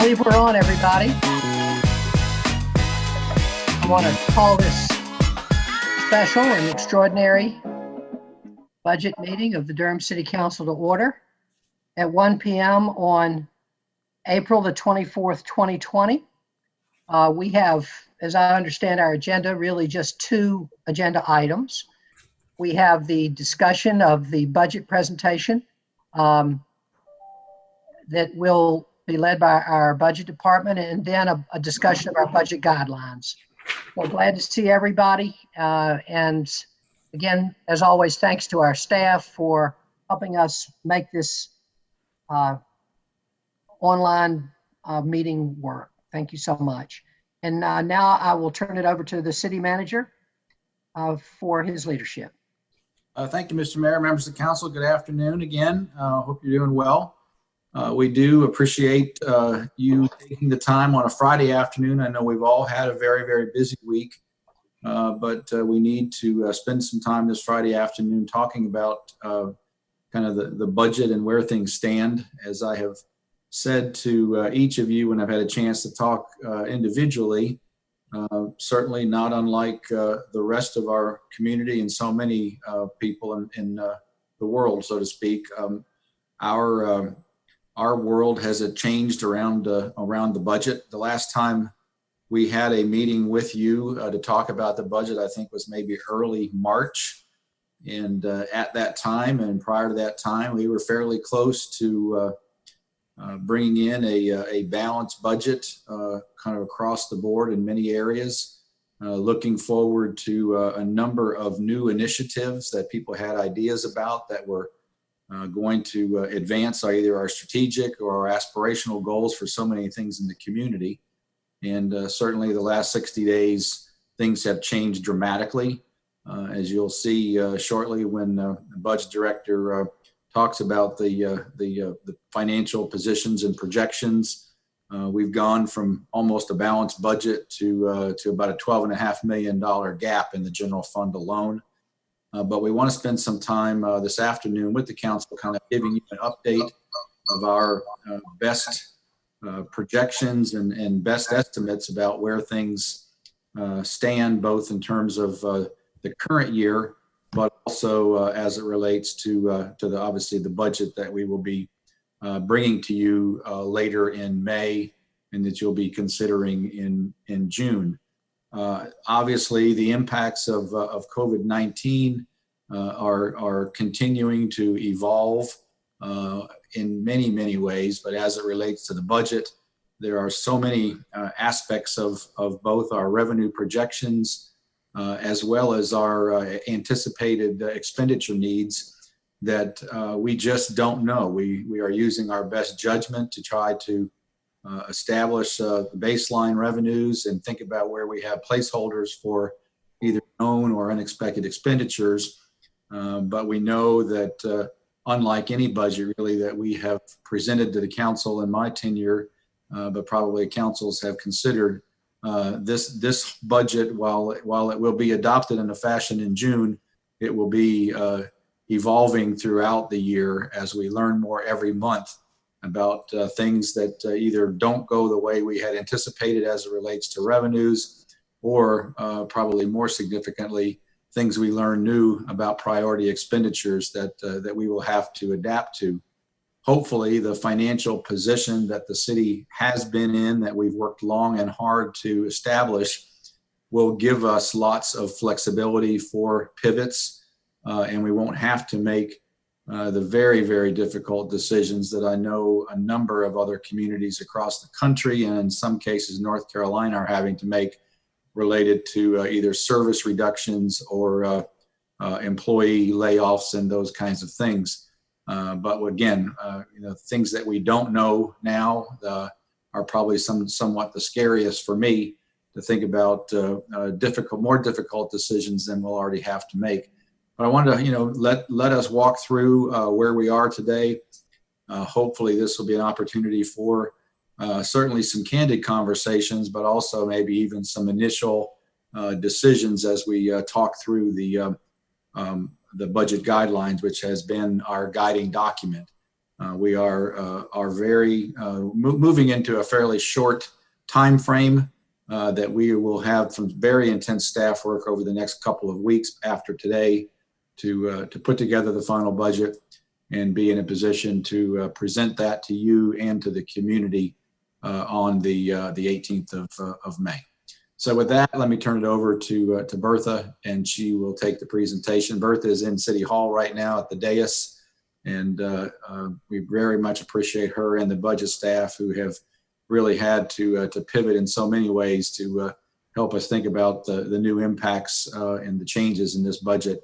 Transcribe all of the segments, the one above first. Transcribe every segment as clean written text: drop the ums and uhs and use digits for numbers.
believe we're on, everybody. I want to call this special and extraordinary budget meeting of the Durham City Council to order at 1 p.m. on April the 24th, 2020. We have, as I understand our agenda, really just two agenda items. We have the discussion of the budget presentation that will be led by our budget department, and then a discussion of our budget guidelines. Well, glad to see everybody. And again, as always, thanks to our staff for helping us make this online meeting work. Thank you so much. And now I will turn it over to the city manager for his leadership. Thank you, Mr. Mayor, members of the council. Good afternoon again. Hope you're doing well. We do appreciate you taking the time on a Friday afternoon. I know we've all had a very, very busy week, but we need to spend some time this Friday afternoon talking about kind of the budget and where things stand. As I have said to each of you when I've had a chance to talk individually, certainly not unlike the rest of our community and so many people in the world, so to speak. Our world has changed around the budget. The last time we had a meeting with you to talk about the budget, I think was maybe early March. And at that time and prior to that time, we were fairly close to bringing in a balanced budget kind of across the board in many areas. Looking forward to a number of new initiatives that people had ideas about that were going to advance either our strategic or our aspirational goals for so many things in the community. And certainly the last 60 days, things have changed dramatically. As you'll see shortly when the budget director talks about the financial positions and projections, we've gone from almost a balanced budget to about a $12.5 million gap in the general fund alone. But we want to spend some time this afternoon with the council kind of giving you an update of our best projections and best estimates about where things stand, both in terms of the current year, but also as it relates to obviously the budget that we will be bringing to you later in May and that you'll be considering in June. Obviously, the impacts of COVID-19 are continuing to evolve in many, many ways, but as it relates to the budget, there are so many aspects of both our revenue projections as well as our anticipated expenditure needs that we just don't know. We are using our best judgment to try to establish baseline revenues and think about where we have placeholders for either known or unexpected expenditures. But we know that unlike any budget really that we have presented to the council in my tenure, but probably councils have considered, this budget, while it will be adopted in a fashion in June, it will be evolving throughout the year as we learn more every month about things that either don't go the way we had anticipated as it relates to revenues, or probably more significantly, things we learn new about priority expenditures that we will have to adapt to. Hopefully, the financial position that the city has been in, that we've worked long and hard to establish, will give us lots of flexibility for pivots, and we won't have to make the very, very difficult decisions that I know a number of other communities across the country, and in some cases North Carolina, are having to make related to either service reductions or employee layoffs and those kinds of things. But again, things that we don't know now are probably somewhat the scariest for me to think about more difficult decisions than we'll already have to make. But I wanted to, let us walk through where we are today. Hopefully this will be an opportunity for certainly some candid conversations, but also maybe even some initial decisions as we talk through the budget guidelines, which has been our guiding document. We are very moving into a fairly short time frame that we will have some very intense staff work over the next couple of weeks after today to put together the final budget and be in a position to present that to you and to the community on the 18th of May. So with that, let me turn it over to Bertha, and she will take the presentation. Bertha is in City Hall right now at the dais, and we very much appreciate her and the budget staff who have really had to pivot in so many ways to help us think about the new impacts and the changes in this budget.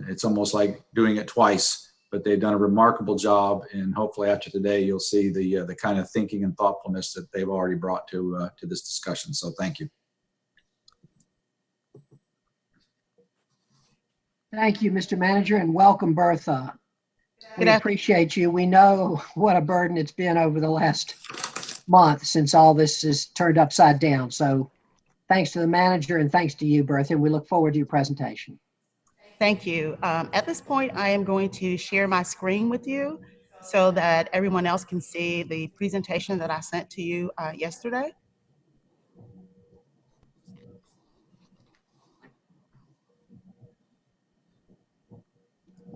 It's almost like doing it twice, but they've done a remarkable job, and hopefully after today you'll see the kind of thinking and thoughtfulness that they've already brought to this discussion. So thank you. Thank you, Mr. Manager, and welcome, Bertha. We appreciate you. We know what a burden it's been over the last month since all this is turned upside down. So thanks to the manager and thanks to you, Bertha, and we look forward to your presentation. Thank you. At this point, I am going to share my screen with you so that everyone else can see the presentation that I sent to you yesterday.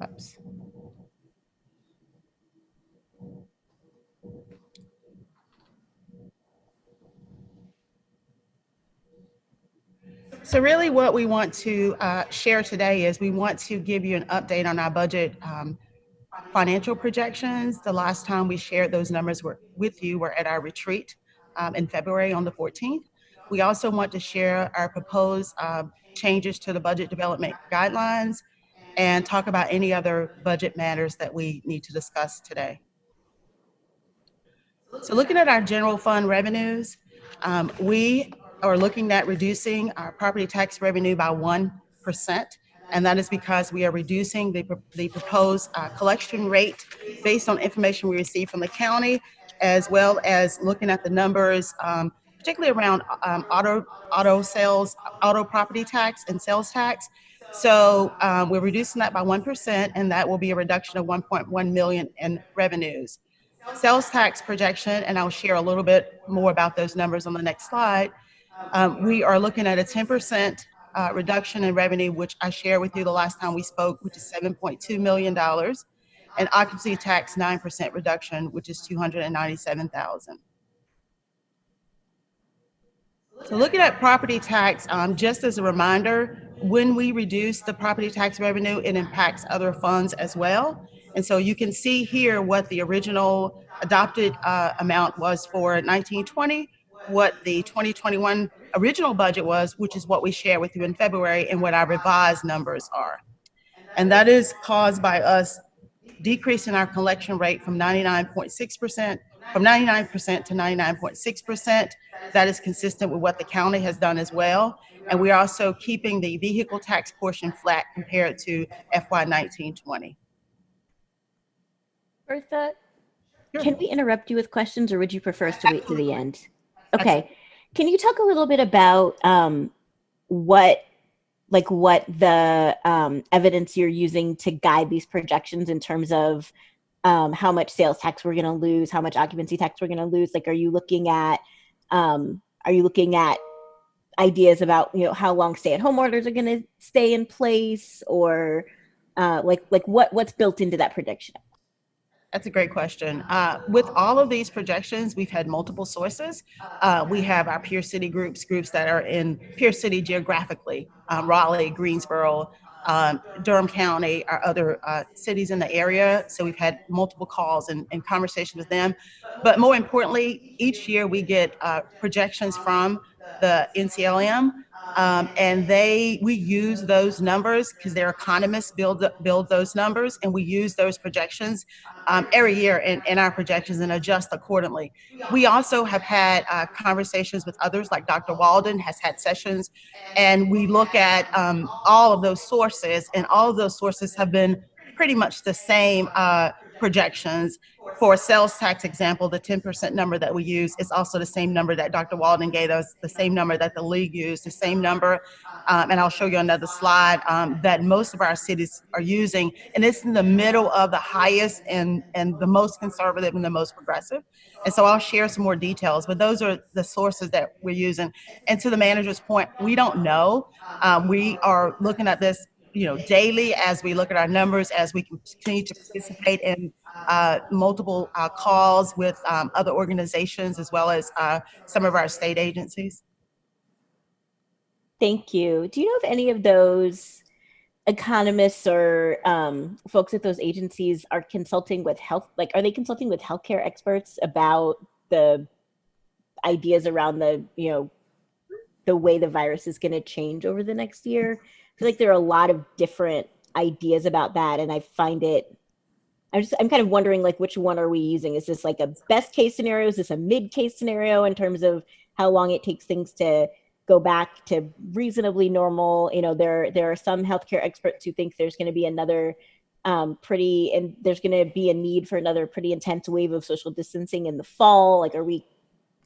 Oops. So really what we want to share today is we want to give you an update on our budget financial projections. The last time we shared those numbers with you were at our retreat in February on the 14th. We also want to share our proposed changes to the budget development guidelines and talk about any other budget matters that we need to discuss today. So looking at our general fund revenues, we are looking at reducing our property tax revenue by 1%. And that is because we are reducing the proposed collection rate based on information we received from the county, as well as looking at the numbers, particularly around auto sales, auto property tax and sales tax. So we're reducing that by 1%, and that will be a reduction of 1.1 million in revenues. Sales tax projection, and I'll share a little bit more about those numbers on the next slide. We are looking at a 10% reduction in revenue, which I shared with you the last time we spoke, which is $7.2 million, and occupancy tax 9% reduction, which is $297,000. So looking at property tax, just as a reminder, when we reduce the property tax revenue, it impacts other funds as well. And so you can see here what the original adopted amount was for 1920, what the 2021 original budget was, which is what we share with you in February, and what our revised numbers are. And that is caused by us decreasing our collection rate from 99.6%, from 99% to 99.6%. That is consistent with what the county has done as well. And we're also keeping the vehicle tax portion flat compared to FY 1920. Bertha, Sure. Can we interrupt you with questions, or would you prefer us to wait to the end? Okay. Can you talk a little bit about what the evidence you're using to guide these projections in terms of how much sales tax we're going to lose, how much occupancy tax we're going to lose? Like, are you looking at ideas about, how long stay-at-home orders are going to stay in place, or what's built into that prediction? That's a great question. With all of these projections, we've had multiple sources. We have our peer city groups that are in peer city geographically, Raleigh, Greensboro, Durham County, our other cities in the area. So we've had multiple calls and conversations with them. But more importantly, each year we get projections from the NCLM, and we use those numbers because their economists build those numbers, and we use those projections every year in our projections and adjust accordingly. We also have had conversations with others, like Dr. Walden has had sessions, and we look at all of those sources, and all of those sources have been pretty much the same projections. For sales tax example, the 10% number that we use is also the same number that Dr. Walden gave us, the same number that the league used, the same number, and I'll show you another slide, that most of our cities are using, and it's in the middle of the highest and the most conservative and the most progressive. And so I'll share some more details, but those are the sources that we're using. And to the manager's point, we don't know. We are looking at this, daily as we look at our numbers, as we continue to participate in multiple calls with other organizations, as well as some of our state agencies. Thank you. Do you know if any of those economists or folks at those agencies are consulting with are they consulting with healthcare experts about the ideas around the way the virus is going to change over the next year? I feel like there are a lot of different ideas about that, and I find it, I'm kind of wondering, like, which one are we using? Is this like a best case scenario? Is this a mid case scenario in terms of how long it takes things to go back to reasonably normal? There are some healthcare experts who think there's going to be another and there's going to be a need for another pretty intense wave of social distancing in the fall. Like, are we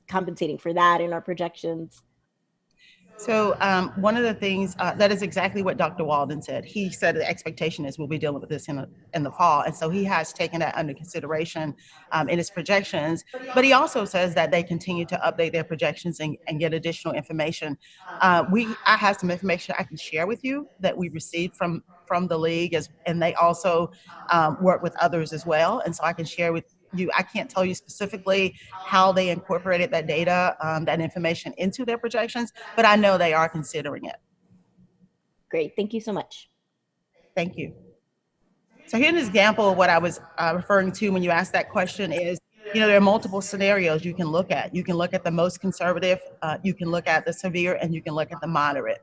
compensating for that in our projections? So one of the things that is exactly what Dr. Walden said. He said the expectation is we'll be dealing with this in the fall, and so he has taken that under consideration in his projections. But he also says that they continue to update their projections and get additional information. I have some information I can share with you that we received from the league, and they also work with others as well, and so I can share with you. I can't tell you specifically how they incorporated that data, that information into their projections, but I know they are considering it. Great, thank you so much. Thank you. So here's an example of what I was referring to when you asked that question is, there are multiple scenarios you can look at. You can look at the most conservative, you can look at the severe, and you can look at the moderate.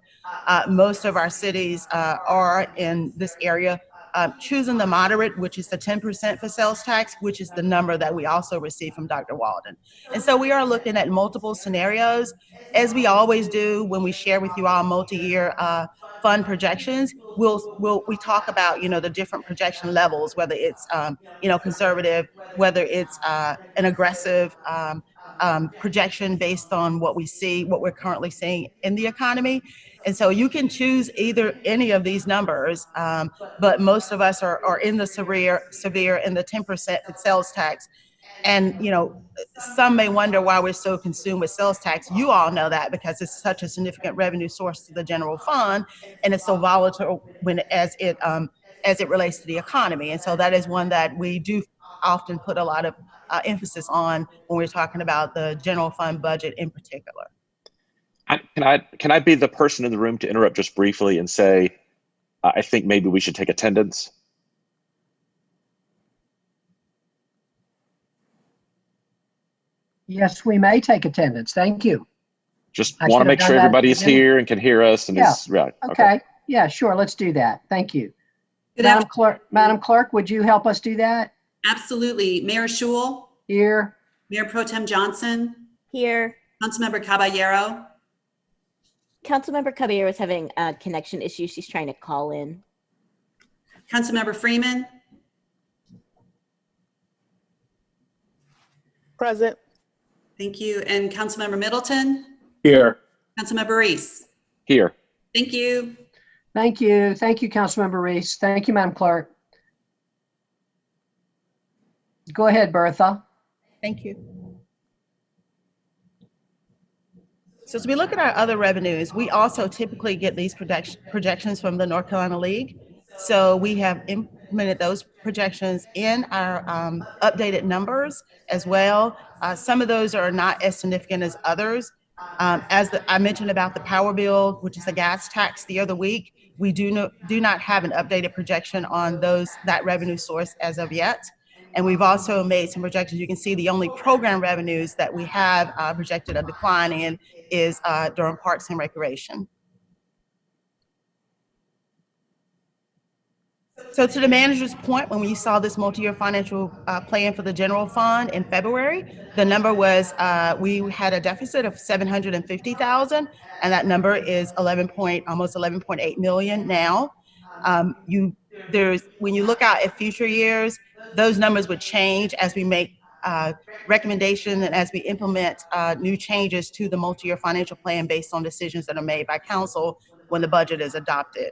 Most of our cities are in this area choosing the moderate, which is the 10% for sales tax, which is the number that we also received from Dr. Walden. And so we are looking at multiple scenarios, as we always do when we share with you our multi-year fund projections. We talk about the different projection levels, whether it's conservative, whether it's an aggressive projection based on what we're currently seeing in the economy. And so you can choose any of these numbers, but most of us are in the severe and the 10% with sales tax. And some may wonder why we're so consumed with sales tax. You all know that because it's such a significant revenue source to the general fund, and it's so volatile as it relates to the economy. And so that is one that we do often put a lot of emphasis on when we're talking about the general fund budget in particular. Can I be the person in the room to interrupt just briefly and say, I think maybe we should take attendance? Yes, we may take attendance. Thank you. Just want to make sure everybody is here and can hear us and is right. Okay. Yeah, sure. Let's do that. Thank you. Madam Clerk, would you help us do that? Absolutely. Mayor Schul. Here. Mayor Pro Tem Johnson. Here. Councilmember Caballero. Councilmember Caballero is having a connection issue. She's trying to call in. Councilmember Freeman. Present. Thank you. And Councilmember Middleton. Here. Councilmember Reese. Here. Thank you. Thank you. Thank you, Councilmember Reese. Thank you, Madam Clerk. Go ahead, Bertha. Thank you. So as we look at our other revenues, we also typically get these projections from the North Carolina League. So we have implemented those projections in our updated numbers as well. Some of those are not as significant as others. I mentioned about the power bill, which is a gas tax the other week, we do not have an updated projection on that revenue source as of yet. And we've also made some projections. You can see the only program revenues that we have projected a decline in is Durham Parks and Recreation. So to the manager's point, when we saw this multi-year financial plan for the general fund in February, the number was, we had a deficit of $750,000, and that number is almost 11.8 million now. You when you look out at future years, those numbers would change as we make recommendation and as we implement new changes to the multi-year financial plan based on decisions that are made by council when the budget is adopted.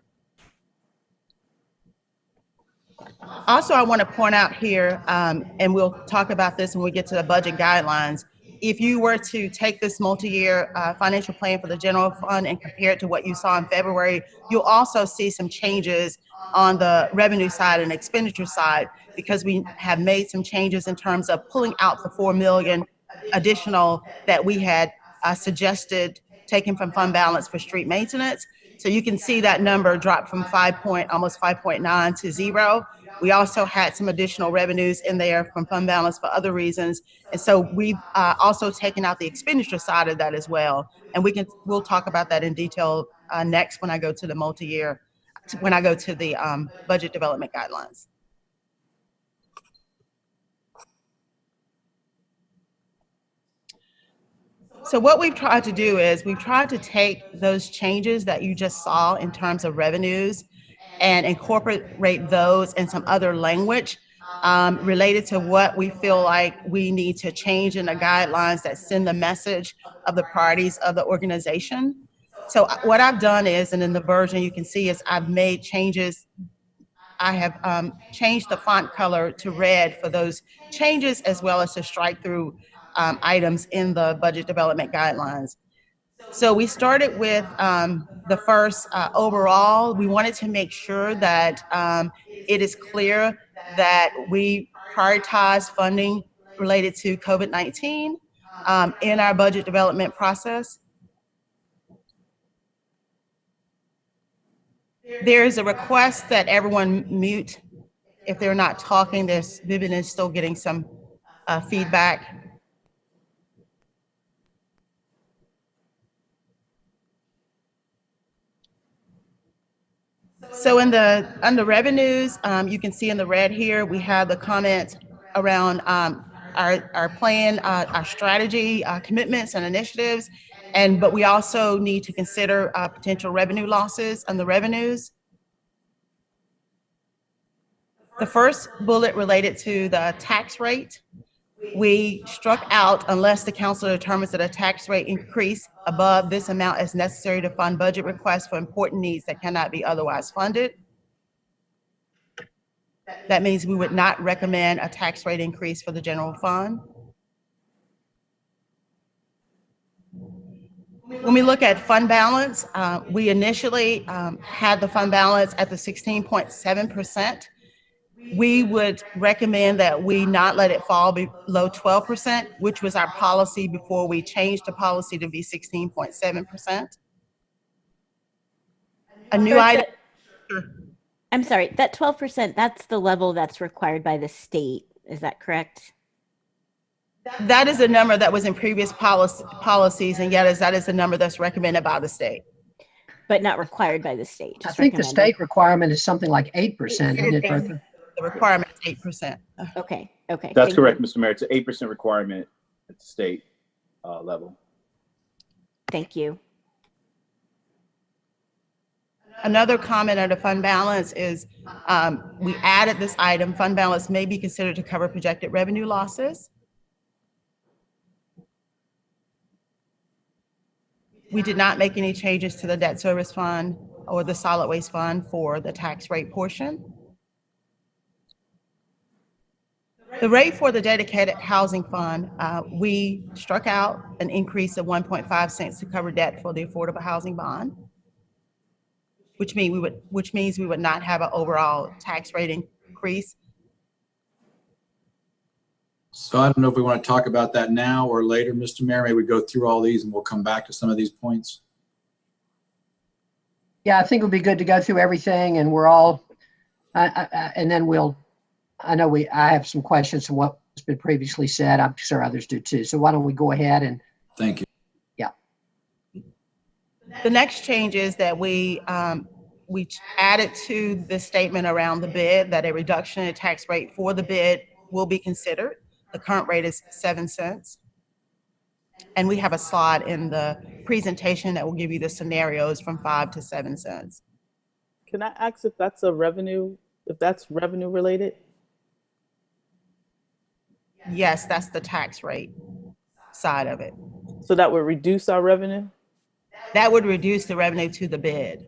Also, I want to point out here, and we'll talk about this when we get to the budget guidelines. If you were to take this multi-year financial plan for the general fund and compare it to what you saw in February, you'll also see some changes on the revenue side and expenditure side, because we have made some changes in terms of pulling out the 4 million additional that we had suggested taken from fund balance for street maintenance. So you can see that number drop from almost 5.9 to 0. We also had some additional revenues in there from fund balance for other reasons. And so we've also taken out the expenditure side of that as well. And we'll talk about that in detail next when I go to the multi-year, when I go to the budget development guidelines. So what we've tried to do is we've tried to take those changes that you just saw in terms of revenues and incorporate those in some other language related to what we feel like we need to change in the guidelines that send the message of the priorities of the organization. So what I've done is, and in the version you can see, is I've made changes. I have changed the font color to red for those changes, as well as to strike through items in the budget development guidelines. So we started with the first overall. We wanted to make sure that it is clear that we prioritize funding related to COVID-19 in our budget development process. There is a request that everyone mute if they're not talking. Vivian is still getting some feedback. So under revenues, you can see in the red here, we have the comments around our plan, our strategy, commitments and initiatives. But we also need to consider potential revenue losses on the revenues. The first bullet related to the tax rate. We struck out unless the council determines that a tax rate increase above this amount is necessary to fund budget requests for important needs that cannot be otherwise funded. That means we would not recommend a tax rate increase for the general fund. When we look at fund balance, we initially had the fund balance at the 16.7%. We would recommend that we not let it fall below 12%, which was our policy before we changed the policy to be 16.7%. A new item. I'm sorry, that 12%, that's the level that's required by the state. Is that correct? That is a number that was in previous policies, and yet that is a number that's recommended by the state. But not required by the state. I think the state requirement is something like 8%, isn't it, Bertha? The requirement is 8%. Okay. That's correct, Mr. Mayor. It's an 8% requirement at the state level. Thank you. Another comment under fund balance is we added this item: fund balance may be considered to cover projected revenue losses. We did not make any changes to the debt service fund or the solid waste fund for the tax rate portion. The rate for the dedicated housing fund, we struck out an increase of 1.5 cents to cover debt for the affordable housing bond, which means we would not have an overall tax rate increase. So I don't know if we want to talk about that now or later, Mr. Mayor. Maybe we go through all these and we'll come back to some of these points. Yeah, I think it would be good to go through everything, and we're all, and then I have some questions from what's been previously said. I'm sure others do too. So why don't we go ahead and. Thank you. Yeah. The next change is that we added to the statement around the bid that a reduction in tax rate for the bid will be considered. The current rate is 7 cents. And we have a slide in the presentation that will give you the scenarios from 5 to 7 cents. Can I ask if that's a revenue if that's revenue related? Yes, that's the tax rate side of it. So that would reduce our revenue? That would reduce the revenue to the bid.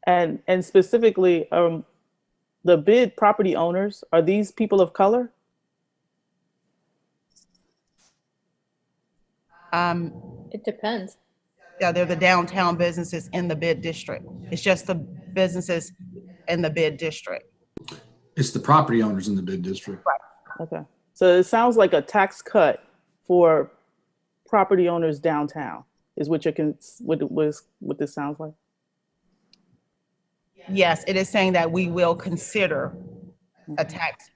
And specifically, the bid property owners, are these people of color? It depends. Yeah, they're the downtown businesses in the bid district. It's just the businesses in the bid district. It's the property owners in the bid district. Okay. So it sounds like a tax cut for property owners downtown is what what this sounds like. Yes, it is saying that we will consider a tax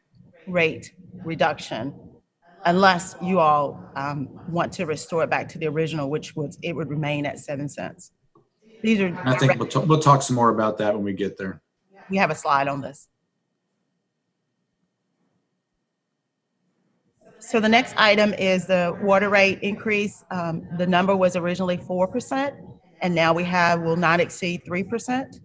rate reduction unless you all want to restore it back to the original, which it would remain at 7 cents. These are. I think we'll talk some more about that when we get there. We have a slide on this. So the next item is the water rate increase. The number was originally 4%, and now will not exceed 3%.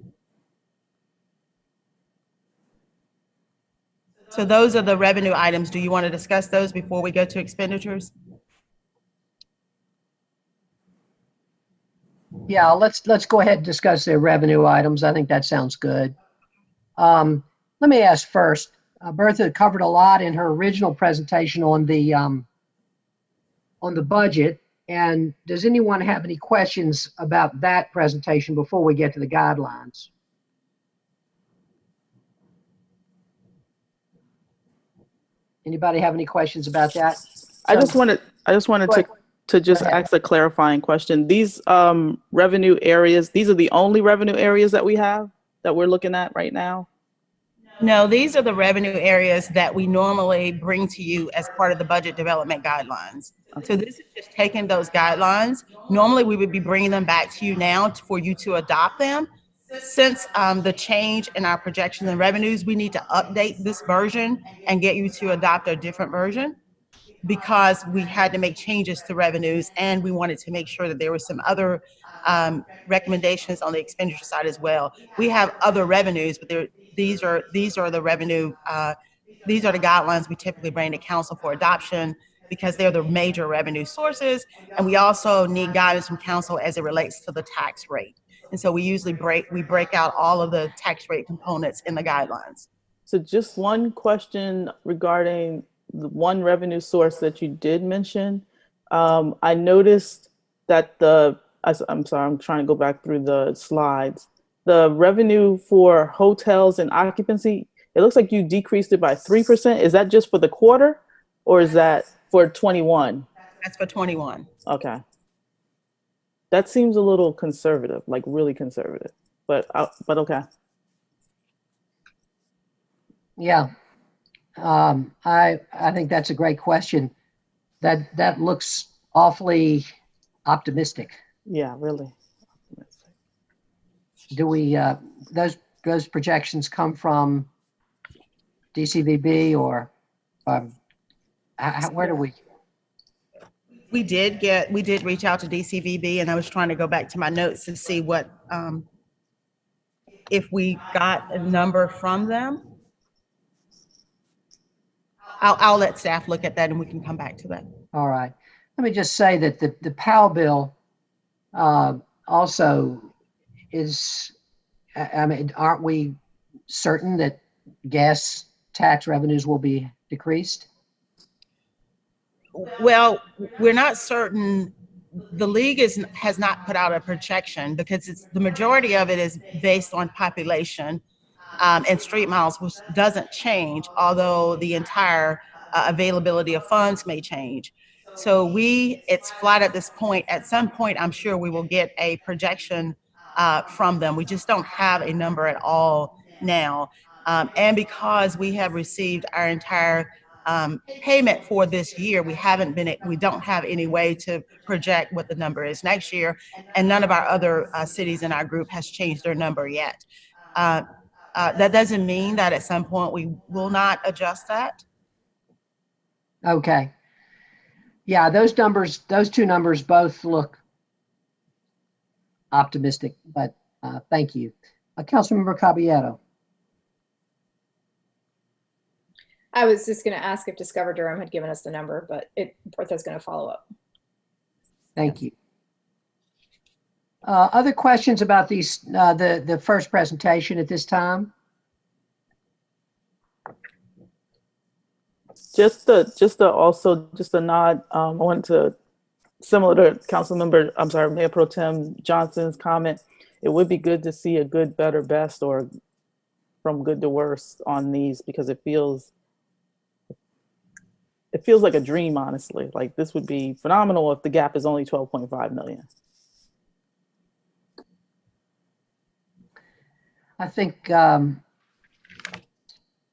So those are the revenue items. Do you want to discuss those before we go to expenditures? Yeah, let's go ahead and discuss the revenue items. I think that sounds good. Let me ask first, Bertha covered a lot in her original presentation on the budget. And does anyone have any questions about that presentation before we get to the guidelines? Anybody have any questions about that? I just wanted to just Go ahead. ask a clarifying question. These revenue areas, these are the only revenue areas that we're looking at right now? No, these are the revenue areas that we normally bring to you as part of the budget development guidelines. So this is just taking those guidelines. Normally, we would be bringing them back to you now for you to adopt them. Since the change in our projections and revenues, we need to update this version and get you to adopt a different version because we had to make changes to revenues and we wanted to make sure that there were some other recommendations on the expenditure side as well. We have other revenues, but these are the revenue, these are the guidelines we typically bring to council for adoption because they're the major revenue sources. And we also need guidance from council as it relates to the tax rate. And so we usually break out all of the tax rate components in the guidelines. So just one question regarding the one revenue source that you did mention. I noticed that I'm sorry, I'm trying to go back through the slides. The revenue for hotels and occupancy, it looks like you decreased it by 3%. Is that just for the quarter or is that for 21? That's for 21. Okay. That seems a little conservative, like really conservative, but okay. Yeah, I think that's a great question. That looks awfully optimistic. Yeah, really. Do we those projections come from DCVB or where do we? We did reach out to DCVB, and I was trying to go back to my notes to see what if we got a number from them. I'll let staff look at that and we can come back to that. All right. Let me just say that the Powell bill also is, I mean, aren't we certain that gas tax revenues will be decreased? Well, we're not certain. The league has not put out a projection because the majority of it is based on population and street miles, which doesn't change, although the entire availability of funds may change. So it's flat at this point. At some point, I'm sure we will get a projection from them. We just don't have a number at all now. And because we have received our entire payment for this year, we don't have any way to project what the number is next year, and none of our other cities in our group has changed their number yet. That doesn't mean that at some point we will not adjust that. Okay. Yeah, those two numbers both look optimistic, but thank you. Councilmember Caballero. I was just going to ask if Discover Durham had given us the number, but Bertha's going to follow up. Thank you. Other questions about these, the first presentation at this time? Just a nod. I wanted to, similar to Mayor Pro Tem Johnson's comment, it would be good to see a good, better, best, or from good to worst on these, because it feels like a dream, honestly. Like, this would be phenomenal if the gap is only 12.5 million. I think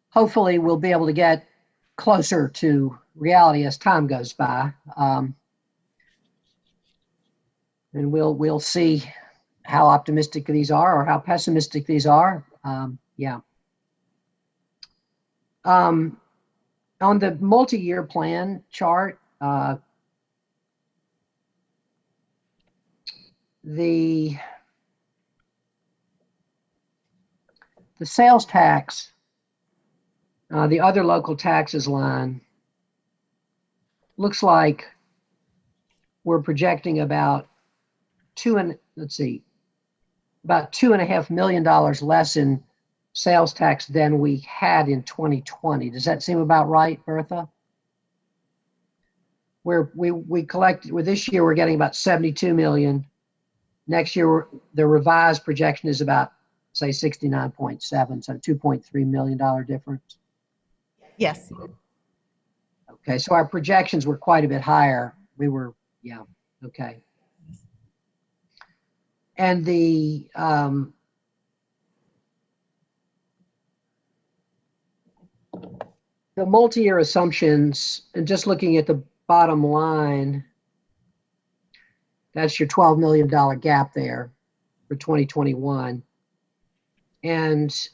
hopefully we'll be able to get closer to reality as time goes by. And we'll see how optimistic these are or how pessimistic these are. Yeah. On the multi-year plan chart, the sales tax, the other local taxes line, looks like we're projecting about about $2.5 million less in sales tax than we had in 2020. Does that seem about right, Bertha? Where we collected, with this year, we're getting about 72 million. Next year, the revised projection is about, say, 69.7, so $2.3 million difference. Yes. Okay, so our projections were quite a bit higher. We were, yeah, okay. And the multi-year assumptions, and just looking at the bottom line, that's your $12 million gap there for 2021. And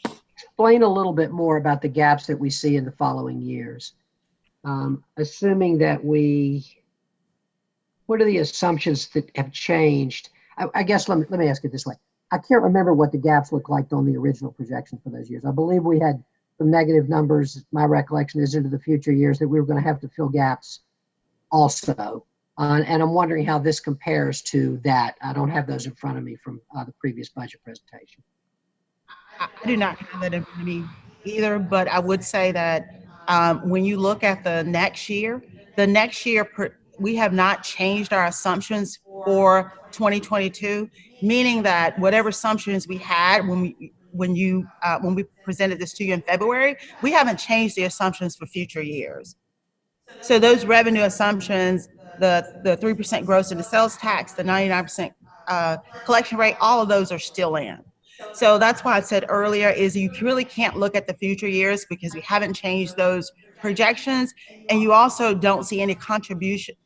explain a little bit more about the gaps that we see in the following years. Assuming that what are the assumptions that have changed? I guess let me ask it this way. I can't remember what the gaps looked like on the original projection for those years. I believe we had some negative numbers. My recollection is into the future years that we were going to have to fill gaps also. And I'm wondering how this compares to that. I don't have those in front of me from the previous budget presentation. I do not have that in front of me either, but I would say that when you look at the next year, we have not changed our assumptions for 2022, meaning that whatever assumptions we had when we presented this to you in February, we haven't changed the assumptions for future years. So those revenue assumptions, the 3% gross in the sales tax, the 99% collection rate, all of those are still in. So that's why I said earlier is you really can't look at the future years because we haven't changed those projections, and you also don't see any contribution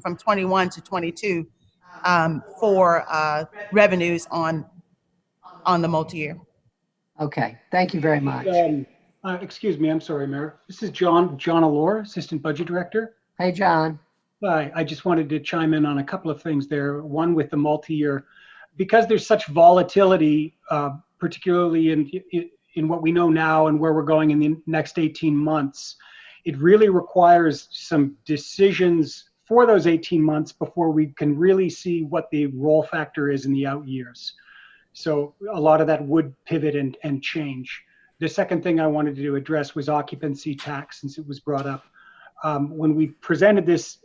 from 21 to 22 for revenues on the multi-year. Okay, thank you very much. Excuse me, I'm sorry, Mayor. This is John Allure, Assistant Budget Director. Hey, John. Hi, I just wanted to chime in on a couple of things there. One with the multi-year, because there's such volatility, particularly in what we know now and where we're going in the next 18 months, it really requires some decisions for those 18 months before we can really see what the roll factor is in the out years. So a lot of that would pivot and change. The second thing I wanted to address was occupancy tax, since it was brought up. When we presented this,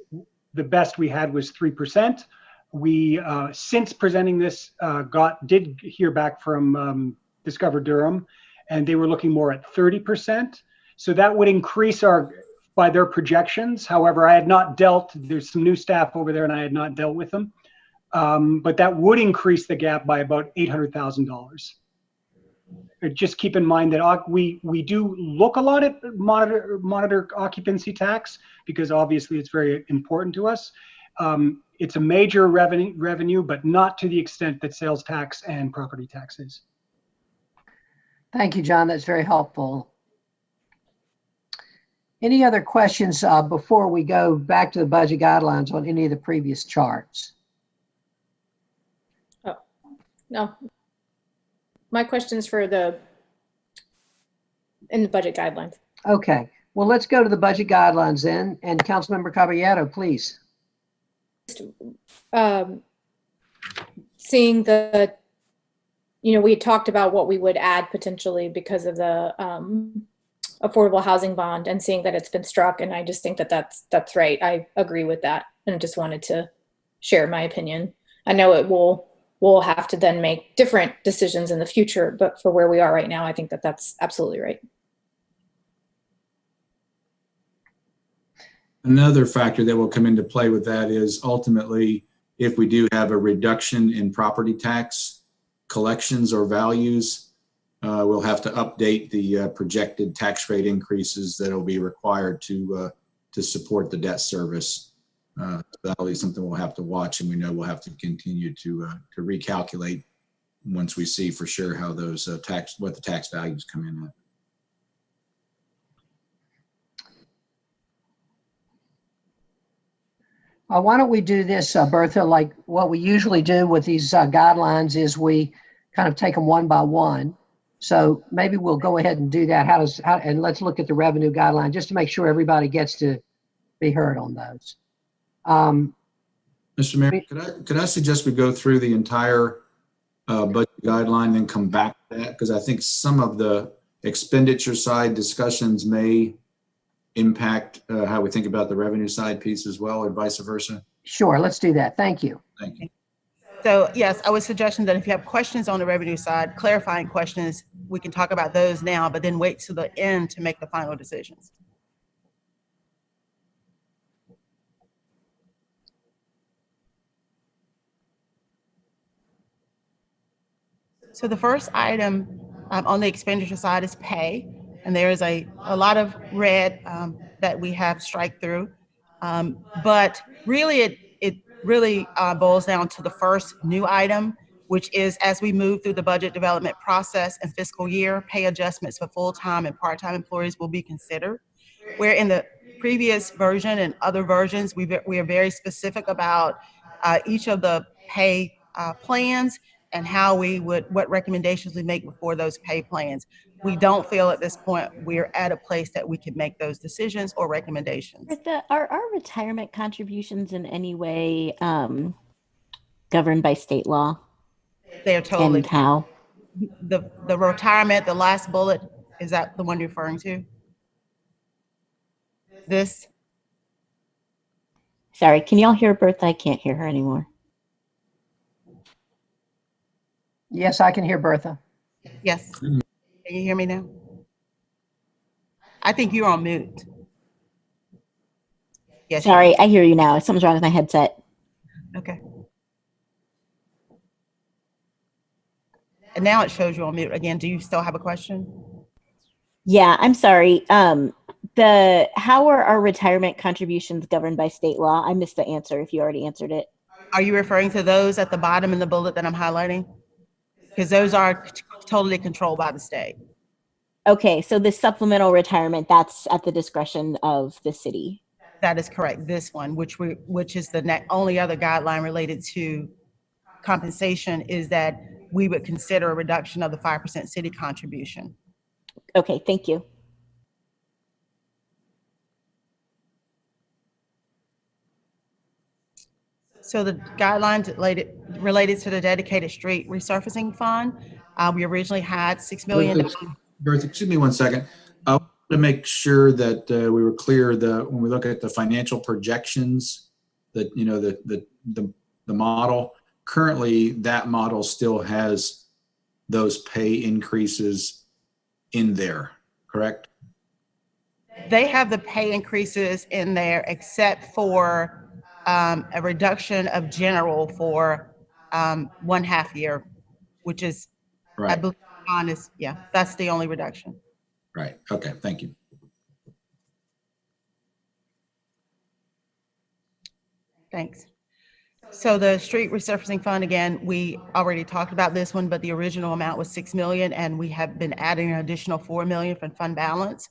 the best we had was 3%. We, since presenting this, did hear back from Discover Durham, and they were looking more at 30%. So that would increase by their projections. However, I had not there's some new staff over there and I had not dealt with them. But that would increase the gap by about $800,000. Just keep in mind that we do look a lot at monitor occupancy tax, because obviously it's very important to us. It's a major revenue, but not to the extent that sales tax and property tax is. Thank you, John. That's very helpful. Any other questions before we go back to the budget guidelines on any of the previous charts? Oh, no. My questions for the in the budget guidelines. Okay, well, let's go to the budget guidelines then. And Councilmember Caballero, please. Seeing the, we had talked about what we would add potentially because of the affordable housing bond, and seeing that it's been struck. And I just think that that's right. I agree with that. And just wanted to share my opinion. I know we'll have to then make different decisions in the future, but for where we are right now, I think that that's absolutely right. Another factor that will come into play with that is ultimately, if we do have a reduction in property tax collections or values, we'll have to update the projected tax rate increases that will be required to support the debt service. That'll be something we'll have to watch, and we know we'll have to continue to recalculate once we see for sure how those what the tax values come in at. Why don't we do this, Bertha? Like what we usually do with these guidelines is we kind of take them one by one. So maybe we'll go ahead and do that. And let's look at the revenue guideline just to make sure everybody gets to be heard on those. Mr. Mayor, could I suggest we go through the entire budget guideline and come back to that? Because I think some of the expenditure side discussions may impact how we think about the revenue side piece as well, or vice versa. Sure, let's do that. Thank you. Thank you. So yes, I was suggesting that if you have questions on the revenue side, clarifying questions, we can talk about those now, but then wait to the end to make the final decisions. So the first item on the expenditure side is pay. And there is a lot of red that we have strike through. But really, it really boils down to the first new item, which is as we move through the budget development process and fiscal year, pay adjustments for full-time and part-time employees will be considered. Where in the previous version and other versions, we are very specific about each of the pay plans and how what recommendations we make before those pay plans. We don't feel at this point we're at a place that we can make those decisions or recommendations. Are our retirement contributions in any way governed by state law? They are totally. And how? The retirement, the last bullet, is that the one you're referring to? This? Sorry, can y'all hear Bertha? I can't hear her anymore. Yes, I can hear Bertha. Yes. Can you hear me now? I think you're on mute. Yes. Sorry, I hear you now. Something's wrong with my headset. Okay. And now it shows you on mute again. Do you still have a question? Yeah, I'm sorry. How are our retirement contributions governed by state law? I missed the answer if you already answered it. Are you referring to those at the bottom in the bullet that I'm highlighting? Because those are totally controlled by the state. Okay, so the supplemental retirement, that's at the discretion of the city. That is correct. This one, which is the only other guideline related to compensation, is that we would consider a reduction of the 5% city contribution. Okay, thank you. So the guidelines related to the dedicated street resurfacing fund, we originally had $6 million. Bertha, excuse me 1 second. I want to make sure that we were clear that when we look at the financial projections, that the model, currently that model still has those pay increases in there, correct? They have the pay increases in there except for a reduction of general for 1/2 year, which is, right. I believe, honest. Yeah, that's the only reduction. Right. Okay. Thank you. Thanks. So the street resurfacing fund, again, we already talked about this one, but the original amount was $6 million, and we have been adding an additional $4 million from fund balance.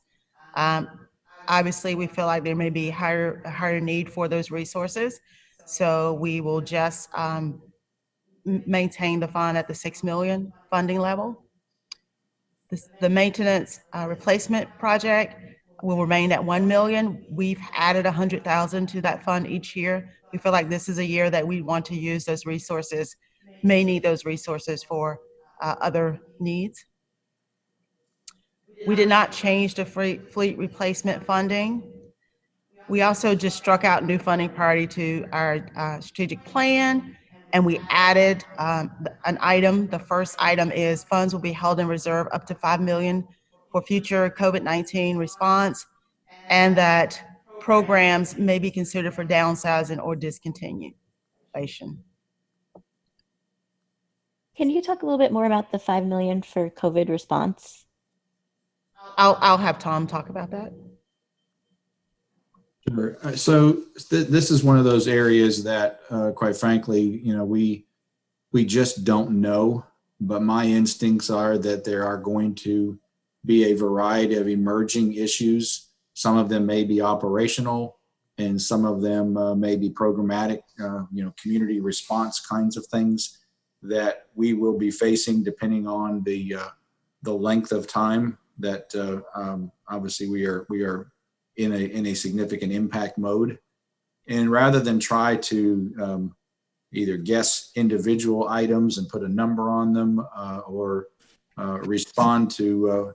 Obviously, we feel like there may be a higher need for those resources. So we will just maintain the fund at the $6 million funding level. The maintenance replacement project will remain at 1 million. We've added 100,000 to that fund each year. We feel like this is a year that we want to use those resources, may need those resources for other needs. We did not change the fleet replacement funding. We also just struck out new funding priority to our strategic plan, and we added an item. The first item is funds will be held in reserve up to 5 million for future COVID-19 response, and that programs may be considered for downsizing or discontinuation. Can you talk a little bit more about the 5 million for COVID response? I'll have Tom talk about that. Sure. So this is one of those areas that, quite frankly, we just don't know. But my instincts are that there are going to be a variety of emerging issues. Some of them may be operational, and some of them may be programmatic, community response kinds of things that we will be facing depending on the length of time that obviously we are in a significant impact mode. And rather than try to either guess individual items and put a number on them or respond to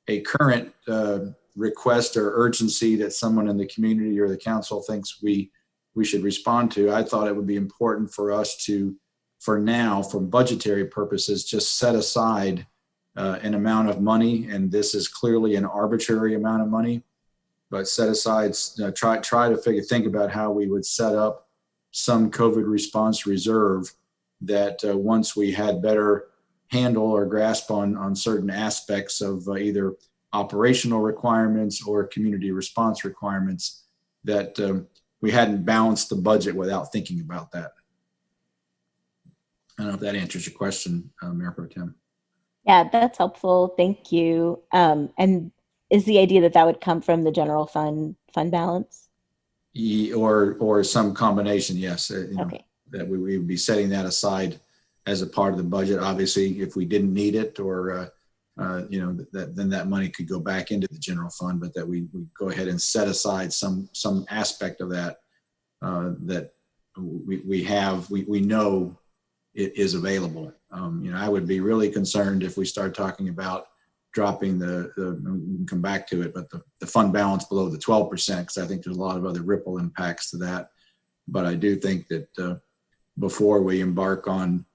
a current request or urgency that someone in the community or the council thinks we should respond to, I thought it would be important for us to, for now, for budgetary purposes, just set aside an amount of money, and this is clearly an arbitrary amount of money, but set aside, try to think about how we would set up some COVID response reserve that once we had better handle or grasp on certain aspects of either operational requirements or community response requirements, that we hadn't balanced the budget without thinking about that. I don't know if that answers your question, Mayor Pro Tem. Yeah, that's helpful. Thank you. And is the idea that would come from the general fund balance? Or some combination, yes. Okay. That we would be setting that aside as a part of the budget. Obviously, if we didn't need it, or then that money could go back into the general fund, but that we go ahead and set aside some aspect of that that we know it is available. I would be really concerned if we start talking about dropping we can come back to it, but the fund balance below the 12%, because I think there's a lot of other ripple impacts to that. But I do think that before we embark on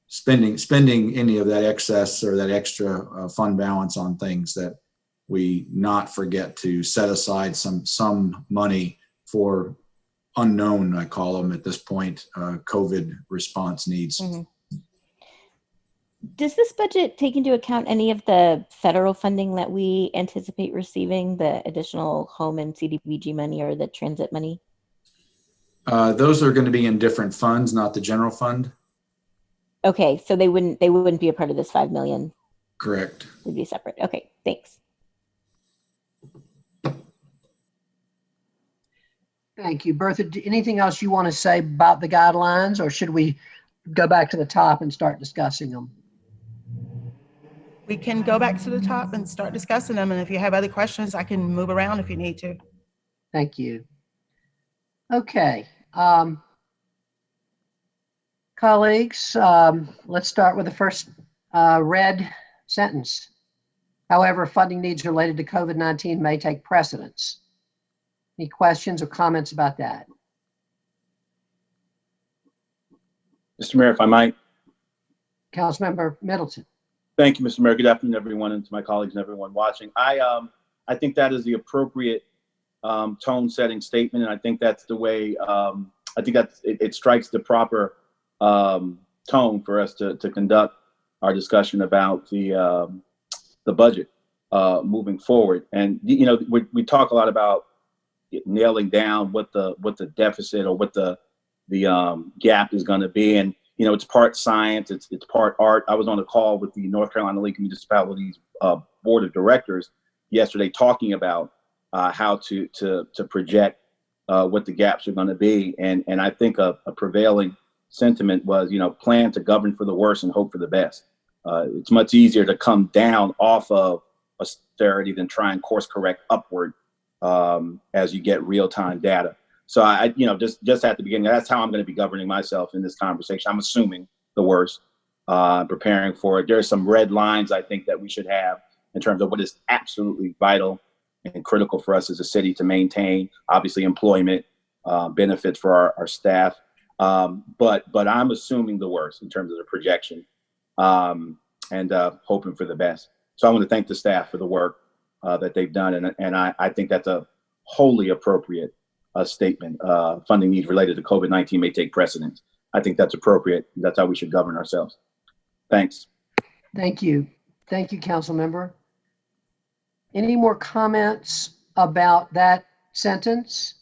spending any of that excess or that extra fund balance on things, that we not forget to set aside some money for unknown, I call them at this point, COVID response needs. Mm-hmm. Does this budget take into account any of the federal funding that we anticipate receiving, the additional home and CDBG money or the transit money? Those are going to be in different funds, not the general fund. Okay, so they wouldn't be a part of this 5 million. Correct. They'd be separate. Okay, thanks. Thank you. Bertha, anything else you want to say about the guidelines, or should we go back to the top and start discussing them? We can go back to the top and start discussing them. And if you have other questions, I can move around if you need to. Thank you. Okay. Colleagues, let's start with the first red sentence. However, funding needs related to COVID-19 may take precedence. Any questions or comments about that? Mr. Mayor, if I might. Councilmember Middleton. Thank you, Mr. Mayor. Good afternoon, everyone, and to my colleagues and everyone watching. I think that is the appropriate tone-setting statement, and I think that's the way. I think that it strikes the proper tone for us to conduct our discussion about the budget moving forward. And we talk a lot about nailing down what the deficit or what the gap is going to be, and it's part science, it's part art. I was on a call with the North Carolina League of Municipalities Board of Directors yesterday, talking about how to project what the gaps are going to be, and I think a prevailing sentiment was, plan to govern for the worst and hope for the best. It's much easier to come down off of austerity than try and course correct upward as you get real time data. So I just at the beginning, that's how I'm going to be governing myself in this conversation. I'm assuming the worst, preparing for it. There are some red lines I think that we should have in terms of what is absolutely vital and critical for us as a city to maintain. Obviously, employment, benefits for our staff, but I'm assuming the worst in terms of the projection, and hoping for the best. So I want to thank the staff for the work that they've done, and I think that's a wholly appropriate statement. Funding needs related to COVID-19 may take precedence. I think that's appropriate. That's how we should govern ourselves. Thanks. Thank you. Thank you, council member. Any more comments about that sentence?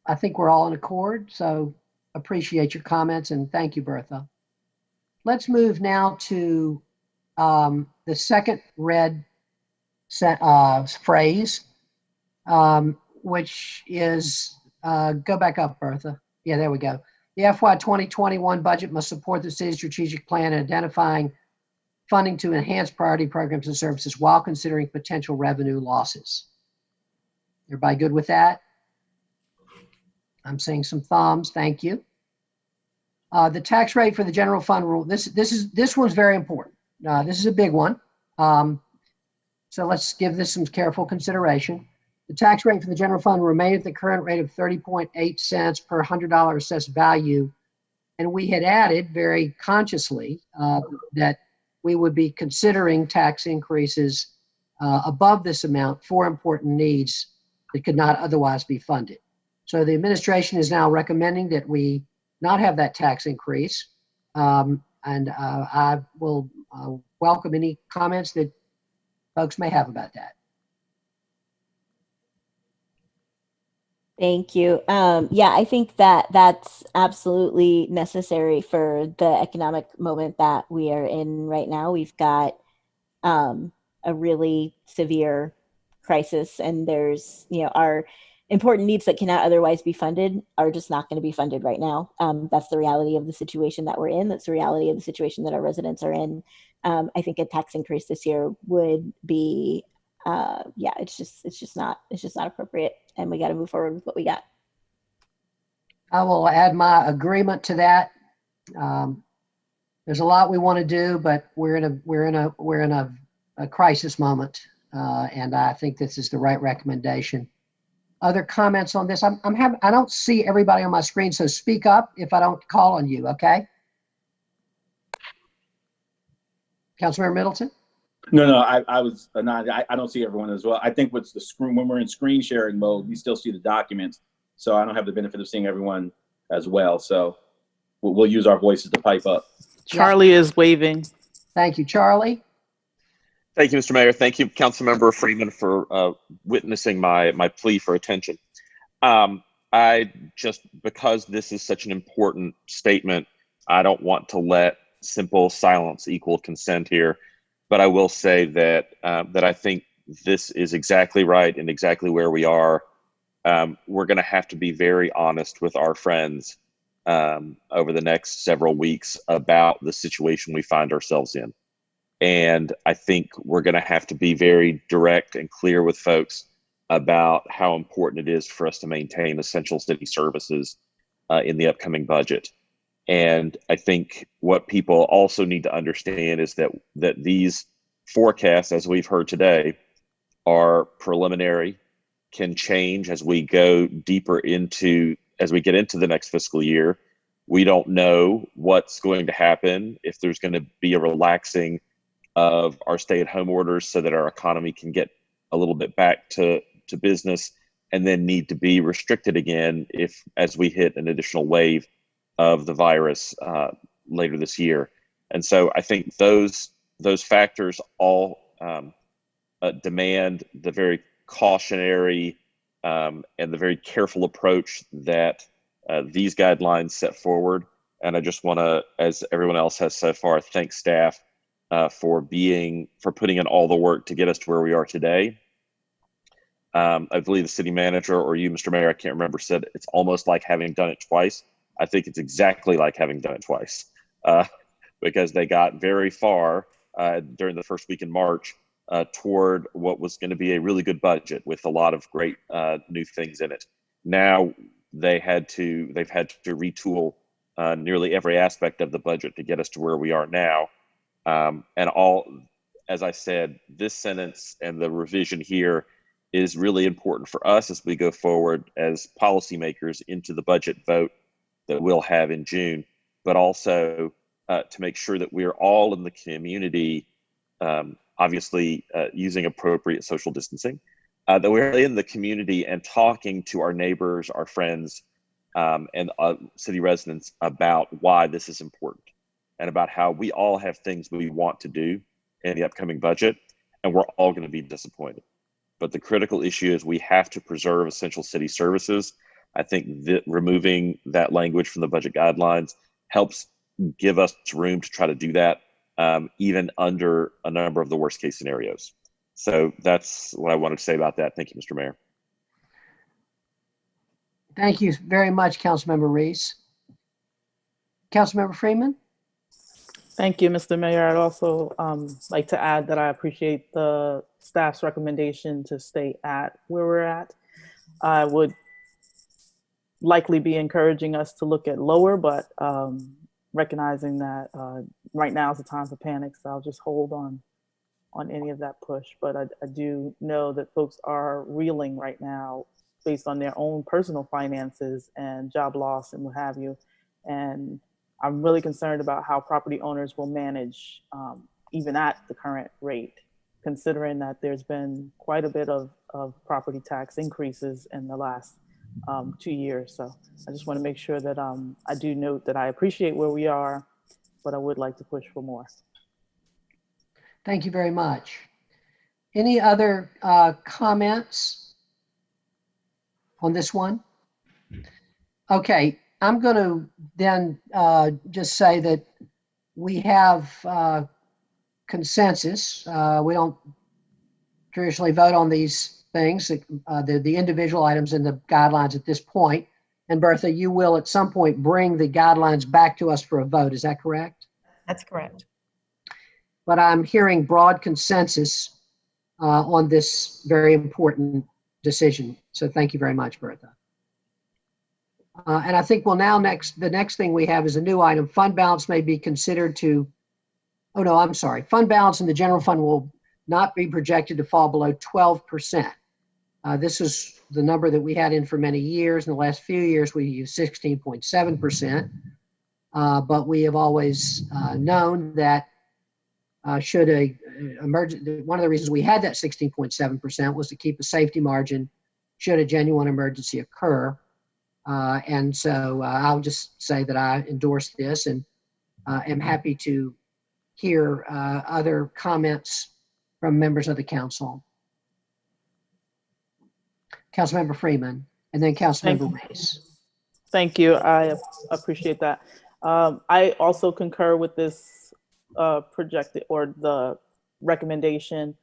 I think we're all in accord, so appreciate your comments and thank you, Bertha. Let's move now to the second red phrase, which is, go back up, Bertha. Yeah, there we go. The FY 2021 budget must support the city's strategic plan in identifying funding to enhance priority programs and services while considering potential revenue losses. Everybody good with that? I'm seeing some thumbs. Thank you. The tax rate for the general fund rule. This one's very important. This is a big one. So let's give this some careful consideration. The tax rate for the general fund will remain at the current rate of 30.8 cents per $100 assessed value. And we had added very consciously that we would be considering tax increases above this amount for important needs that could not otherwise be funded. So the administration is now recommending that we not have that tax increase. And I will welcome any comments that folks may have about that. Thank you. Yeah, I think that that's absolutely necessary for the economic moment that we are in right now. We've got a really severe crisis, and there's, our important needs that cannot otherwise be funded are just not going to be funded right now. That's the reality of the situation that we're in. That's the reality of the situation that our residents are in. I think a tax increase this year would be, it's just not appropriate, and we got to move forward with what we got. I will add my agreement to that. There's a lot we want to do, but we're in a crisis moment, and I think this is the right recommendation. Other comments on this? I don't see everybody on my screen, so speak up if I don't call on you, okay? Councilmember Middleton? No, I was not. I don't see everyone as well. I think what's the screen, when we're in screen sharing mode, we still see the documents, so I don't have the benefit of seeing everyone as well. So we'll use our voices to pipe up. Charlie is waving. Thank you, Charlie. Thank you, Mr. Mayor. Thank you, Councilmember Freeman, for witnessing my plea for attention. Because this is such an important statement, I don't want to let simple silence equal consent here. But I will say that I think this is exactly right and exactly where we are. We're going to have to be very honest with our friends over the next several weeks about the situation we find ourselves in. And I think we're going to have to be very direct and clear with folks about how important it is for us to maintain essential city services in the upcoming budget. And I think what people also need to understand is that these forecasts, as we've heard today, are preliminary, can change as we go deeper as we get into the next fiscal year. We don't know what's going to happen, if there's going to be a relaxing of our stay-at-home orders so that our economy can get a little bit back to business, and then need to be restricted again as we hit an additional wave of the virus later this year. And so I think those factors all demand the very cautionary and the very careful approach that these guidelines set forward. And I just want to, as everyone else has so far, thank staff for putting in all the work to get us to where we are today. I believe the city manager, or you, Mr. Mayor, I can't remember, said it's almost like having done it twice. I think it's exactly like having done it twice, because they got very far during the first week in March toward what was going to be a really good budget with a lot of great new things in it. Now they've had to retool nearly every aspect of the budget to get us to where we are now. And as I said, this sentence and the revision here is really important for us as we go forward as policymakers into the budget vote that we'll have in June, but also to make sure that we're all in the community, obviously using appropriate social distancing, that we're in the community and talking to our neighbors, our friends, and city residents about why this is important and about how we all have things we want to do in the upcoming budget, and we're all going to be disappointed. But the critical issue is we have to preserve essential city services. I think that removing that language from the budget guidelines helps give us room to try to do that, even under a number of the worst case scenarios. So that's what I wanted to say about that. Thank you, Mr. Mayor. Thank you very much, Councilmember Reese. Councilmember Freeman? Thank you, Mr. Mayor. I'd also like to add that I appreciate the staff's recommendation to stay at where we're at. I would likely be encouraging us to look at lower, but recognizing that right now is the time for panic, so I'll just hold on any of that push. But I do know that folks are reeling right now based on their own personal finances and job loss and what have you. And I'm really concerned about how property owners will manage even at the current rate, considering that there's been quite a bit of property tax increases in the last 2 years. So I just want to make sure that I do note that I appreciate where we are, but I would like to push for more. Thank you very much. Any other comments on this one? Okay, I'm going to then just say that we have consensus. We don't traditionally vote on these things, the individual items in the guidelines at this point. And Bertha, you will at some point bring the guidelines back to us for a vote. Is that correct? That's correct. But I'm hearing broad consensus on this very important decision. So thank you very much, Bertha. And I think the next thing we have is a new item. Fund balance may be considered to, oh no, I'm sorry. Fund balance in the general fund will not be projected to fall below 12%. This is the number that we had in for many years. In the last few years, we used 16.7%. But we have always known that should one of the reasons we had that 16.7% was to keep a safety margin should a genuine emergency occur. And so I'll just say that I endorse this and am happy to hear other comments from members of the council. Councilmember Freeman, and then Councilmember Reese. Thank you. I appreciate that. I also concur with this projected or the recommendation.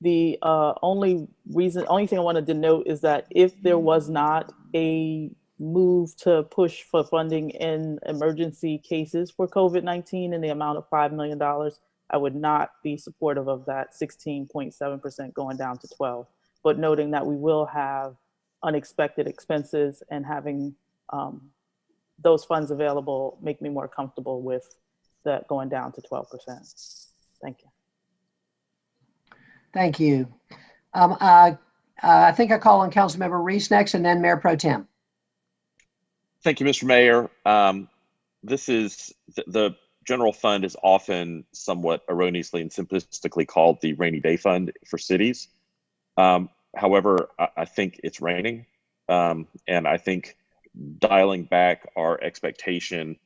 The only thing I wanted to note is that if there was not a move to push for funding in emergency cases for COVID-19 in the amount of $5 million, I would not be supportive of that 16.7% going down to 12. But noting that we will have unexpected expenses and having those funds available make me more comfortable with that going down to 12%. Thank you. Thank you. I think I call on Councilmember Reese next and then Mayor Pro Tem. Thank you, Mr. Mayor. This is the general fund is often somewhat erroneously and simplistically called the rainy day fund for cities. However, I think it's raining, and I think dialing back our expectation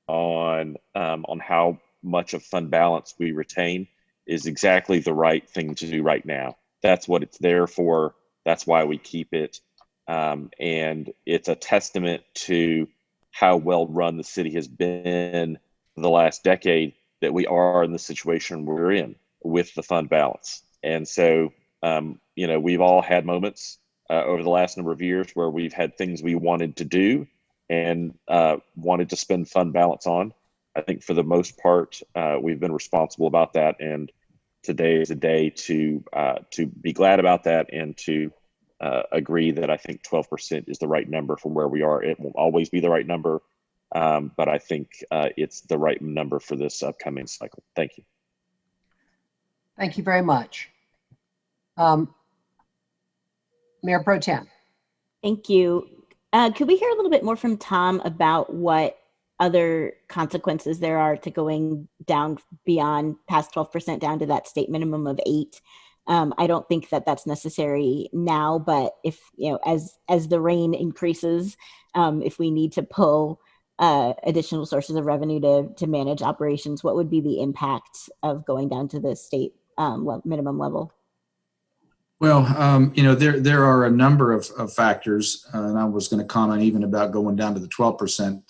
on how much of fund balance we retain is exactly the right thing to do right now. That's what it's there for. That's why we keep it. And it's a testament to how well run the city has been for the last decade that we are in the situation we're in with the fund balance. And so, we've all had moments over the last number of years where we've had things we wanted to do and wanted to spend fund balance on. I think for the most part, we've been responsible about that, and today is a day to be glad about that and to agree that I think 12% is the right number from where we are. It won't always be the right number, but I think it's the right number for this upcoming cycle. Thank you. Thank you very much. Mayor Pro Tem. Thank you. Could we hear a little bit more from Tom about what other consequences there are to going down beyond past 12% down to that state minimum of 8? I don't think that that's necessary now, but if, as the rain increases, if we need to pull additional sources of revenue to manage operations, what would be the impact of going down to the state minimum level? Well, there are a number of factors, and I was going to comment even about going down to the 12%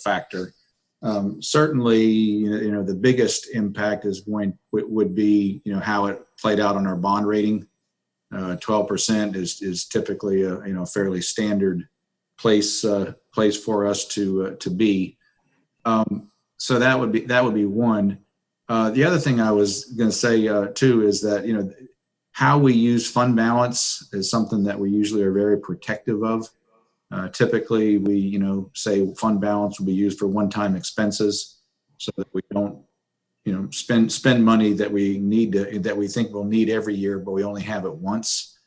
factor. Certainly, the biggest impact would be, how it played out on our bond rating. 12% is typically a fairly standard place for us to be. So that would be one. The other thing I was going to say too is that how we use fund balance is something that we usually are very protective of. Typically, we say fund balance will be used for one-time expenses, so that we don't spend money that we think we'll need every year, but we only have it once.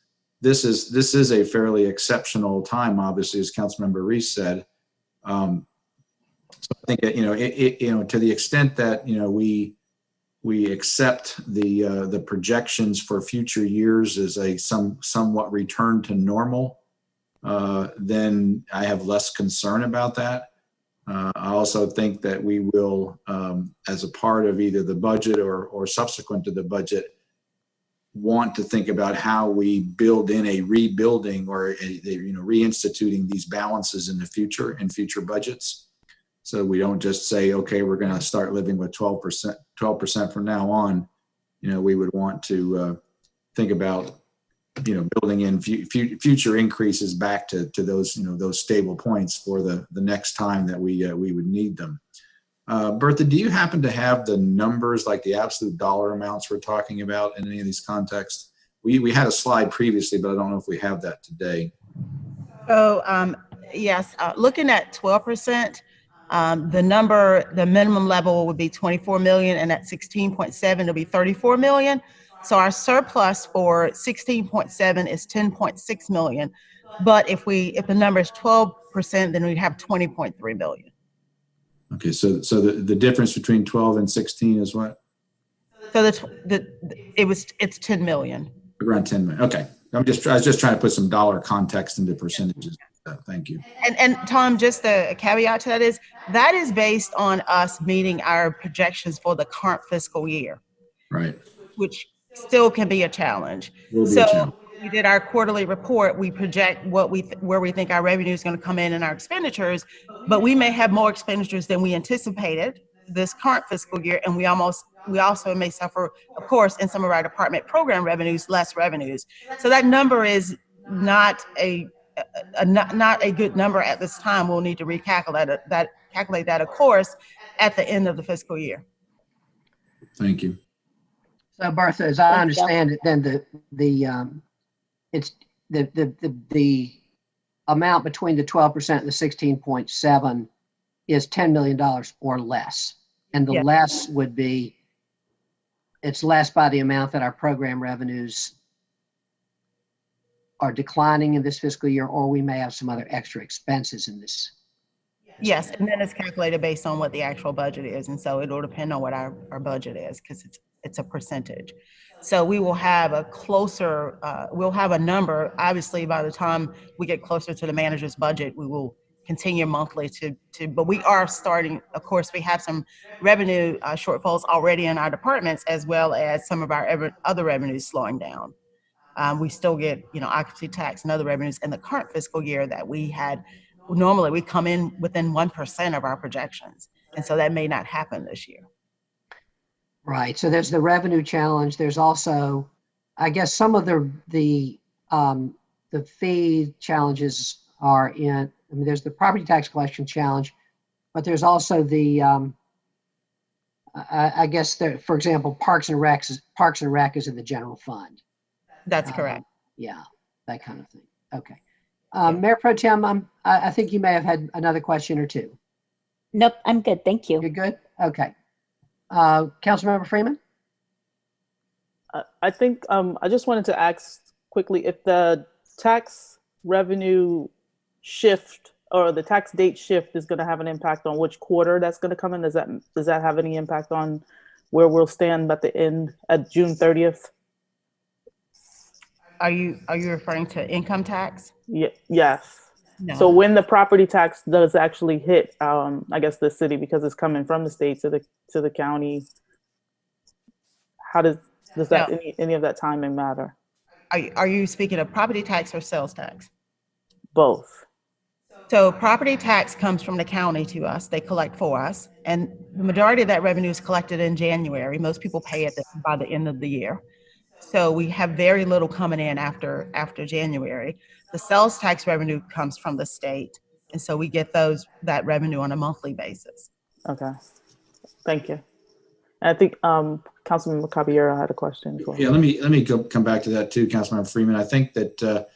This is a fairly exceptional time, obviously, as Councilmember Reese said. So I think to the extent that we accept the projections for future years as a somewhat return to normal, then I have less concern about that. I also think that we will, as a part of either the budget or subsequent to the budget, want to think about how we build in a rebuilding or reinstituting these balances in the future, in future budgets. So we don't just say, okay, we're going to start living with 12% from now on. We would want to think about, building in future increases back to those stable points for the next time that we would need them. Bertha, do you happen to have the numbers, like the absolute dollar amounts we're talking about in any of these contexts? We had a slide previously, but I don't know if we have that today. So yes, looking at 12%, the minimum level would be 24 million, and at 16.7 it'll be 34 million. So our surplus for 16.7 is 10.6 million. But if the number is 12%, then we'd have 20.3 million. Okay, so the difference between 12 and 16 is what? So it's 10 million. Around 10 million. Okay. I was just trying to put some dollar context into percentages. Thank you. And Tom, just a caveat to that is based on us meeting our projections for the current fiscal year. Right. Which still can be a challenge. So we did our quarterly report. We project where we think our revenue is going to come in and our expenditures, but we may have more expenditures than we anticipated this current fiscal year, and we also may suffer, of course, in some of our department program revenues, less revenues. So that number is not a good number at this time. We'll need to recalculate that, of course, at the end of the fiscal year. Thank you. So Bertha, as I understand it, then the amount between the 12% and the 16.7 is $10 million or less. And the less would be, it's less by the amount that our program revenues are declining in this fiscal year, or we may have some other extra expenses in this. Yes, and then it's calculated based on what the actual budget is. And so it'll depend on what our budget is, because it's a percentage. So we will have we'll have a number. Obviously, by the time we get closer to the manager's budget, we will continue monthly but we are starting, of course, we have some revenue shortfalls already in our departments, as well as some of our other revenues slowing down. We still get, occupancy tax and other revenues in the current fiscal year that we had. Normally we come in within 1% of our projections. And so that may not happen this year. Right. So there's the revenue challenge. There's also, I guess, some of the fee challenges are there's the property tax collection challenge, but there's also the I guess that, for example, Parks and Rec is in the general fund. That's correct. Yeah, that kind of thing. Okay. Mayor Pro Tem, I think you may have had another question or two. Nope, I'm good. Thank you. You're good? Okay. Councilmember Freeman? I think I just wanted to ask quickly if the tax revenue shift or the tax date shift is going to have an impact on which quarter that's going to come in. Does that have any impact on where we'll stand at the end at June 30th? Are you referring to income tax? Yes. No. So when the property tax does actually hit, I guess the city, because it's coming from the state to the county, how does that any of that timing matter? Are you speaking of property tax or sales tax? Both. So property tax comes from the county to us. They collect for us. And the majority of that revenue is collected in January. Most people pay it by the end of the year. So we have very little coming in after January. The sales tax revenue comes from the state. And so we get that revenue on a monthly basis. Okay. Thank you. I think Councilmember Caballero had a question as well. Yeah, let me come back to that too, Councilmember Freeman. I think that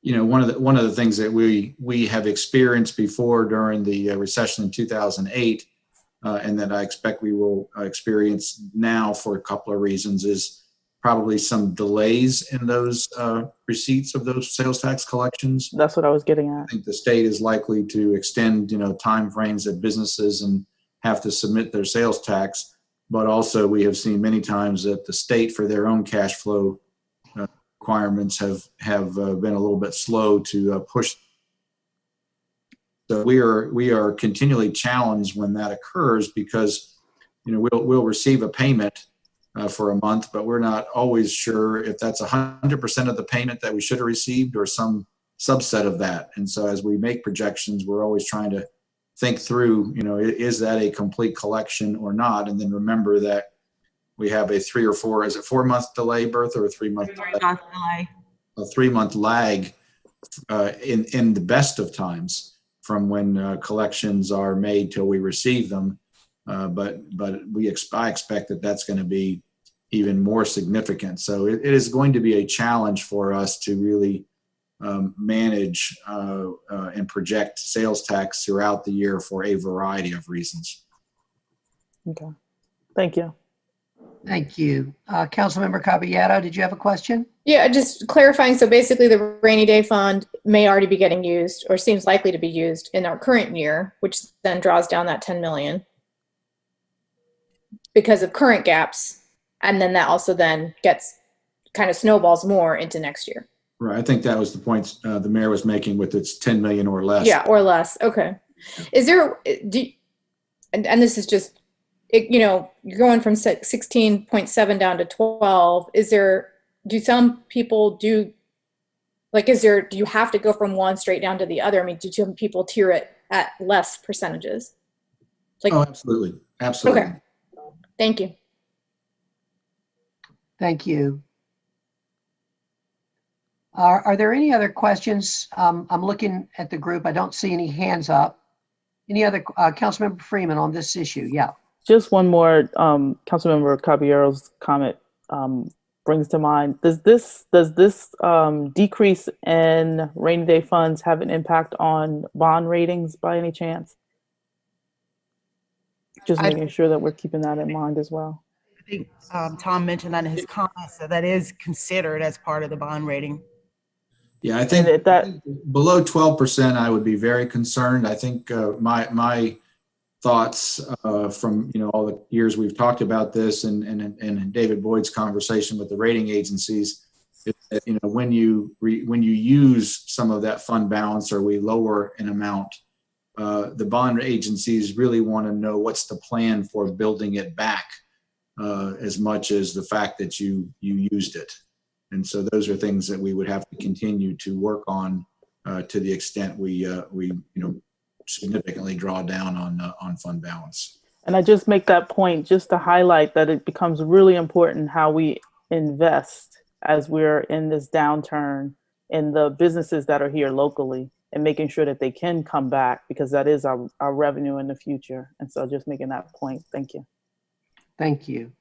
one of the things that we have experienced before during the recession in 2008, and that I expect we will experience now for a couple of reasons, is probably some delays in those receipts of those sales tax collections. That's what I was getting at. I think the state is likely to extend, time frames that businesses and have to submit their sales tax. But also we have seen many times that the state, for their own cash flow requirements, have been a little bit slow to push. So we are continually challenged when that occurs, because we'll receive a payment for a month, but we're not always sure if that's 100% of the payment that we should have received or some subset of that. And so as we make projections, we're always trying to think through, is that a complete collection or not? And then remember that we have a 3 or 4, is it 4-month delay, Bertha, or a 3-month delay? A 3-month lag in the best of times from when collections are made till we receive them. But I expect that that's going to be even more significant. So it is going to be a challenge for us to really manage and project sales tax throughout the year for a variety of reasons. Okay. Thank you. Thank you. Councilmember Caballero, did you have a question? Yeah, just clarifying. So basically the rainy day fund may already be getting used or seems likely to be used in our current year, which then draws down that 10 million because of current gaps. And then that also then gets kind of snowballs more into next year. Right. I think that was the point the mayor was making with its 10 million or less. Yeah, or less. Okay. Is there, and this is just, you're going from 16.7 down to 12. Do some people do you have to go from one straight down to the other? I mean, do some people tier it at less percentages? Oh, absolutely. Absolutely. Okay. Thank you. Thank you. Are there any other questions? I'm looking at the group. I don't see any hands up. Any other, Councilmember Freeman, on this issue? Yeah. Just one more. Councilmember Caballero's comment brings to mind. Does this decrease in rainy day funds have an impact on bond ratings by any chance? Just making sure that we're keeping that in mind as well. I think Tom mentioned that in his comments, so that is considered as part of the bond rating. Yeah, I think below 12%, I would be very concerned. I think my thoughts from all the years we've talked about this and David Boyd's conversation with the rating agencies is that when you use some of that fund balance or we lower an amount, the bond agencies really want to know what's the plan for building it back as much as the fact that you used it. And so those are things that we would have to continue to work on to the extent we significantly draw down on fund balance. And I just make that point just to highlight that it becomes really important how we invest as we're in this downturn in the businesses that are here locally and making sure that they can come back, because that is our revenue in the future. And so just making that point. Thank you. Thank you.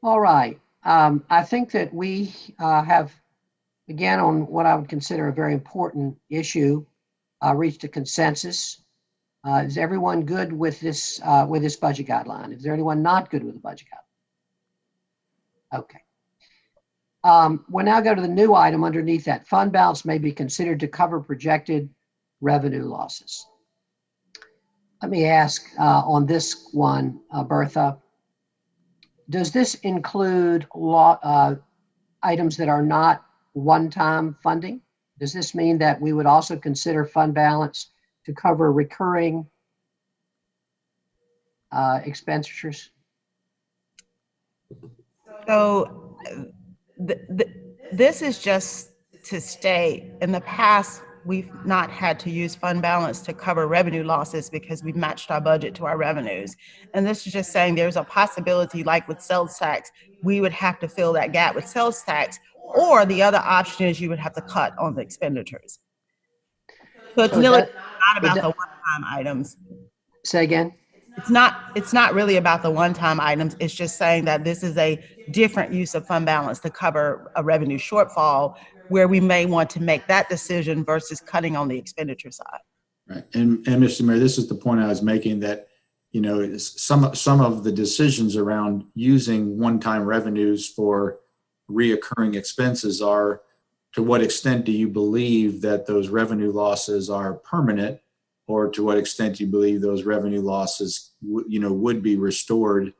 All right. I think that we have, again, on what I would consider a very important issue, reached a consensus. Is everyone good with this budget guideline? Is there anyone not good with the budget guideline? Okay. We'll now go to the new item underneath that. Fund balance may be considered to cover projected revenue losses. Let me ask on this one, Bertha, does this include items that are not one-time funding? Does this mean that we would also consider fund balance to cover recurring expenditures? So this is just to state, in the past, we've not had to use fund balance to cover revenue losses because we've matched our budget to our revenues. And this is just saying there's a possibility, like with sales tax, we would have to fill that gap with sales tax, or the other option is you would have to cut on the expenditures. So it's really not about the one-time items. Say again? It's not really about the one-time items. It's just saying that this is a different use of fund balance to cover a revenue shortfall where we may want to make that decision versus cutting on the expenditure side. Right. And Mr. Mayor, this is the point I was making, that, you know, some of the decisions around using one-time revenues for reoccurring expenses are, to what extent do you believe that those revenue losses are permanent, or to what extent do you believe those revenue losses would be restored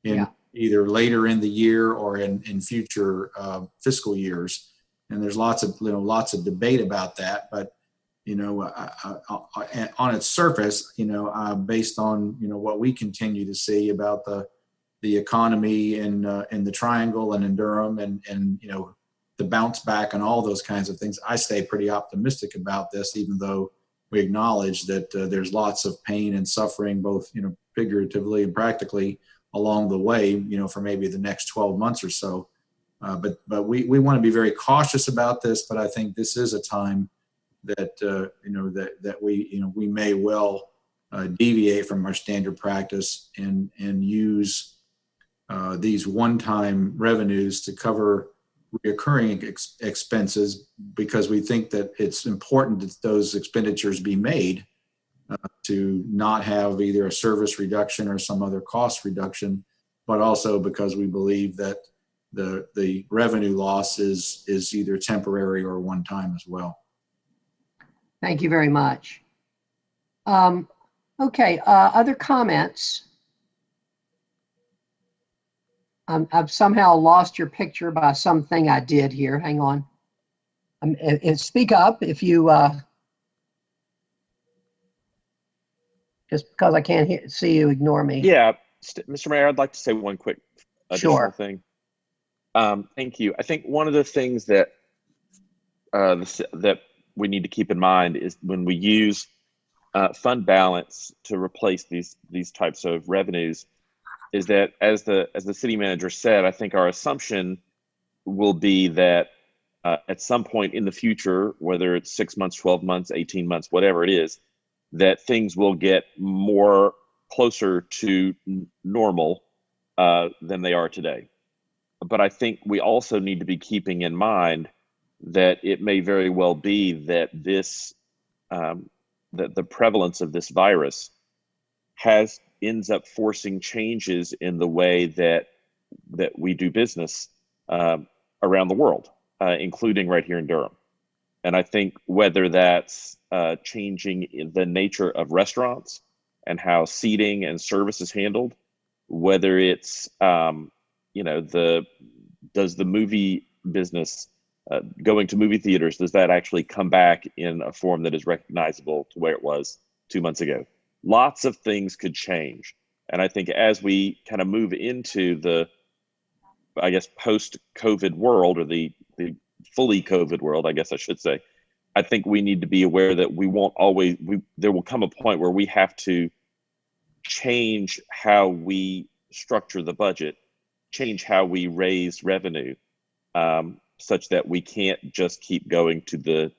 in either later in the year or in future fiscal years? And there's lots of debate about that, but on its surface, based on what we continue to see about the economy in the Triangle and in Durham, and the bounce back and all those kinds of things, I stay pretty optimistic about this, even though we acknowledge that there's lots of pain and suffering, both figuratively and practically, along the way, for maybe the next 12 months or so. But we want to be very cautious about this. But I think this is a time that that we may well deviate from our standard practice and use these one-time revenues to cover recurring expenses, because we think that it's important that those expenditures be made to not have either a service reduction or some other cost reduction, but also because we believe that the revenue loss is either temporary or one time as well. Thank you very much. Okay, other comments? I've somehow lost your picture by something I did here. Hang on. Speak up if you, just because I can't see you, ignore me. Yeah, Mr. Mayor, I'd like to say one quick additional thing. Thank you. I think one of the things that that we need to keep in mind is when we use fund balance to replace these types of revenues, is that as the city manager said, I think our assumption will be that at some point in the future, whether it's 6 months, 12 months, 18 months, whatever it is, that things will get more closer to normal than they are today. But I think we also need to be keeping in mind that it may very well be that this that the prevalence of this virus ends up forcing changes in the way that we do business around the world, including right here in Durham. And I think whether that's changing the nature of restaurants and how seating and service is handled, whether it's does the movie business, going to movie theaters, does that actually come back in a form that is recognizable to where it was 2 months ago? Lots of things could change. And I think as we kind of move into the, I guess, post-COVID world, or the fully COVID world, I guess I should say, I think we need to be aware that we won't always, there will come a point where we have to change how we structure the budget, change how we raise revenue, such that we can't just keep going to the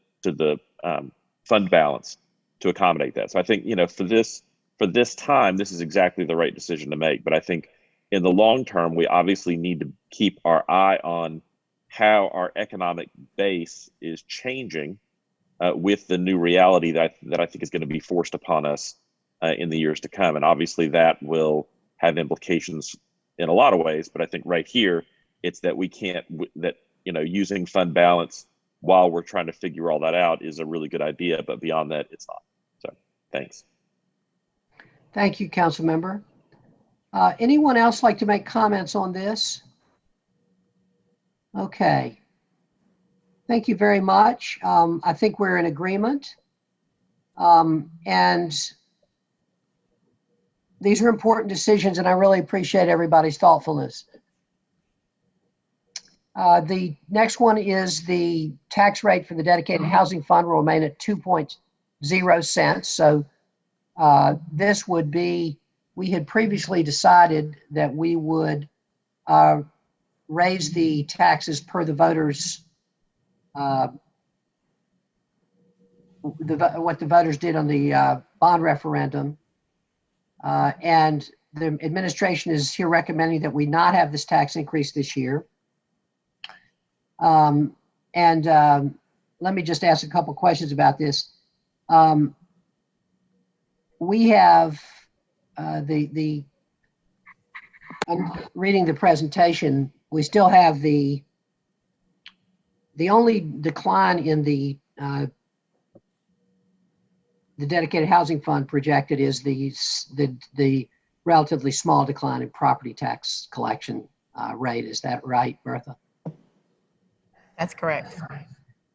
fund balance to accommodate that. So I think, for this for this time, this is exactly the right decision to make. But I think in the long term, we obviously need to keep our eye on how our economic base is changing with the new reality that I think is going to be forced upon us in the years to come. And obviously that will have implications in a lot of ways. But I think right here, it's that we can't, that, using fund balance while we're trying to figure all that out is a really good idea. But beyond that, it's not. So thanks. Thank you, council member. Anyone else like to make comments on this? Okay. Thank you very much. I think we're in agreement. And these are important decisions, and I really appreciate everybody's thoughtfulness. The next one is the tax rate for the dedicated housing fund will remain at 2.0 cents. So this would be, we had previously decided that we would raise the taxes per the voters, what the voters did on the bond referendum. And the administration is here recommending that we not have this tax increase this year. Let me just ask a couple questions about this. We have I'm reading the presentation, we still have the only decline in the dedicated housing fund projected is the relatively small decline in property tax collection rate. Is that right, Bertha? That's correct.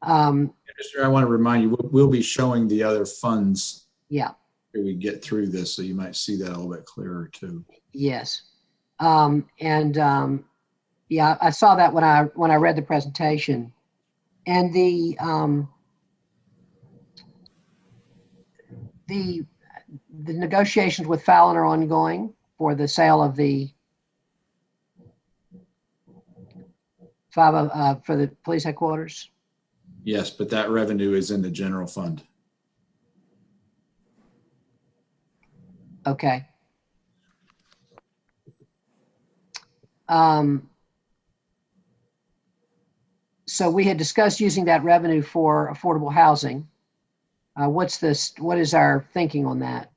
I want to remind you, we'll be showing the other funds. Yeah. After we get through this, so you might see that a little bit clearer too. Yes. Yeah, I saw that when I read the presentation, and the negotiations with Fallon are ongoing for the sale of the for the police headquarters. Yes, but that revenue is in the general fund. Okay. So we had discussed using that revenue for affordable housing. What is our thinking on that?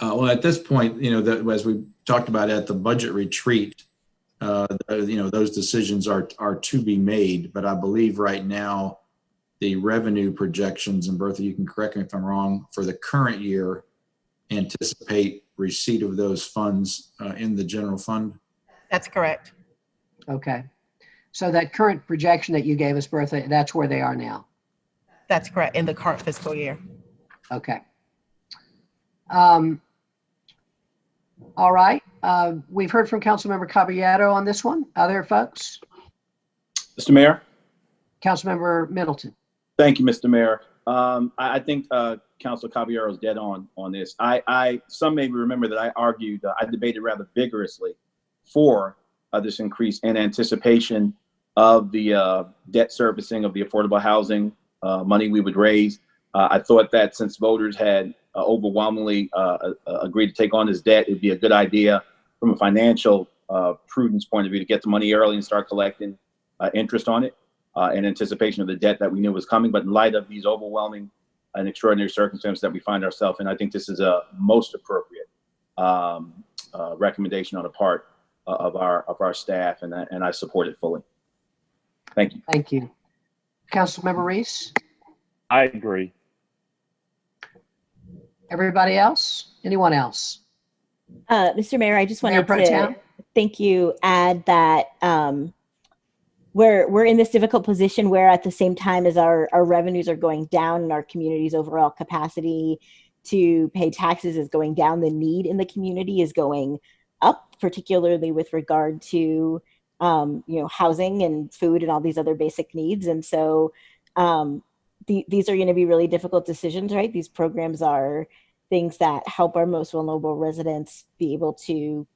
Well, at this point, that as we talked about at the budget retreat, those decisions are to be made. But I believe right now, the revenue projections, and Bertha, you can correct me if I'm wrong, for the current year anticipate receipt of those funds in the general fund? That's correct. Okay. So that current projection that you gave us, Bertha, that's where they are now? That's correct, in the current fiscal year. Okay. All right. We've heard from Councilmember Caballero on this one. Other folks? Mr. Mayor? Councilmember Middleton. Thank you, Mr. Mayor. I think Councilor Caballero is dead on this. Some may remember that I argued, I debated rather vigorously for this increase in anticipation of the debt servicing of the affordable housing money we would raise. I thought that since voters had overwhelmingly agreed to take on this debt, it'd be a good idea from a financial prudence point of view to get the money early and start collecting interest on it in anticipation of the debt that we knew was coming. But in light of these overwhelming and extraordinary circumstances that we find ourselves in, I think this is a most appropriate recommendation on the part of our staff, and I support it fully. Thank you. Thank you. Councilmember Reese? I agree. Everybody else? Anyone else? Mr. Mayor, I just wanted to Tem? thank you, add that we're in this difficult position where at the same time as our revenues are going down and our community's overall capacity to pay taxes is going down, the need in the community is going up, particularly with regard to housing and food and all these other basic needs. And so these are going to be really difficult decisions, right? These programs are things that help our most vulnerable residents be able to,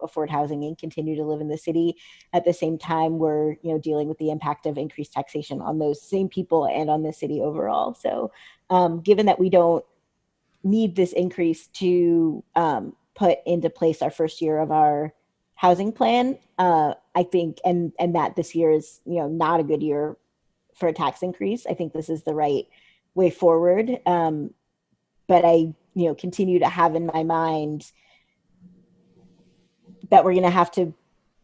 afford housing and continue to live in the city. At the same time, we're, dealing with the impact of increased taxation on those same people and on the city overall. So given that we don't need this increase to put into place our first year of our housing plan. I think, and that this year is, not a good year for a tax increase. I think this is the right way forward. But I, continue to have in my mind that we're going to have to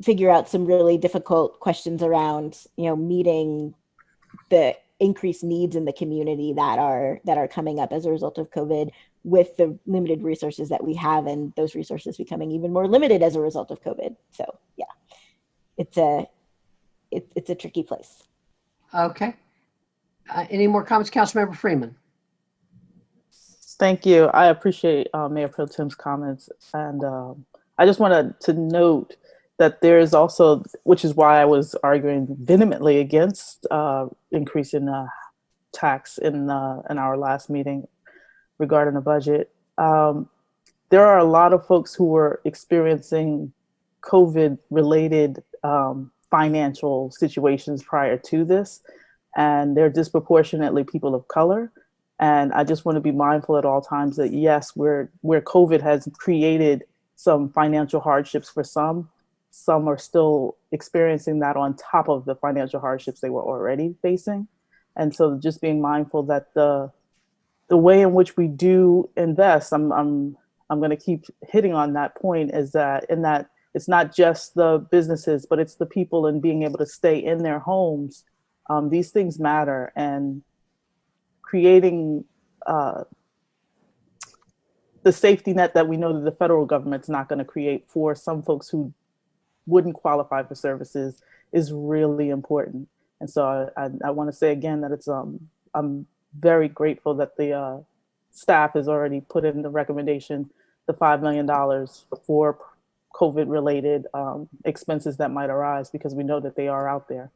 figure out some really difficult questions around, meeting the increased needs in the community that are coming up as a result of COVID, with the limited resources that we have, and those resources becoming even more limited as a result of COVID. So yeah, it's a tricky place. Okay. Any more comments, Councilmember Freeman? Thank you. I appreciate Mayor Pro Tem's comments. And I just wanted to note that there is also, which is why I was arguing vehemently against increasing tax in our last meeting regarding the budget. There are a lot of folks who were experiencing COVID-related financial situations prior to this, and they're disproportionately people of color. And I just want to be mindful at all times that yes, where COVID has created some financial hardships for some are still experiencing that on top of the financial hardships they were already facing. And so just being mindful that the way in which we do invest, I'm going to keep hitting on that point, is that it's not just the businesses, but it's the people and being able to stay in their homes. These things matter, and creating the safety net that we know that the federal government's not going to create for some folks who wouldn't qualify for services is really important. And so I want to say again that it's I'm very grateful that the staff has already put in the recommendation, the $5 million for COVID-related expenses that might arise, because we know that they are out there.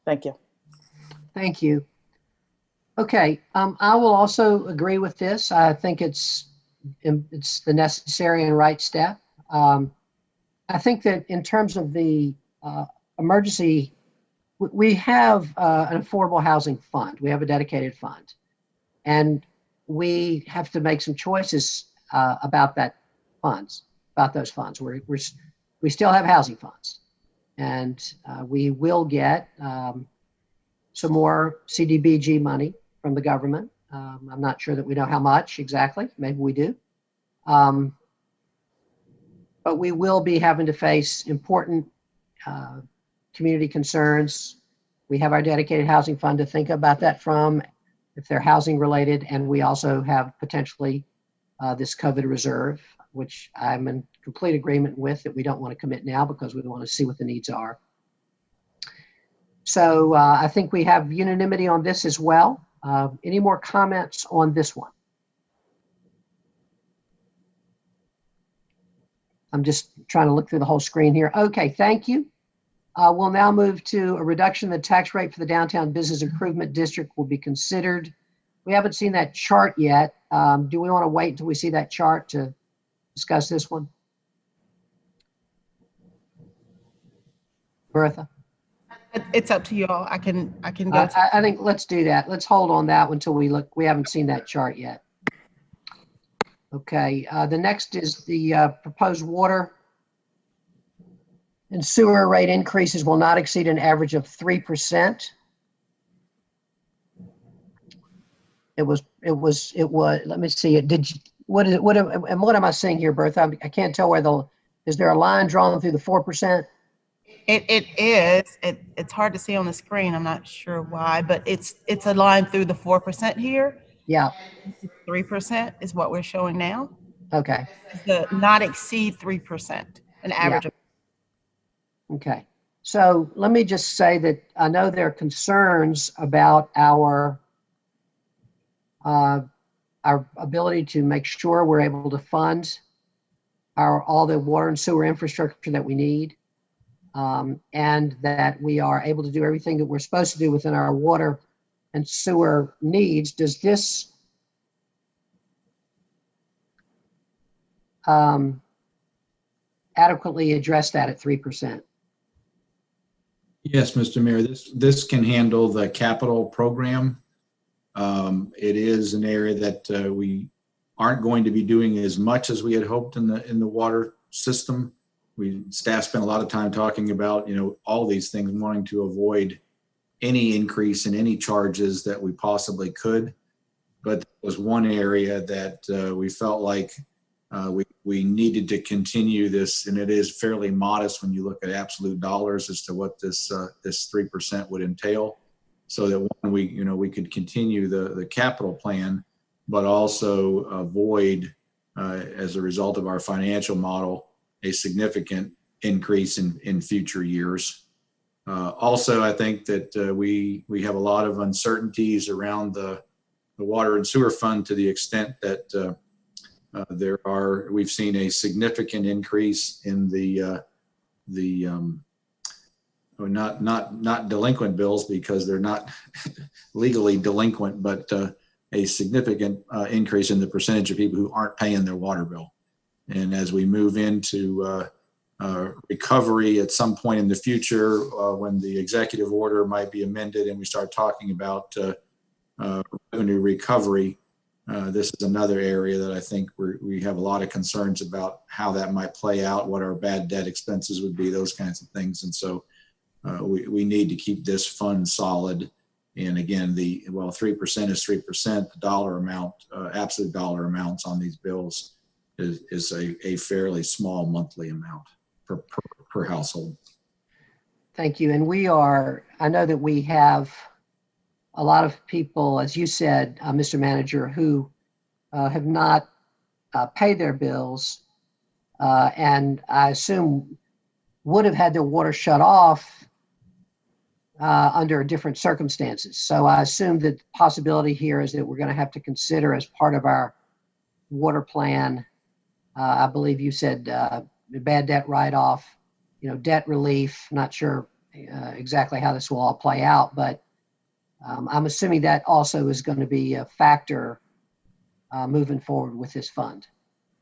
Thank you. Thank you. Okay, I will also agree with this. I think it's the necessary and right step. I think that in terms of the emergency, we have an affordable housing fund. We have a dedicated fund, and we have to make some choices about those funds. We still have housing funds, and we will get some more CDBG money from the government. I'm not sure that we know how much exactly. Maybe we do. But we will be having to face important community concerns. We have our dedicated housing fund to think about that from, if they're housing related, and we also have potentially this COVID reserve, which I'm in complete agreement with, that we don't want to commit now because we want to see what the needs are. So I think we have unanimity on this as well. Any more comments on this one? I'm just trying to look through the whole screen here. Okay, thank you. We'll now move to a reduction in the tax rate for the Downtown Business Improvement District will be considered. We haven't seen that chart yet. Do we want to wait until we see that chart to discuss this one? Bertha? It's up to you all. I can go. I think let's do that. Let's hold on that one until we look. We haven't seen that chart yet. Okay, the next is the proposed water and sewer rate increases will not exceed an average of 3%. It was, let me see it. What am I seeing here, Bertha? I can't tell where is there a line drawn through the 4%? It is. It's hard to see on the screen. I'm not sure why, but it's a line through the 4% here. Yeah. 3% is what we're showing now. Okay. The not exceed 3%, an average. Yeah. Okay. So let me just say that I know there are concerns about our ability to make sure we're able to fund all the water and sewer infrastructure that we need, and that we are able to do everything that we're supposed to do within our water and sewer needs. Does this adequately address that at 3%? Yes, Mr. Mayor, this can handle the capital program. It is an area that we aren't going to be doing as much as we had hoped in the water system. Staff spent a lot of time talking about, all these things, wanting to avoid any increase in any charges that we possibly could. But there was one area that we felt like we needed to continue this, and it is fairly modest when you look at absolute dollars as to what this 3% would entail, so that one, we could continue the capital plan, but also avoid, as a result of our financial model, a significant increase in future years. Also, I think that we have a lot of uncertainties around the water and sewer fund, to the extent that we've seen a significant increase in not delinquent bills, because they're not legally delinquent, but a significant increase in the percentage of people who aren't paying their water bill. And as we move into recovery at some point in the future, when the executive order might be amended and we start talking about revenue recovery, this is another area that I think we have a lot of concerns about how that might play out, what our bad debt expenses would be, those kinds of things. And so we need to keep this fund solid. And again, 3% is 3%. The dollar amount, absolute dollar amounts on these bills is a fairly small monthly amount per household. Thank you. And I know that we have a lot of people, as you said, Mr. Manager, who have not paid their bills, and I assume would have had their water shut off under different circumstances. So I assume that the possibility here is that we're going to have to consider, as part of our water plan, I believe you said bad debt write-off, debt relief. Not sure exactly how this will all play out, but I'm assuming that also is going to be a factor moving forward with this fund.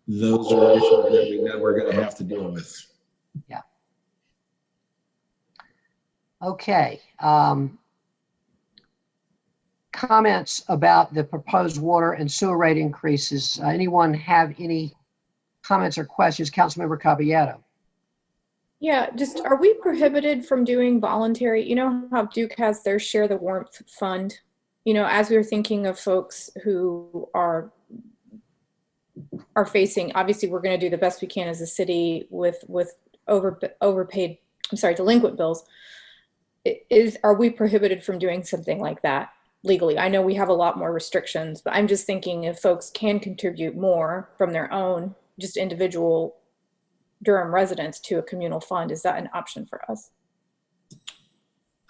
Those are issues that we know we're going to have to deal with. Yeah. Okay. Comments about the proposed water and sewer rate increases. Anyone have any comments or questions? Councilmember Caballero. Yeah, are we prohibited from doing voluntary? You know how Duke has their Share the Warmth fund? As we were thinking of folks who are facing, obviously we're going to do the best we can as a city with overpaid, delinquent bills. Are we prohibited from doing something like that legally? I know we have a lot more restrictions, but I'm just thinking if folks can contribute more from their own, just individual Durham residents to a communal fund, is that an option for us?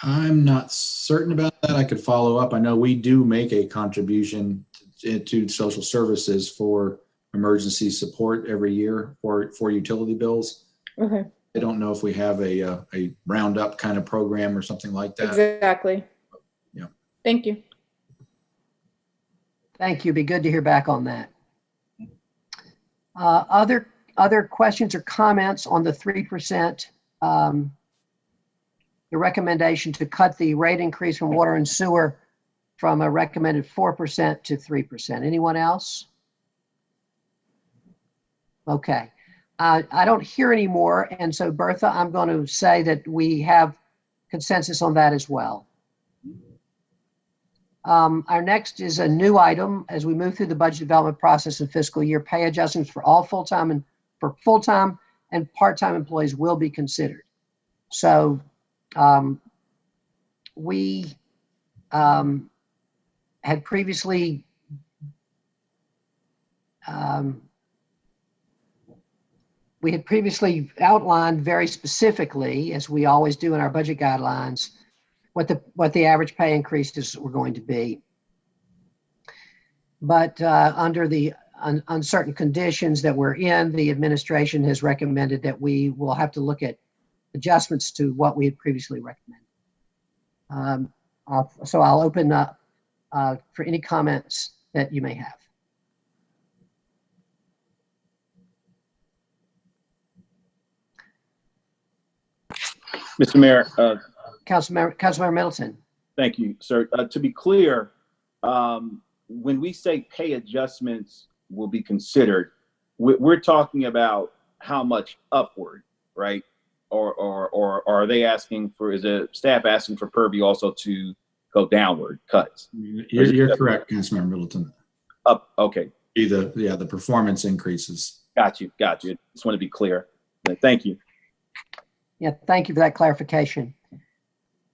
I'm not certain about that. I could follow up. I know we do make a contribution to social services for emergency support every year for utility bills. Okay. I don't know if we have a roundup kind of program or something like that. Exactly. Yeah. Thank you. Thank you. Be good to hear back on that. Other questions or comments on the 3%, the recommendation to cut the rate increase from water and sewer from a recommended 4% to 3%? Anyone else? Okay. I don't hear any more. And so, Bertha, I'm going to say that we have consensus on that as well. Our next is a new item as we move through the budget development process and fiscal year. Pay adjustments for all full-time and part-time employees will be considered. So we had previously outlined very specifically, as we always do in our budget guidelines, what the average pay increases were going to be. But under the uncertain conditions that we're in, the administration has recommended that we will have to look at adjustments to what we had previously recommended. So I'll open up for any comments that you may have. Mr. Mayor. Councilmember Middleton. Thank you, sir. To be clear, when we say pay adjustments, will be considered, we're talking about how much upward, right? Or are they asking for, is the staff asking for purview also to go downward cuts? You're correct, Councilmember Middleton. Up, okay. The performance increases. Got you. Just want to be clear. Thank you. Yeah, thank you for that clarification.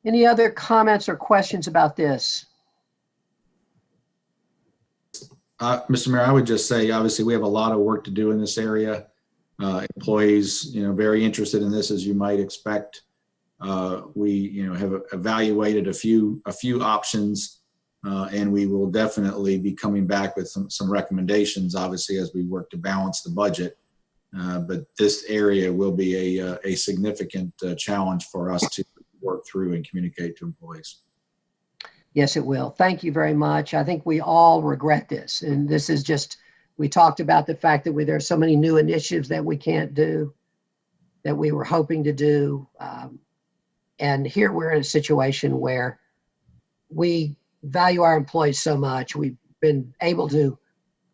Any other comments or questions about this? Mr. Mayor, I would just say, obviously, we have a lot of work to do in this area. Employees, very interested in this, as you might expect. We, have evaluated a few options, and we will definitely be coming back with some recommendations, obviously, as we work to balance the budget. But this area will be a significant challenge for us to work through and communicate to employees. Yes, it will. Thank you very much. I think we all regret this. And this is just, we talked about the fact that there are so many new initiatives that we can't do, that we were hoping to do. And here we're in a situation where we value our employees so much. We've been able to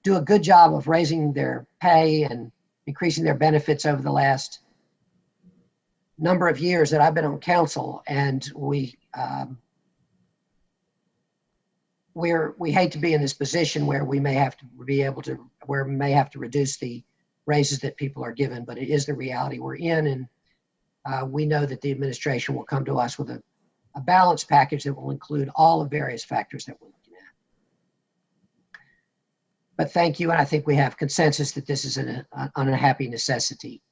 do a good job of raising their pay and increasing their benefits over the last number of years that I've been on council. And we hate to be in this position where we may have to reduce the raises that people are given, but it is the reality we're in. And we know that the administration will come to us with a balanced package that will include all the various factors that we're looking at. But thank you. And I think we have consensus that this is an unhappy necessity.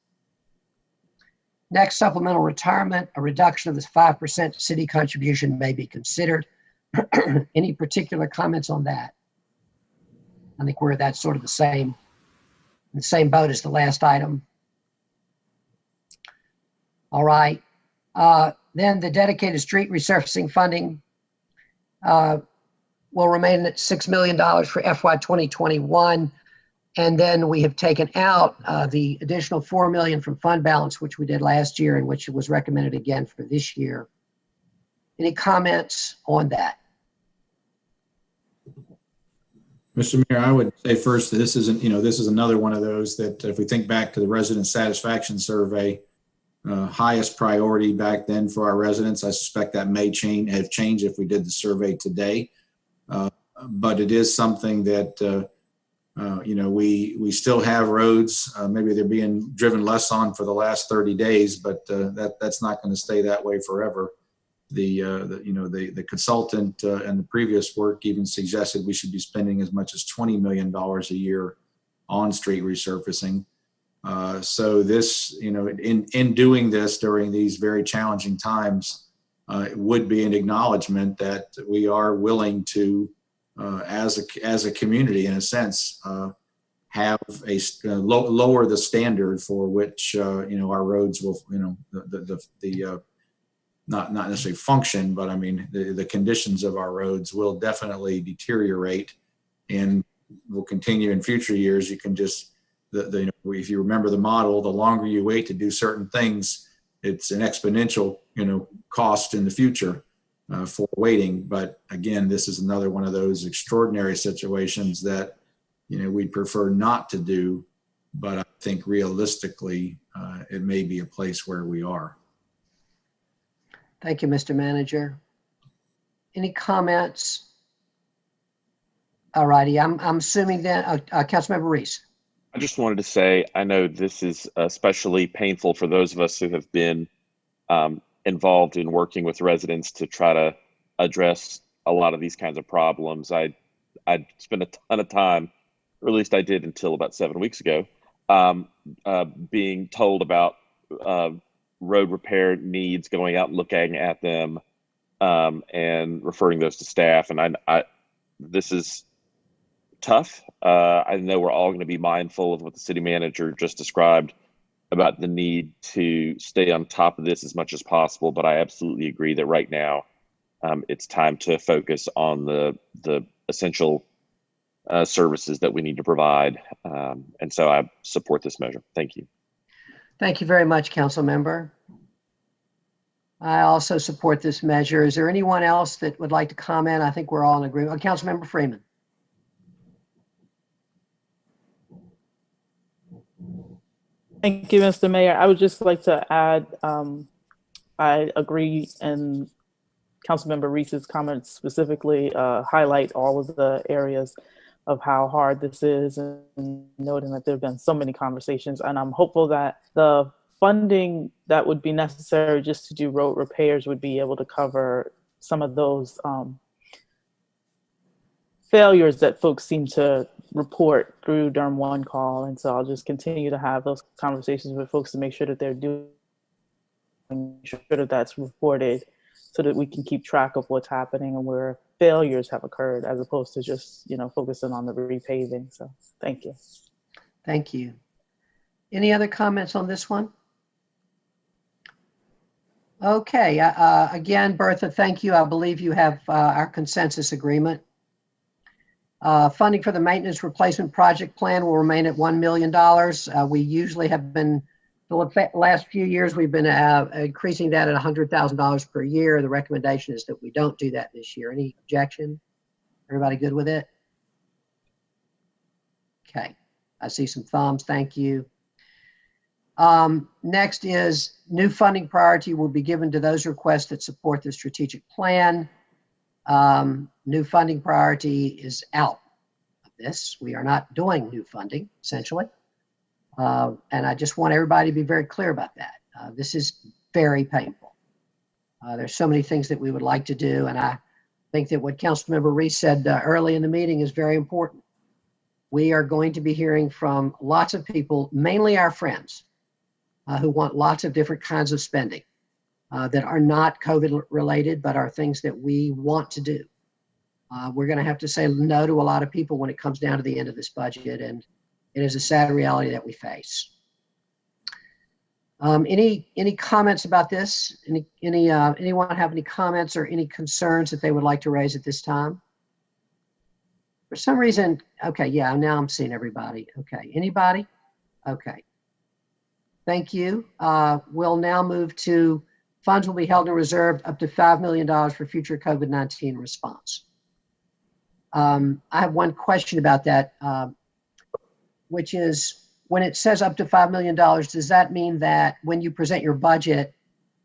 Next, supplemental retirement, a reduction of the 5% city contribution may be considered. Any particular comments on that? I think that's sort of the same boat as the last item. All right. Then the dedicated street resurfacing funding will remain at $6 million for FY 2021. And then we have taken out the additional $4 million from fund balance, which we did last year and which was recommended again for this year. Any comments on that? Mr. Mayor, I would say first, this is another one of those that if we think back to the resident satisfaction survey, highest priority back then for our residents. I suspect that may have changed if we did the survey today. But it is something that, we still have roads. Maybe they're being driven less on for the last 30 days, but that's not going to stay that way forever. The consultant and the previous work even suggested we should be spending as much as $20 million a year on street resurfacing. So this, in doing this during these very challenging times, it would be an acknowledgement that we are willing to, as a community, in a sense, have lower the standard for which our roads will, not necessarily function, but I mean the conditions of our roads will definitely deteriorate and will continue in future years. You can just if you remember the model, the longer you wait to do certain things, it's an exponential cost in the future for waiting. But again, this is another one of those extraordinary situations that we'd prefer not to do, but I think realistically it may be a place where we are. Thank you, Mr. Manager. Any comments? All righty, I'm assuming that Councilmember Reese. I just wanted to say, I know this is especially painful for those of us who have been involved in working with residents to try to address a lot of these kinds of problems. I spent a ton of time, or at least I did until about 7 weeks ago, being told about road repair needs, going out and looking at them, and referring those to staff. And this is tough. I know we're all going to be mindful of what the city manager just described about the need to stay on top of this as much as possible. But I absolutely agree that right now it's time to focus on the essential services that we need to provide. And so I support this measure. Thank you. Thank you very much, Council Member. I also support this measure. Is there anyone else that would like to comment? I think we're all in agreement. Councilmember Freeman. Thank you, Mr. Mayor. I would just like to add, I agree, and Councilmember Reese's comments specifically highlight all of the areas of how hard this is, and noting that there have been so many conversations. And I'm hopeful that the funding that would be necessary just to do road repairs would be able to cover some of those failures that folks seem to report through Durham One Call. And so I'll just continue to have those conversations with folks to make sure that they're doing, sure that that's reported, so that we can keep track of what's happening and where failures have occurred, as opposed to just, focusing on the repaving. So thank you. Thank you. Any other comments on this one? Okay, again, Bertha, thank you. I believe you have our consensus agreement. Funding for the maintenance replacement project plan will remain at $1 million. We usually have been, the last few years, we've been increasing that at $100,000 per year. The recommendation is that we don't do that this year. Any objection? Everybody good with it? Okay, I see some thumbs, thank you. Next is new funding priority will be given to those requests that support the strategic plan. New funding priority is out of this. We are not doing new funding, essentially. And I just want everybody to be very clear about that. This is very painful. There's so many things that we would like to do, and I think that what Councilmember Reese said early in the meeting is very important. We are going to be hearing from lots of people, mainly our friends, who want lots of different kinds of spending that are not COVID related, but are things that we want to do. We're going to have to say no to a lot of people when it comes down to the end of this budget, and it is a sad reality that we face. Any comments about this? Anyone have any comments or any concerns that they would like to raise at this time? For some reason, okay, yeah, now I'm seeing everybody. Okay, anybody? Okay. Thank you. We'll now move to funds will be held in reserve up to $5 million for future COVID-19 response. I have one question about that, which is when it says up to $5 million, does that mean that when you present your budget,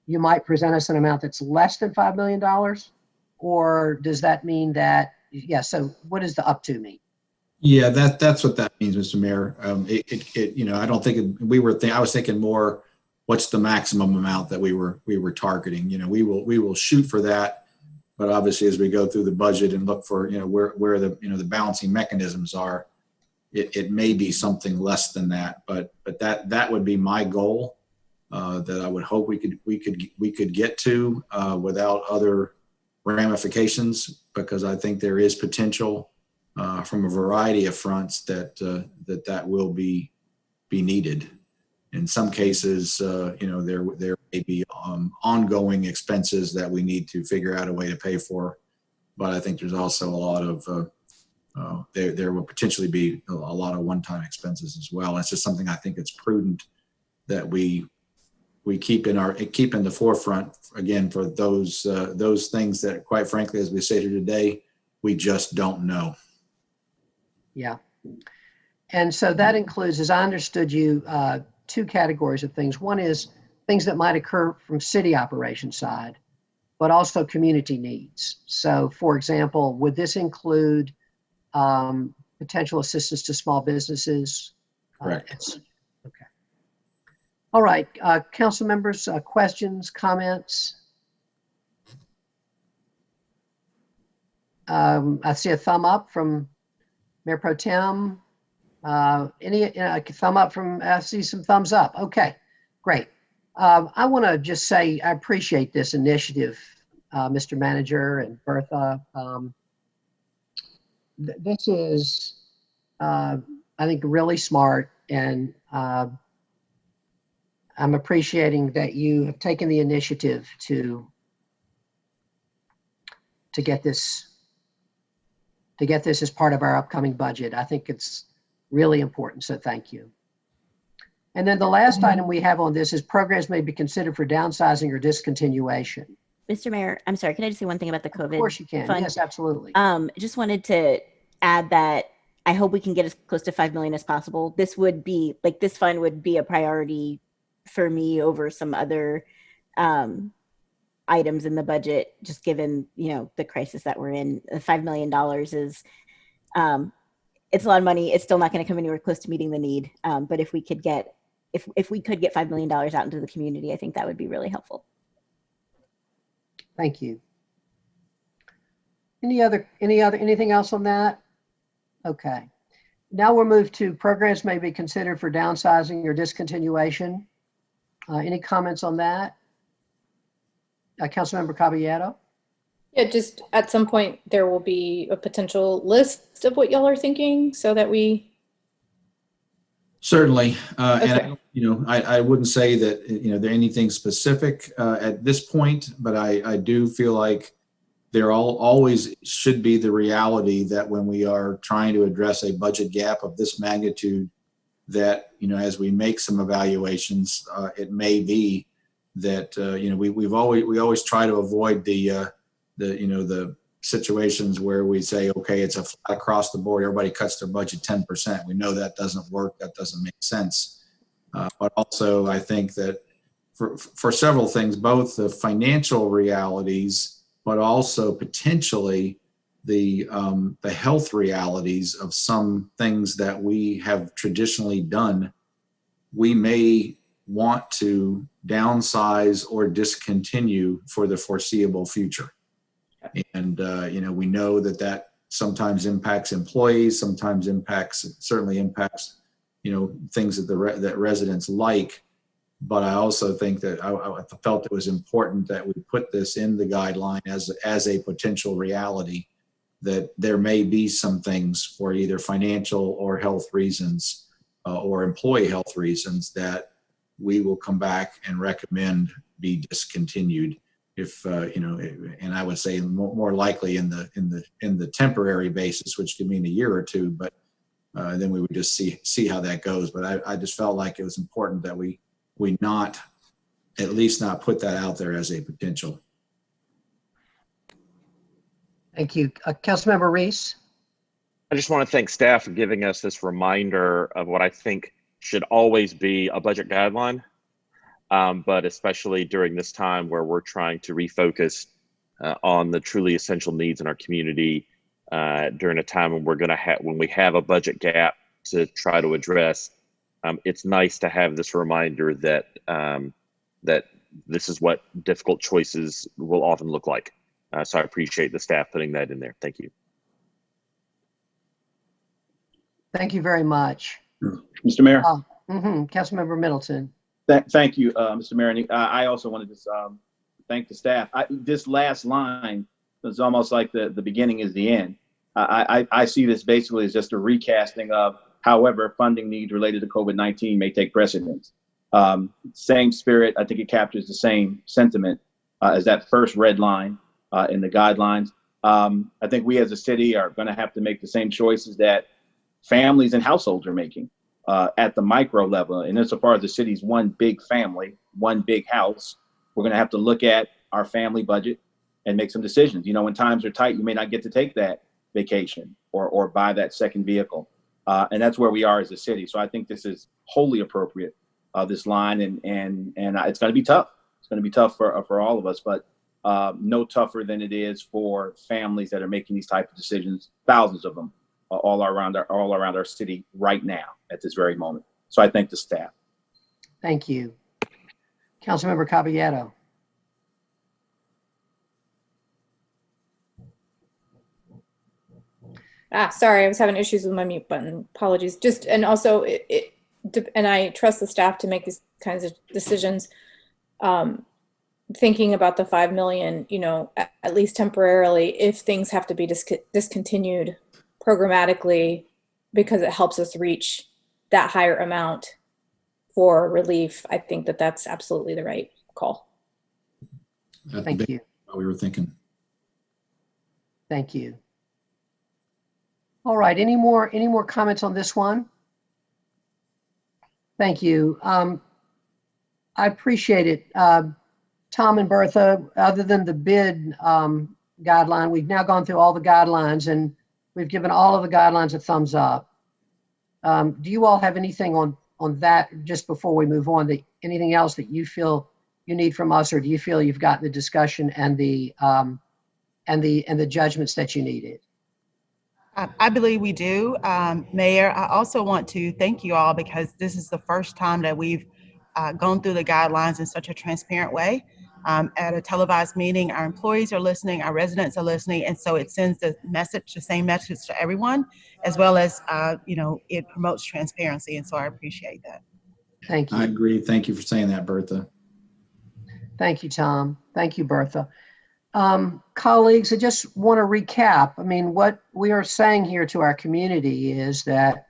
you might present us an amount that's less than $5 million? Or does that mean that, yeah, so what does the up to mean? Yeah, that's what that means, Mr. Mayor. I don't think I was thinking more, what's the maximum amount that we were targeting? We will shoot for that, but obviously as we go through the budget and look for where the the balancing mechanisms are, it may be something less than that, but that would be my goal, that I would hope we could get to without other ramifications, because I think there is potential from a variety of fronts that will be needed. In some cases, there may be ongoing expenses that we need to figure out a way to pay for, but I think there's also a lot of there will potentially be a lot of one-time expenses as well. It's just something I think it's prudent that we keep in the forefront, again, for those things that, quite frankly, as we say here today, we just don't know. Yeah. And so that includes, as I understood you, two categories of things. One is things that might occur from city operation side, but also community needs. So, for example, would this include potential assistance to small businesses? Correct. Okay. All right, council members, questions, comments? I see a thumb up from Mayor Pro Tem. Any thumb up from, I see some thumbs up. Okay, great. I want to just say I appreciate this initiative, Mr. Manager and Bertha. This is, I think, really smart, and I'm appreciating that you have taken the initiative to get this as part of our upcoming budget. I think it's really important, so thank you. And then the last item we have on this is programs may be considered for downsizing or discontinuation. Mr. Mayor, I'm sorry, can I just say one thing about the COVID? Of course you can, fund? yes, absolutely. Just wanted to add that I hope we can get as close to 5 million as possible. This fund would be a priority for me over some other items in the budget, just given, the crisis that we're in. $5 million is, it's a lot of money. It's still not going to come anywhere close to meeting the need. But if we could get $5 million out into the community, I think that would be really helpful. Thank you. Anything else on that? Okay. Now we'll move to programs may be considered for downsizing or discontinuation. Any comments on that? Councilmember Caballero? Yeah, just at some point there will be a potential list of what y'all are thinking so that we. Certainly. Okay. And I wouldn't say that, there anything specific at this point, but I do feel like there always should be the reality that when we are trying to address a budget gap of this magnitude, that, as we make some evaluations, it may be that, we always try to avoid the situations where we say, okay, it's a flat across the board, everybody cuts their budget 10%. We know that doesn't work. That doesn't make sense. But also I think that for several things, both the financial realities, but also potentially the health realities of some things that we have traditionally done, we may want to downsize or discontinue for the foreseeable future. And, we know that sometimes impacts employees, sometimes certainly impacts, things that residents like. But I also think that I felt it was important that we put this in the guideline as a potential reality, that there may be some things for either financial or health reasons or employee health reasons that we will come back and recommend be discontinued. If and I would say more likely in the temporary basis, which could mean a year or two, but then we would just see how that goes. But I just felt like it was important that we at least not put that out there as a potential. Thank you. Councilmember Reese? I just want to thank staff for giving us this reminder of what I think should always be a budget guideline, but especially during this time where we're trying to refocus on the truly essential needs in our community during a time when when we have a budget gap to try to address. It's nice to have this reminder that that this is what difficult choices will often look like. So I appreciate the staff putting that in there. Thank you. Thank you very much. Mr. Mayor. Councilmember Middleton. Thank you, Mr. Mayor. And I also wanted to thank the staff. This last line is almost like the beginning is the end. I see this basically as just a recasting of however funding needs related to COVID-19 may take precedence. Same spirit, I think it captures the same sentiment as that first red line in the guidelines. I think we as a city are going to have to make the same choices that families and households are making at the micro level. And insofar as the city's one big family, one big house, we're going to have to look at our family budget and make some decisions. When times are tight, you may not get to take that vacation or buy that second vehicle. And that's where we are as a city. So I think this is wholly appropriate, this line, and it's going to be tough. It's going to be tough for all of us, but no tougher than it is for families that are making these type of decisions, thousands of them all around our city right now at this very moment. So I thank the staff. Thank you. Councilmember Caballero. Sorry, I was having issues with my mute button. Apologies. And also, and I trust the staff to make these kinds of decisions. Thinking about the 5 million, at least temporarily, if things have to be discontinued programmatically, because it helps us reach that higher amount for relief, I think that that's absolutely the right call. Thank you. We were thinking. Thank you. All right. Any more comments on this one? Thank you. I appreciate it. Tom and Bertha, other than the bid guideline, we've now gone through all the guidelines, and we've given all of the guidelines a thumbs up. Do you all have anything on that just before we move on? Anything else that you feel you need from us, or do you feel you've got the discussion and the judgments that you needed? I believe we do. Mayor, I also want to thank you all because this is the first time that we've gone through the guidelines in such a transparent way. At a televised meeting, our employees are listening, our residents are listening, and so it sends the same message to everyone, as well as, it promotes transparency, and so I appreciate that. Thank you. I agree. Thank you for saying that, Bertha. Thank you, Tom. Thank you, Bertha. Colleagues, I just want to recap. I mean, what we are saying here to our community is that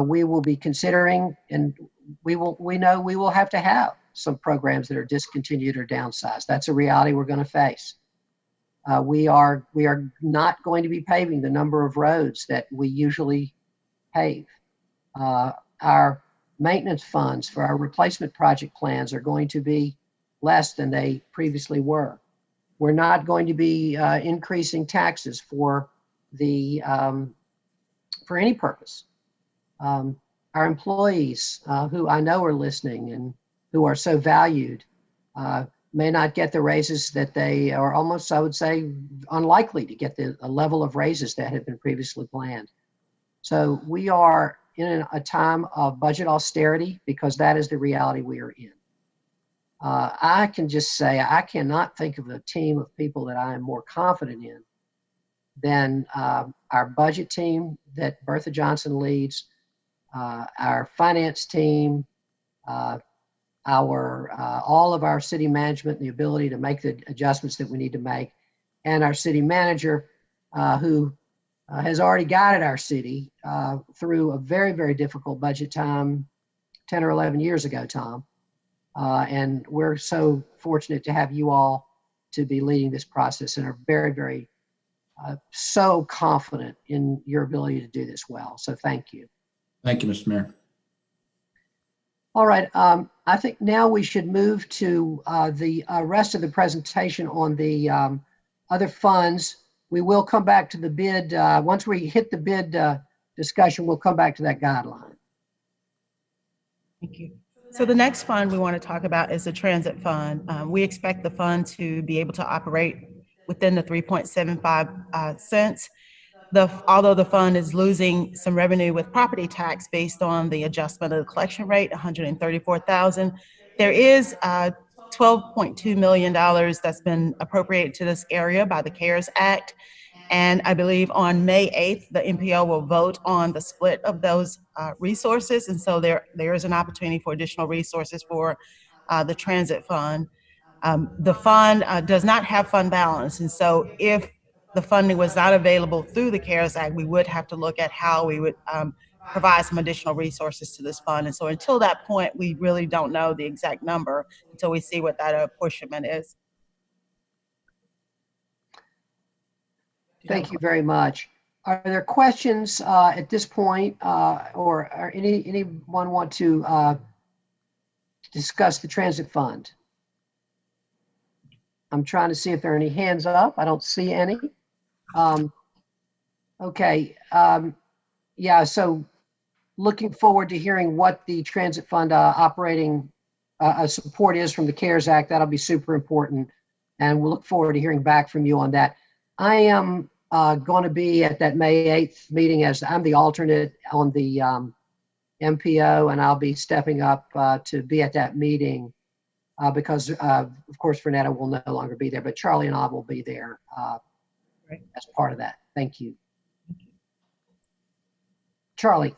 we will be considering, and we know we will have to have some programs that are discontinued or downsized. That's a reality we're going to face. We are not going to be paving the number of roads that we usually pave. Our maintenance funds for our replacement project plans are going to be less than they previously were. We're not going to be increasing taxes for any purpose. Our employees, who I know are listening and who are so valued, may not get the raises that they are almost, I would say, unlikely to get the level of raises that had been previously planned. So we are in a time of budget austerity because that is the reality we are in. I can just say I cannot think of a team of people that I am more confident in than our budget team that Bertha Johnson leads, our finance team, all of our city management, the ability to make the adjustments that we need to make, and our city manager, who has already guided our city through a very, very difficult budget time 10 or 11 years ago, Tom. And we're so fortunate to have you all to be leading this process and are very, very so confident in your ability to do this well. So thank you. Thank you, Mr. Mayor. All right. I think now we should move to the rest of the presentation on the other funds. We will come back to the bid. Once we hit the bid discussion, we'll come back to that guideline. Thank you. So the next fund we want to talk about is the transit fund. We expect the fund to be able to operate within the 3.75 cents. Although the fund is losing some revenue with property tax based on the adjustment of the collection rate, $134,000, there is $12.2 million that's been appropriated to this area by the CARES Act. And I believe on May 8th, the MPO will vote on the split of those resources. And so there is an opportunity for additional resources for the transit fund. The fund does not have fund balance. And so if the funding was not available through the CARES Act, we would have to look at how we would provide some additional resources to this fund. And so until that point, we really don't know the exact number until we see what that apportionment is. Thank you very much. Are there questions at this point, or anyone want to discuss the transit fund? I'm trying to see if there are any hands up. I don't see any. Okay. Yeah, so looking forward to hearing what the transit fund operating support is from the CARES Act. That'll be super important. And we'll look forward to hearing back from you on that. I am going to be at that May 8th meeting as I'm the alternate on the MPO, and I'll be stepping up to be at that meeting because, of course, Fernetta will no longer be there, but Charlie and I will be there as part of that. Thank you. Charlie.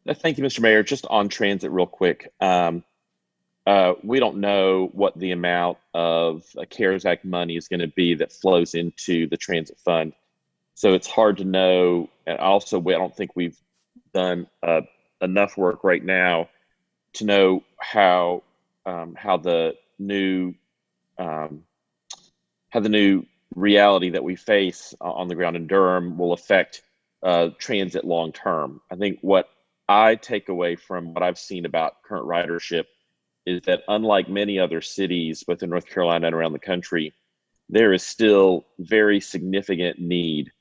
Thank you, Mr. Mayor. Just on transit real quick. We don't know what the amount of CARES Act money is going to be that flows into the transit fund. So it's hard to know. And also, I don't think we've done enough work right now to know how the new reality that we face on the ground in Durham will affect transit long term. I think what I take away from what I've seen about current ridership is that unlike many other cities both in North Carolina and around the country, there is still very significant need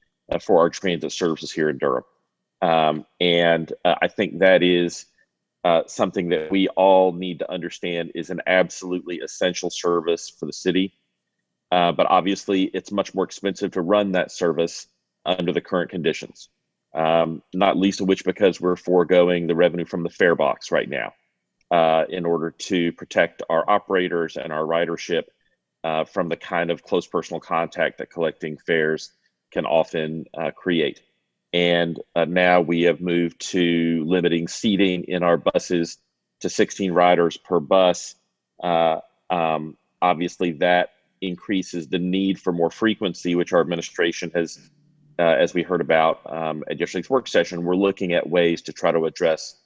for our transit services here in Durham. And I think that is something that we all need to understand is an absolutely essential service for the city. But obviously, it's much more expensive to run that service under the current conditions, not least of which because we're foregoing the revenue from the fare box right now in order to protect our operators and our ridership from the kind of close personal contact that collecting fares can often create. And now we have moved to limiting seating in our buses to 16 riders per bus. Obviously, that increases the need for more frequency, which our administration has, as we heard about at yesterday's work session, we're looking at ways to try to address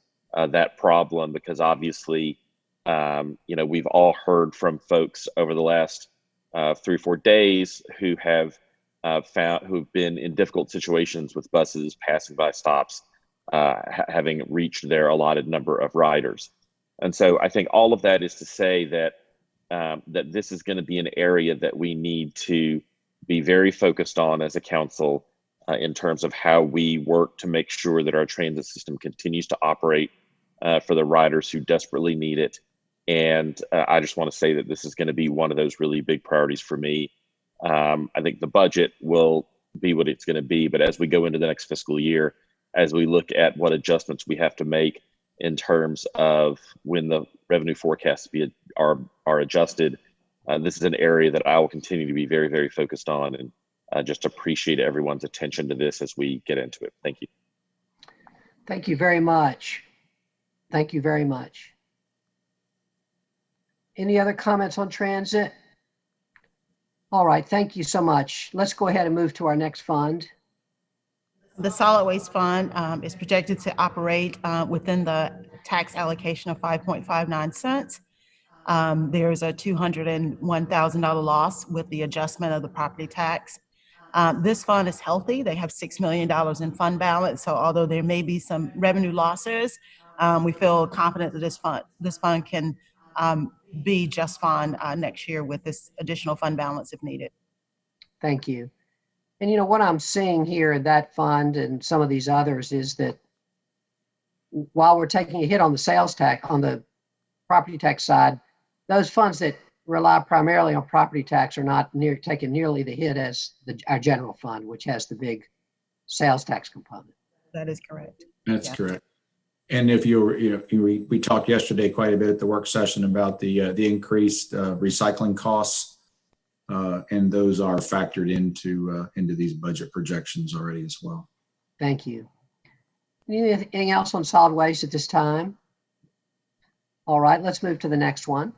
that problem because obviously, we've all heard from folks over the last 3 or 4 days who have who've been in difficult situations with buses passing by stops, having reached their allotted number of riders. And so I think all of that is to say that that this is going to be an area that we need to be very focused on as a council in terms of how we work to make sure that our transit system continues to operate for the riders who desperately need it. And I just want to say that this is going to be one of those really big priorities for me. I think the budget will be what it's going to be, but as we go into the next fiscal year, as we look at what adjustments we have to make in terms of when the revenue forecasts are adjusted, this is an area that I will continue to be very, very focused on, and just appreciate everyone's attention to this as we get into it. Thank you. Thank you very much. Thank you very much. Any other comments on transit? All right, thank you so much. Let's go ahead and move to our next fund. The solid waste fund is projected to operate within the tax allocation of 5.59 cents. There's a $201,000 loss with the adjustment of the property tax. This fund is healthy. They have $6 million in fund balance. So although there may be some revenue losses, we feel confident that this fund can be just fine next year with this additional fund balance if needed. Thank you. And what I'm seeing here in that fund and some of these others is that while we're taking a hit on the sales tax, on the property tax side, those funds that rely primarily on property tax are not taking nearly the hit as our general fund, which has the big sales tax component. That is correct. That's correct. And if we talked yesterday quite a bit at the work session about the increased recycling costs, and those are factored into these budget projections already as well. Thank you. Anything else on solid waste at this time? All right, let's move to the next one.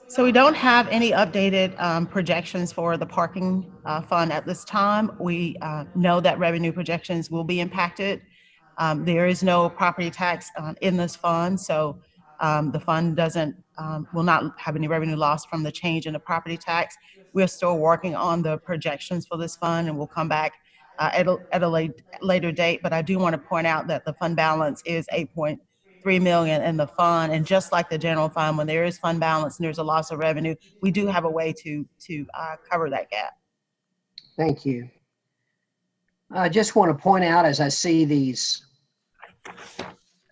So we don't have any updated projections for the parking fund at this time. We know that revenue projections will be impacted. There is no property tax in this fund, so the fund will not have any revenue loss from the change in the property tax. We're still working on the projections for this fund, and we'll come back at a later date. But I do want to point out that the fund balance is $8.3 million in the fund, and just like the general fund, when there is fund balance and there's a loss of revenue, we do have a way to cover that gap. Thank you. I just want to point out, as I see these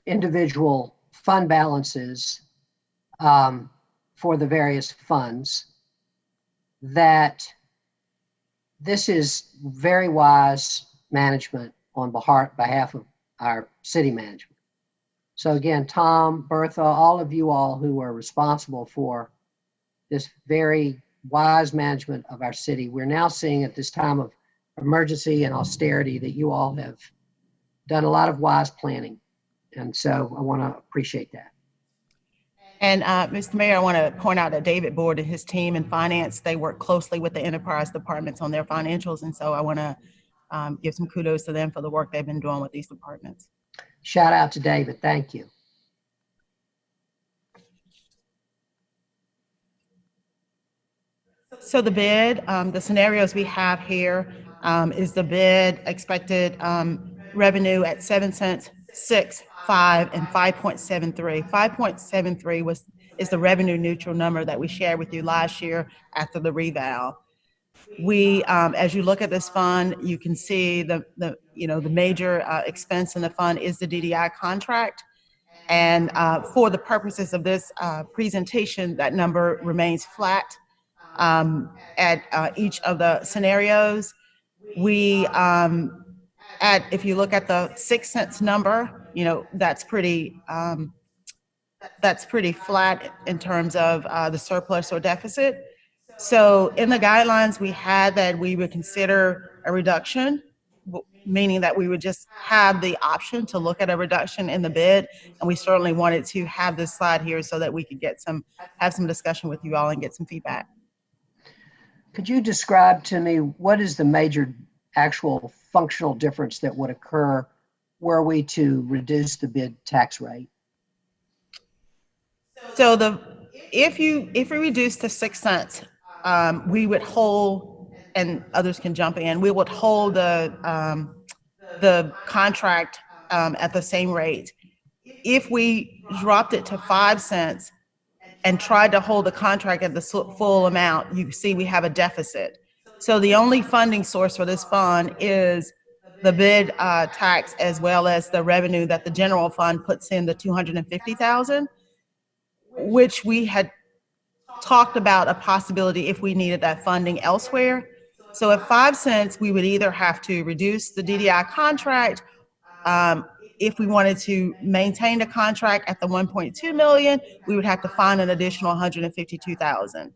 individual fund balances for the various funds, that this is very wise management on behalf of our city management. So again, Tom, Bertha, all of you all who are responsible for this very wise management of our city, we're now seeing at this time of emergency and austerity that you all have done a lot of wise planning. And so I want to appreciate that. And Mr. Mayor, I want to point out that David Board and his team in finance, they work closely with the enterprise departments on their financials. And so I want to give some kudos to them for the work they've been doing with these departments. Shout out to David. Thank you. So the bid, the scenarios we have here is the bid expected revenue at 7 cents, 6, 5, and 5.73. 5.73 is the revenue neutral number that we shared with you last year after the reval. We, as you look at this fund, you can see the major expense in the fund is the DDI contract. And for the purposes of this presentation, that number remains flat at each of the scenarios. We, if you look at the 6 cents number, that's pretty flat in terms of the surplus or deficit. So in the guidelines, we had that we would consider a reduction, meaning that we would just have the option to look at a reduction in the bid. And we certainly wanted to have this slide here so that we could have some discussion with you all and get some feedback. Could you describe to me what is the major actual functional difference that would occur were we to reduce the bid tax rate? So if we reduce to 6 cents, we would hold, and others can jump in, we would hold the contract at the same rate. If we dropped it to 5 cents and tried to hold the contract at the full amount, you see we have a deficit. So the only funding source for this fund is the bid tax, as well as the revenue that the general fund puts in, the $250,000, which we had talked about a possibility if we needed that funding elsewhere. So at 5 cents, we would either have to reduce the DDI contract. If we wanted to maintain the contract at the 1.2 million, we would have to find an additional 152,000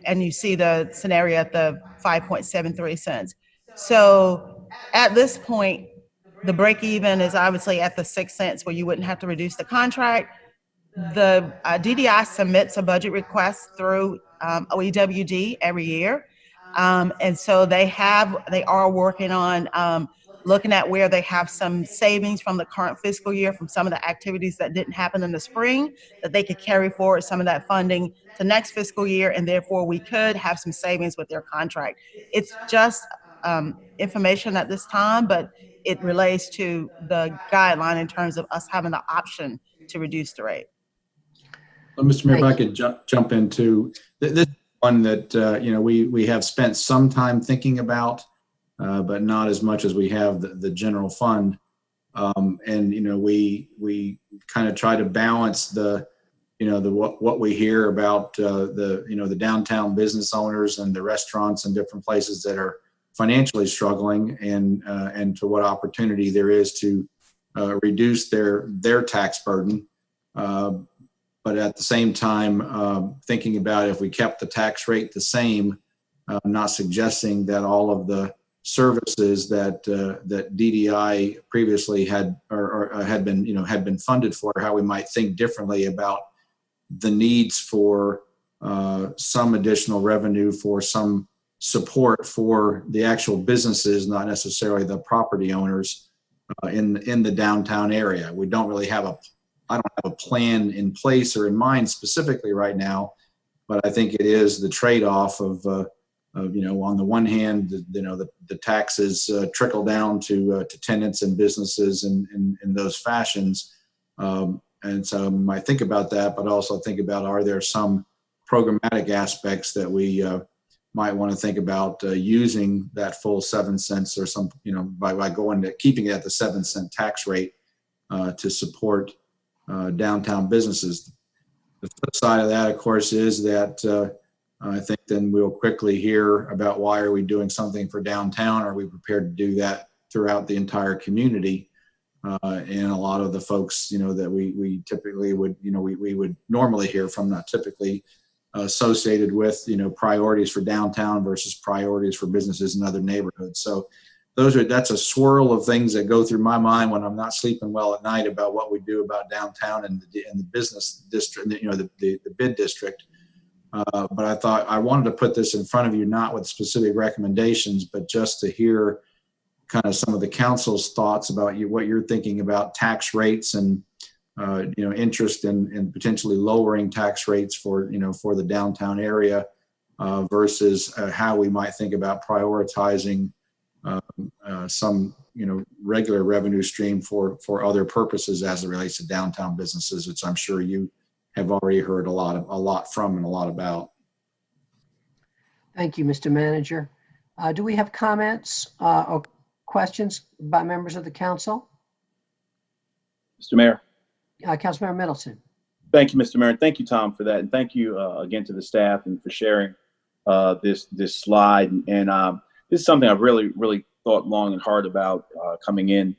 and you see the scenario at the 5.73 cents. So at this point, the break even is obviously at the 6 cents where you wouldn't have to reduce the contract. The DDI submits a budget request through OEWD every year. And so they are working on looking at where they have some savings from the current fiscal year from some of the activities that didn't happen in the spring, that they could carry forward some of that funding to next fiscal year, and therefore we could have some savings with their contract. It's just information at this time, but it relates to the guideline in terms of us having the option to reduce the rate. Well, Mr. Mayor, if I could jump into this one that we have spent some time thinking about, but not as much as we have the general fund. And we kind of try to balance what we hear about the downtown business owners and the restaurants and different places that are financially struggling, and to what opportunity there is to reduce their tax burden. But at the same time, thinking about if we kept the tax rate the same, not suggesting that all of the services that DDI previously had been funded for, how we might think differently about the needs for some additional revenue, for some support for the actual businesses, not necessarily the property owners in the downtown area. We don't really have I don't have a plan in place or in mind specifically right now, but I think it is the trade-off of on the one hand, the taxes trickle down to tenants and businesses in those fashions. And so I think about that, but also think about, are there some programmatic aspects that we might want to think about using that full 7 cents or some, by going to keeping it at the 7 cent tax rate to support downtown businesses. The flip side of that, of course, is that I think then we'll quickly hear about, why are we doing something for downtown? Are we prepared to do that throughout the entire community? And a lot of the folks, that we typically would, we would normally hear from, not typically associated with, priorities for downtown versus priorities for businesses in other neighborhoods. So that's a swirl of things that go through my mind when I'm not sleeping well at night about what we do about downtown and the business district, the bid district. But I thought I wanted to put this in front of you, not with specific recommendations, but just to hear kind of some of the council's thoughts about what you're thinking about tax rates and, interest in potentially lowering tax rates for the downtown area versus how we might think about prioritizing some regular revenue stream for other purposes as it relates to downtown businesses, which I'm sure you have already heard a lot from and a lot about. Thank you, Mr. Manager. Do we have comments or questions by members of the council? Mr. Mayor. Councilmember Middleton. Thank you, Mr. Mayor. Thank you, Tom, for that. And thank you again to the staff and for sharing this slide. And this is something I've really thought long and hard about coming in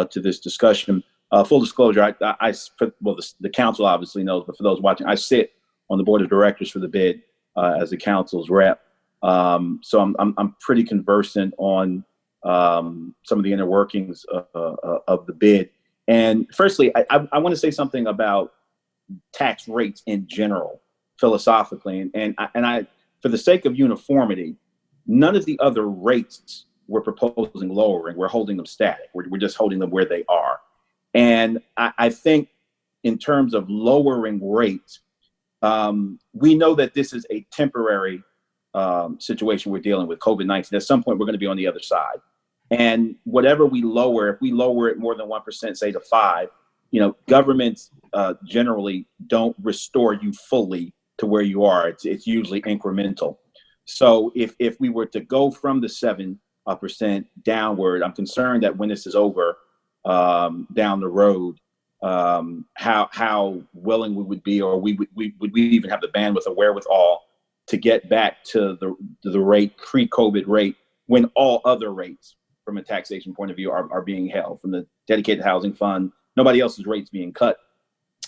to this discussion. Full disclosure, the council obviously knows, but for those watching, I sit on the board of directors for the bid as the council's rep. So I'm pretty conversant on some of the inner workings of the bid. And firstly, I want to say something about tax rates in general, philosophically, and I, for the sake of uniformity, none of the other rates we're proposing lowering. We're holding them static. We're just holding them where they are. And I think in terms of lowering rates, we know that this is a temporary situation we're dealing with, COVID-19. At some point, we're going to be on the other side. And whatever we lower, if we lower it more than 1%, say to 5%, governments generally don't restore you fully to where you are. It's usually incremental. So if we were to go from the 7% downward, I'm concerned that when this is over down the road, how willing we would be, or would we even have the bandwidth or wherewithal to get back to the rate, pre-COVID rate, when all other rates from a taxation point of view are being held, from the dedicated housing fund, nobody else's rates being cut.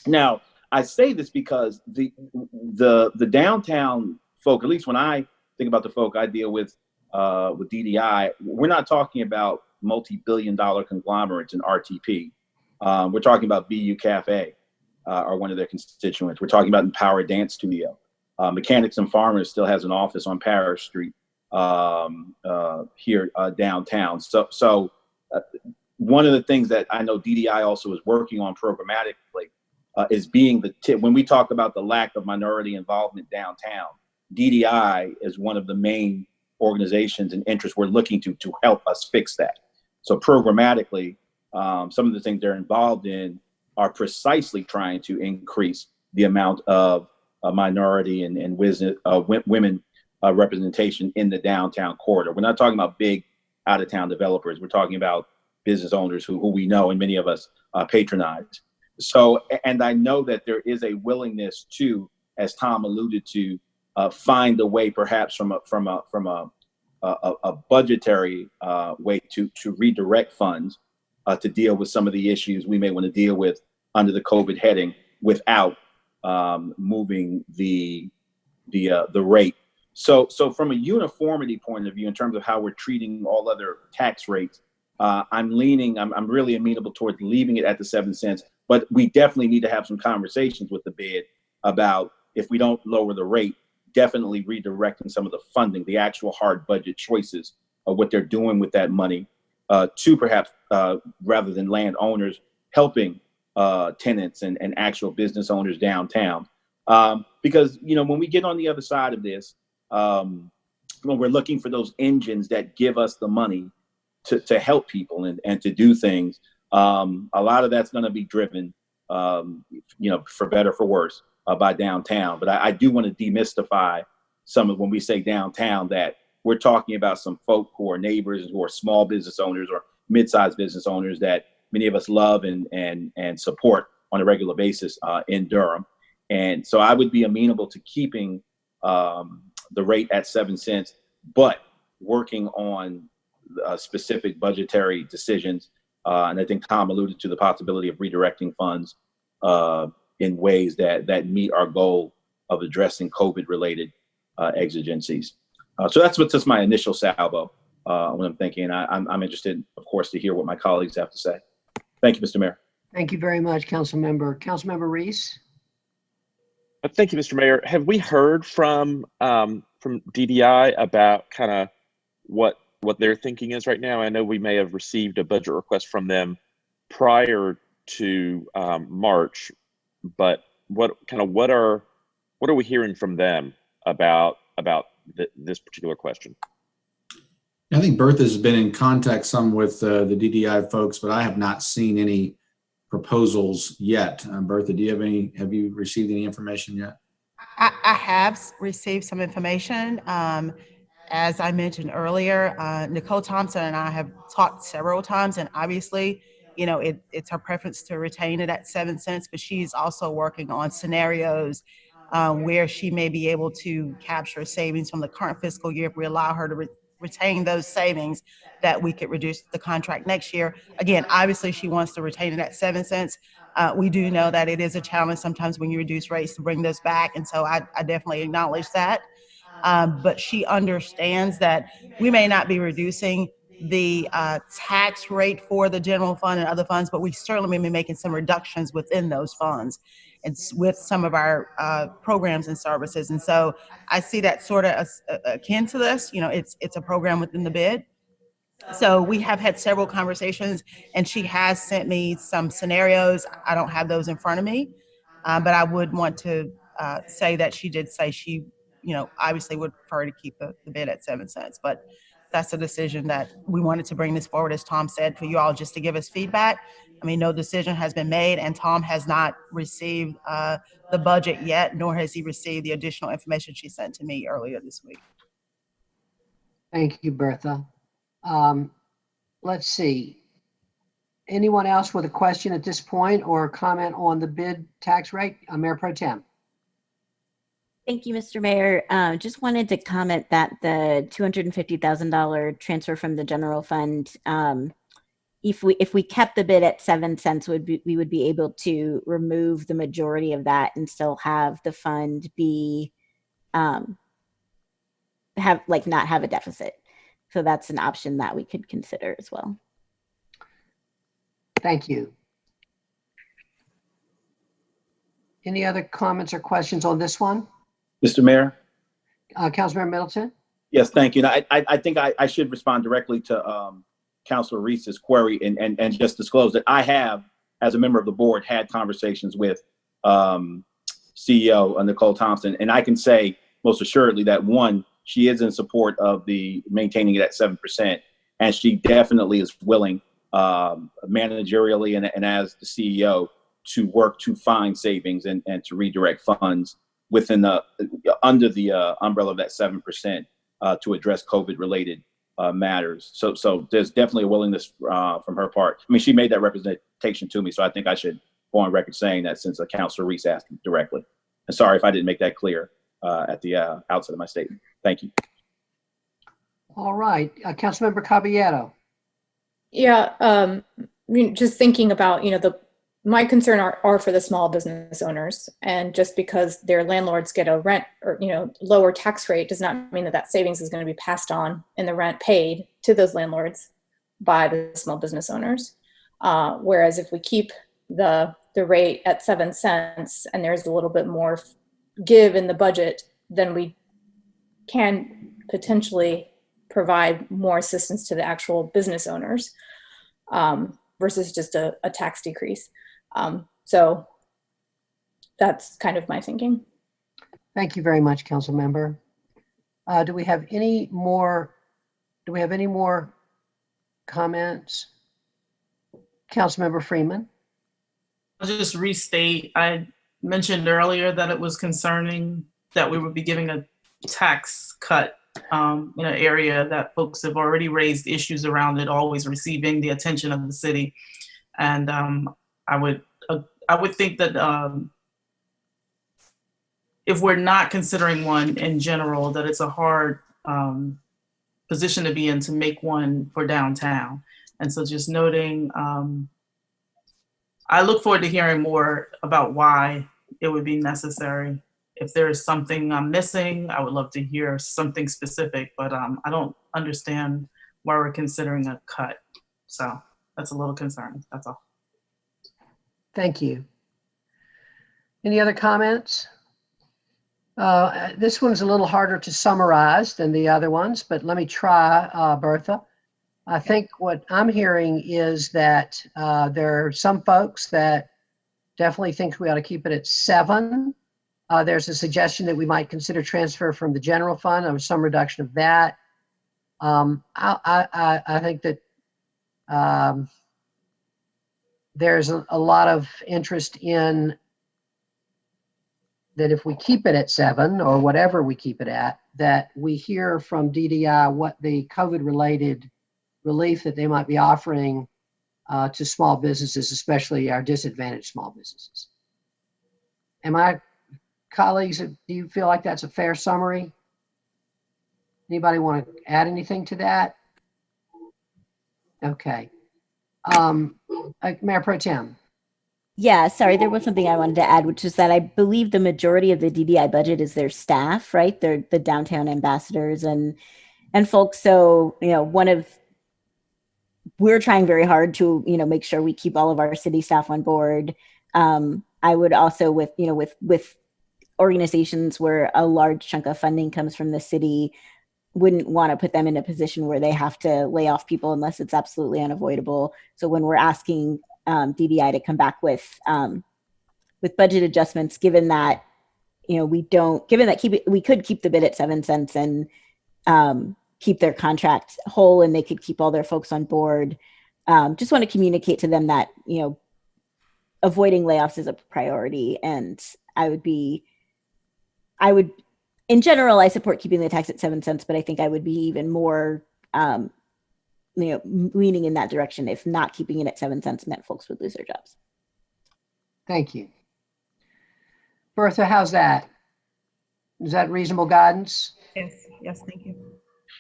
Now, I say this because the downtown folk, at least when I think about the folk I deal with DDI, we're not talking about multi-billion-dollar conglomerates in RTP. We're talking about BU Cafe, or one of their constituents. We're talking about Empower Dance Studio. Mechanics and Farmers still has an office on Parish Street here downtown. So one of the things that I know DDI also is working on programmatically is being the tip. When we talk about the lack of minority involvement downtown, DDI is one of the main organizations and interests we're looking to help us fix that. So programmatically, some of the things they're involved in are precisely trying to increase the amount of minority and women representation in the downtown corridor. We're not talking about big out-of-town developers. We're talking about business owners who we know and many of us patronize. So, and I know that there is a willingness to, as Tom alluded to, find a way, perhaps from a budgetary way to redirect funds to deal with some of the issues we may want to deal with under the COVID heading without moving the rate. So from a uniformity point of view, in terms of how we're treating all other tax rates, I'm really amenable towards leaving it at the 7 cents, but we definitely need to have some conversations with the bid about, if we don't lower the rate, definitely redirecting some of the funding, the actual hard budget choices of what they're doing with that money to perhaps, rather than landowners, helping tenants and actual business owners downtown. Because, when we get on the other side of this, when we're looking for those engines that give us the money to help people and to do things, a lot of that's going to be driven, for better, for worse, by downtown. But I do want to demystify some of, when we say downtown, that we're talking about some folk who are neighbors, who are small business owners or mid-sized business owners that many of us love and support on a regular basis in Durham. And so I would be amenable to keeping the rate at 7 cents, but working on specific budgetary decisions. And I think Tom alluded to the possibility of redirecting funds in ways that meet our goal of addressing COVID-related exigencies. So that's what's just my initial salvo when I'm thinking. I'm interested, of course, to hear what my colleagues have to say. Thank you, Mr. Mayor. Thank you very much, Councilmember Reese. Thank you, Mr. Mayor. Have we heard from DDI about kind of what their thinking is right now? I know we may have received a budget request from them prior to March, but what are we hearing from them about this particular question? I think Bertha's been in contact some with the DDI folks, but I have not seen any proposals yet. Bertha, have you received any information yet? I have received some information. As I mentioned earlier, Nicole Thompson and I have talked several times, and obviously, it's her preference to retain it at 7 cents, but she's also working on scenarios where she may be able to capture savings from the current fiscal year if we allow her to retain those savings, that we could reduce the contract next year. Again, obviously, she wants to retain it at 7 cents. We do know that it is a challenge sometimes when you reduce rates to bring those back, and so I definitely acknowledge that. But she understands that we may not be reducing the tax rate for the general fund and other funds, but we certainly may be making some reductions within those funds and with some of our programs and services. And so I see that sort of akin to this. It's a program within the bid. So we have had several conversations, and she has sent me some scenarios. I don't have those in front of me, but I would want to say that she did say she, obviously would prefer to keep the bid at 7 cents. But that's a decision that we wanted to bring this forward, as Tom said, for you all just to give us feedback. I mean, no decision has been made, and Tom has not received the budget yet, nor has he received the additional information she sent to me earlier this week. Thank you, Bertha. Let's see. Anyone else with a question at this point or a comment on the bid tax rate? Mayor Pro Tem. Thank you, Mr. Mayor. Just wanted to comment that the $250,000 transfer from the general fund, if we kept the bid at 7 cents, we would be able to remove the majority of that and still have the fund be not have a deficit. So that's an option that we could consider as well. Thank you. Any other comments or questions on this one? Mr. Mayor? Councilmember Middleton? Yes, thank you. I think I should respond directly to Councilor Reese's query and just disclose that I have, as a member of the board, had conversations with CEO Nicole Thompson, and I can say most assuredly that, one, she is in support of the maintaining it at 7%, and she definitely is willing, managerially and as the CEO, to work to find savings and to redirect funds within under the umbrella of that 7% to address COVID-related matters. So there's definitely a willingness from her part. I mean, she made that representation to me, so I think I should go on record saying that, since Councilor Reese asked me directly. And sorry if I didn't make that clear at the outset of my statement. Thank you. All right, Councilmember Caballero. Yeah, just thinking about, my concern are for the small business owners, and just because their landlords get a rent or, lower tax rate does not mean that savings is going to be passed on in the rent paid to those landlords by the small business owners. Whereas if we keep the rate at 7 cents and there's a little bit more give in the budget, then we can potentially provide more assistance to the actual business owners versus just a tax decrease. So that's kind of my thinking. Thank you very much, Council Member. Do we have any more comments? Councilmember Freeman. I'll just restate, I mentioned earlier that it was concerning that we would be giving a tax cut in an area that folks have already raised issues around it always receiving the attention of the city. And I would think that if we're not considering one in general, that it's a hard position to be in to make one for downtown. And so just noting, I look forward to hearing more about why it would be necessary. If there is something I'm missing, I would love to hear something specific, but I don't understand why we're considering a cut. So that's a little concerning, that's all. Thank you. Any other comments? This one's a little harder to summarize than the other ones, but let me try, Bertha. I think what I'm hearing is that there are some folks that definitely think we ought to keep it at 7. There's a suggestion that we might consider transfer from the general fund or some reduction of that. I think that there's a lot of interest in that if we keep it at 7 or whatever we keep it at, that we hear from DDI what the COVID-related relief that they might be offering to small businesses, especially our disadvantaged small businesses. Am I, colleagues, do you feel like that's a fair summary? Anybody want to add anything to that? Okay. Mayor Pro Tem. Yeah, sorry, there was something I wanted to add, which is that I believe the majority of the DDI budget is their staff, right? They're the downtown ambassadors and folks. So, we're trying very hard to, make sure we keep all of our city staff on board. I would also with organizations where a large chunk of funding comes from the city, wouldn't want to put them in a position where they have to lay off people unless it's absolutely unavoidable. So when we're asking DDI to come back with budget adjustments, given that we could keep the bid at 7 cents and keep their contract whole, and they could keep all their folks on board. Just want to communicate to them that avoiding layoffs is a priority, and I would in general, I support keeping the tax at 7 cents, but I think I would be even more leaning in that direction if not keeping it at 7 cents meant folks would lose their jobs. Thank you. Bertha, how's that? Is that reasonable guidance? Yes, thank you.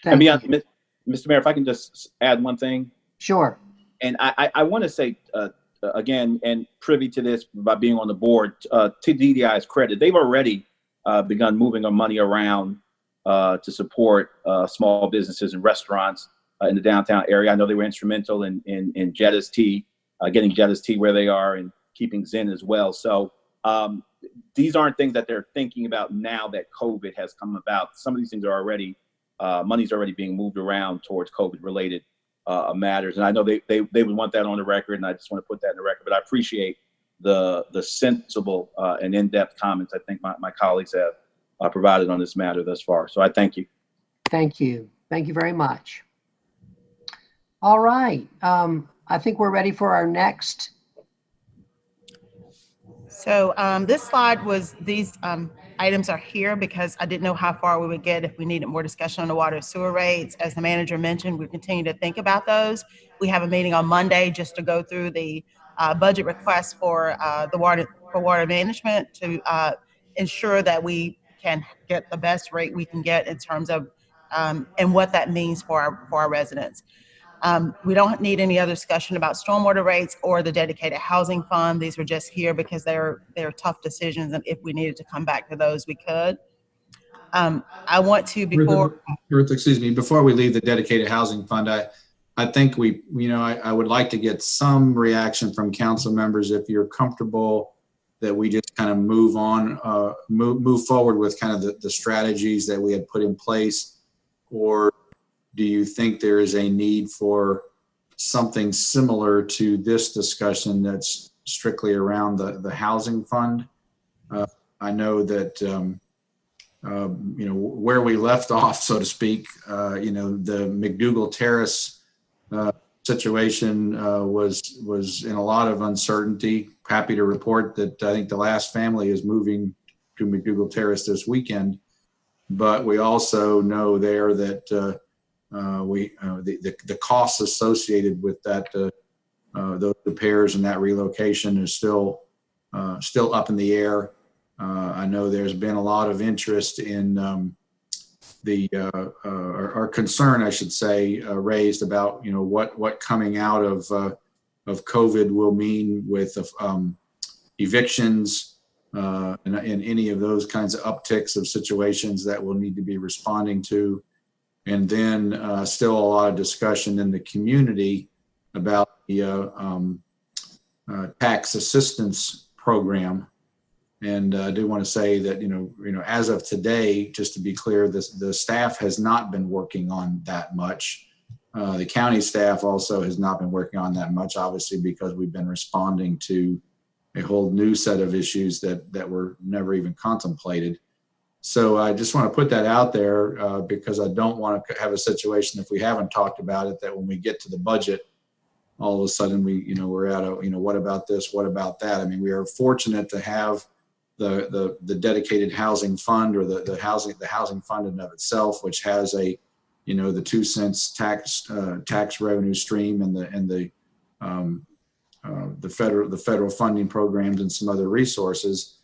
Thank you. Mr. Mayor, if I can just add one thing. Sure. And I want to say, again, and privy to this by being on the board, to DDI's credit, they've already begun moving our money around to support small businesses and restaurants in the downtown area. I know they were instrumental in Jetta's Tea, getting Jetta's Tea where they are, and keeping Zen as well. So these aren't things that they're thinking about now that COVID has come about. Some of these things are already, money's already being moved around towards COVID-related matters. And I know they would want that on the record, and I just want to put that in the record. But I appreciate the sensible and in-depth comments I think my colleagues have provided on this matter thus far. So I thank you. Thank you. Thank you very much. All right. I think we're ready for our next. So this slide was, these items are here because I didn't know how far we would get if we needed more discussion on the water sewer rates. As the manager mentioned, we continue to think about those. We have a meeting on Monday just to go through the budget request for water management to ensure that we can get the best rate we can get in terms of and what that means for our residents. We don't need any other discussion about stormwater rates or the dedicated housing fund. These were just here because they're tough decisions, and if we needed to come back to those, we could. I want to, before we leave the dedicated housing fund, I think I would like to get some reaction from council members if you're comfortable that we just kind of move on, move forward with kind of the strategies that we had put in place, or do you think there is a need for something similar to this discussion that's strictly around the housing fund? I know that, where we left off, so to speak, the McDougal Terrace situation was in a lot of uncertainty. Happy to report that I think the last family is moving to McDougal Terrace this weekend, but we also know there that the costs associated with that, those repairs and that relocation is still up in the air. I know there's been a lot of interest in or concern, I should say, raised about what coming out of COVID will mean with evictions and any of those kinds of upticks of situations that we'll need to be responding to. And then still a lot of discussion in the community about the tax assistance program. And I do want to say that, as of today, just to be clear, the staff has not been working on that much. The county staff also has not been working on that much, obviously, because we've been responding to a whole new set of issues that were never even contemplated. So I just want to put that out there because I don't want to have a situation, if we haven't talked about it, that when we get to the budget, all of a sudden we're at what about this, what about that? I mean, we are fortunate to have the dedicated housing fund, or the housing fund in and of itself, which has a, the 2 cents tax revenue stream, and the federal funding programs and some other resources.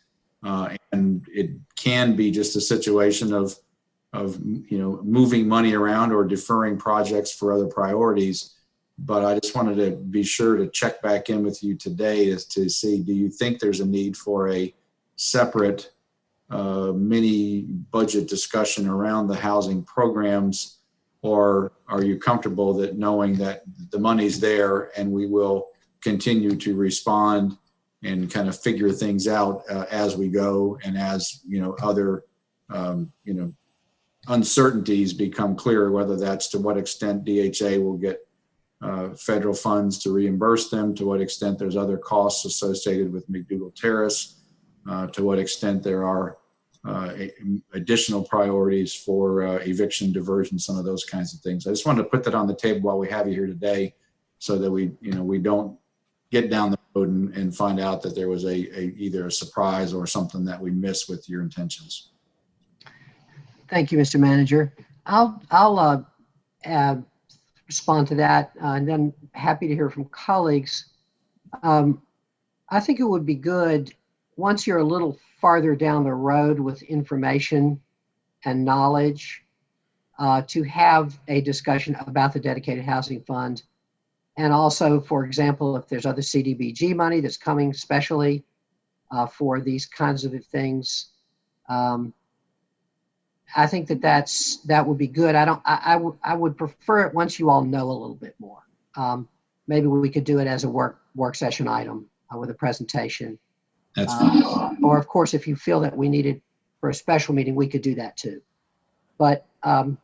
And it can be just a situation of moving money around or deferring projects for other priorities. But I just wanted to be sure to check back in with you today as to see, do you think there's a need for a separate mini budget discussion around the housing programs, or are you comfortable that knowing that the money's there and we will continue to respond and kind of figure things out as we go, and as other uncertainties become clearer, whether that's to what extent DHA will get federal funds to reimburse them, to what extent there's other costs associated with McDougal Terrace, to what extent there are additional priorities for eviction, diversion, some of those kinds of things. I just wanted to put that on the table while we have you here today, so that we don't get down the road and find out that there was either a surprise or something that we missed with your intentions. Thank you, Mr. Manager. I'll respond to that, and then happy to hear from colleagues. I think it would be good, once you're a little farther down the road with information and knowledge, to have a discussion about the dedicated housing fund. And also, for example, if there's other CDBG money that's coming specially for these kinds of things, I think that would be good. I would prefer it once you all know a little bit more. Maybe we could do it as a work session item with a presentation. That's fine. Or of course, if you feel that we need it for a special meeting, we could do that too. But I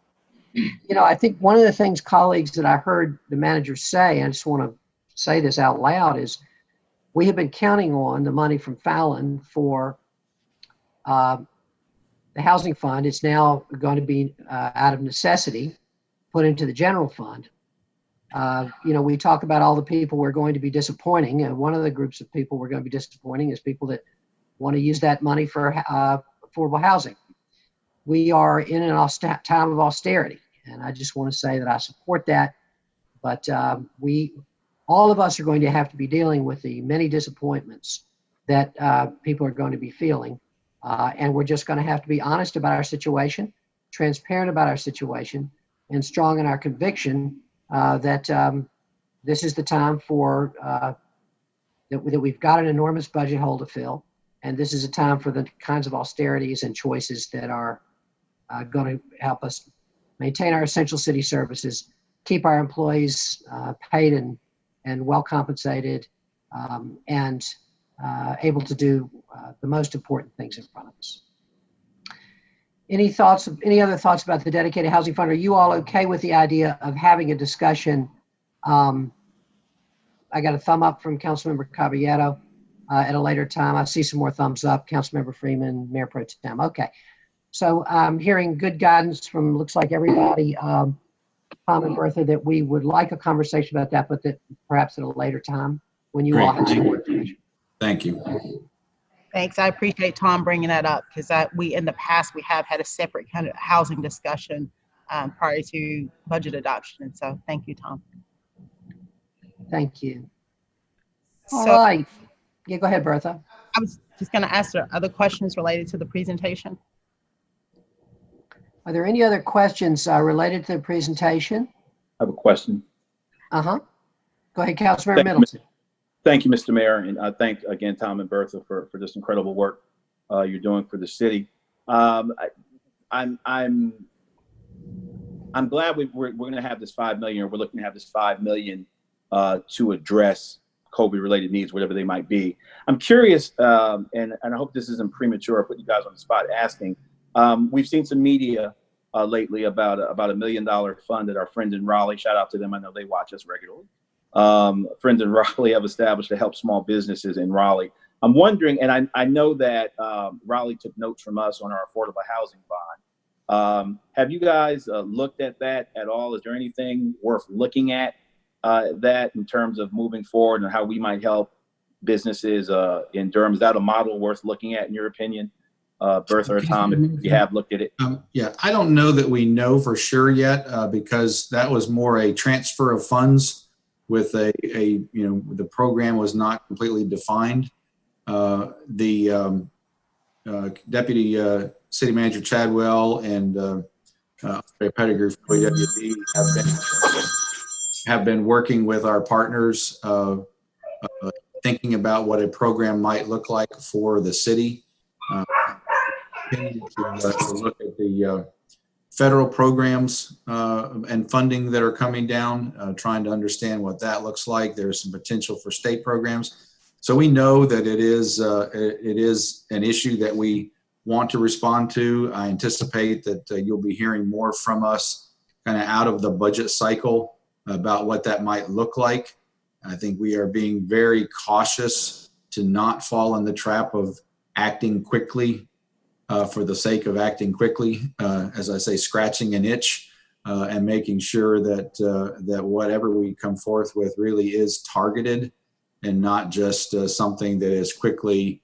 think one of the things, colleagues, that I heard the manager say, I just want to say this out loud, is we have been counting on the money from Fallon for the housing fund. It's now going to be out of necessity put into the general fund. We talk about all the people we're going to be disappointing, and one of the groups of people we're going to be disappointing is people that want to use that money for affordable housing. We are in an time of austerity, and I just want to say that I support that. But all of us are going to have to be dealing with the many disappointments that people are going to be feeling. And we're just going to have to be honest about our situation, transparent about our situation, and strong in our conviction that this is the time for that we've got an enormous budget hole to fill, and this is a time for the kinds of austerities and choices that are going to help us maintain our essential city services, keep our employees paid and well compensated, and able to do the most important things in front of us. Any other thoughts about the dedicated housing fund? Are you all okay with the idea of having a discussion? I got a thumb up from Councilmember Caballero at a later time. I see some more thumbs up. Councilmember Freeman, Mayor Pro Tem. Okay. So I'm hearing good guidance from, looks like everybody, Tom and Bertha, that we would like a conversation about that, but that perhaps at a later time when you all have some more information. Thank you. Thanks. I appreciate Tom bringing that up, because in the past, we have had a separate kind of housing discussion prior to budget adoption. And so thank you, Tom. Thank you. All So, right. Yeah, go ahead, Bertha. I was just going to ask, are other questions related to the presentation? Are there any other questions related to the presentation? I have a question. Go ahead, Councilmember Middleton. Thank you, Mr. Mayor, and thank again Tom and Bertha for this incredible work you're doing for the city. I'm glad we're going to have this $5 million, or we're looking to have this $5 million to address COVID-related needs, whatever they might be. I'm curious, and I hope this isn't premature, I put you guys on the spot asking. We've seen some media lately about a $1 million fund that our friends in Raleigh, shout out to them, I know they watch us regularly. Friends in Raleigh have established to help small businesses in Raleigh. I'm wondering, and I know that Raleigh took notes from us on our affordable housing bond. Have you guys looked at that at all? Is there anything worth looking at that in terms of moving forward and how we might help businesses in Durham. Is that a model worth looking at in your opinion? Bertha or Tom, if you have looked at it? Yeah, I don't know that we know for sure yet because that was more a transfer of funds with the program was not completely defined. The Deputy City Manager Chadwell and Pettigrew for WWD have been working with our partners, thinking about what a program might look like for the city. To look at the federal programs and funding that are coming down, trying to understand what that looks like. There's some potential for state programs. So we know that it is an issue that we want to respond to. I anticipate that you'll be hearing more from us kind of out of the budget cycle about what that might look like. I think we are being very cautious to not fall in the trap of acting quickly for the sake of acting quickly, as I say, scratching an itch and making sure that that whatever we come forth with really is targeted and not just something that is quickly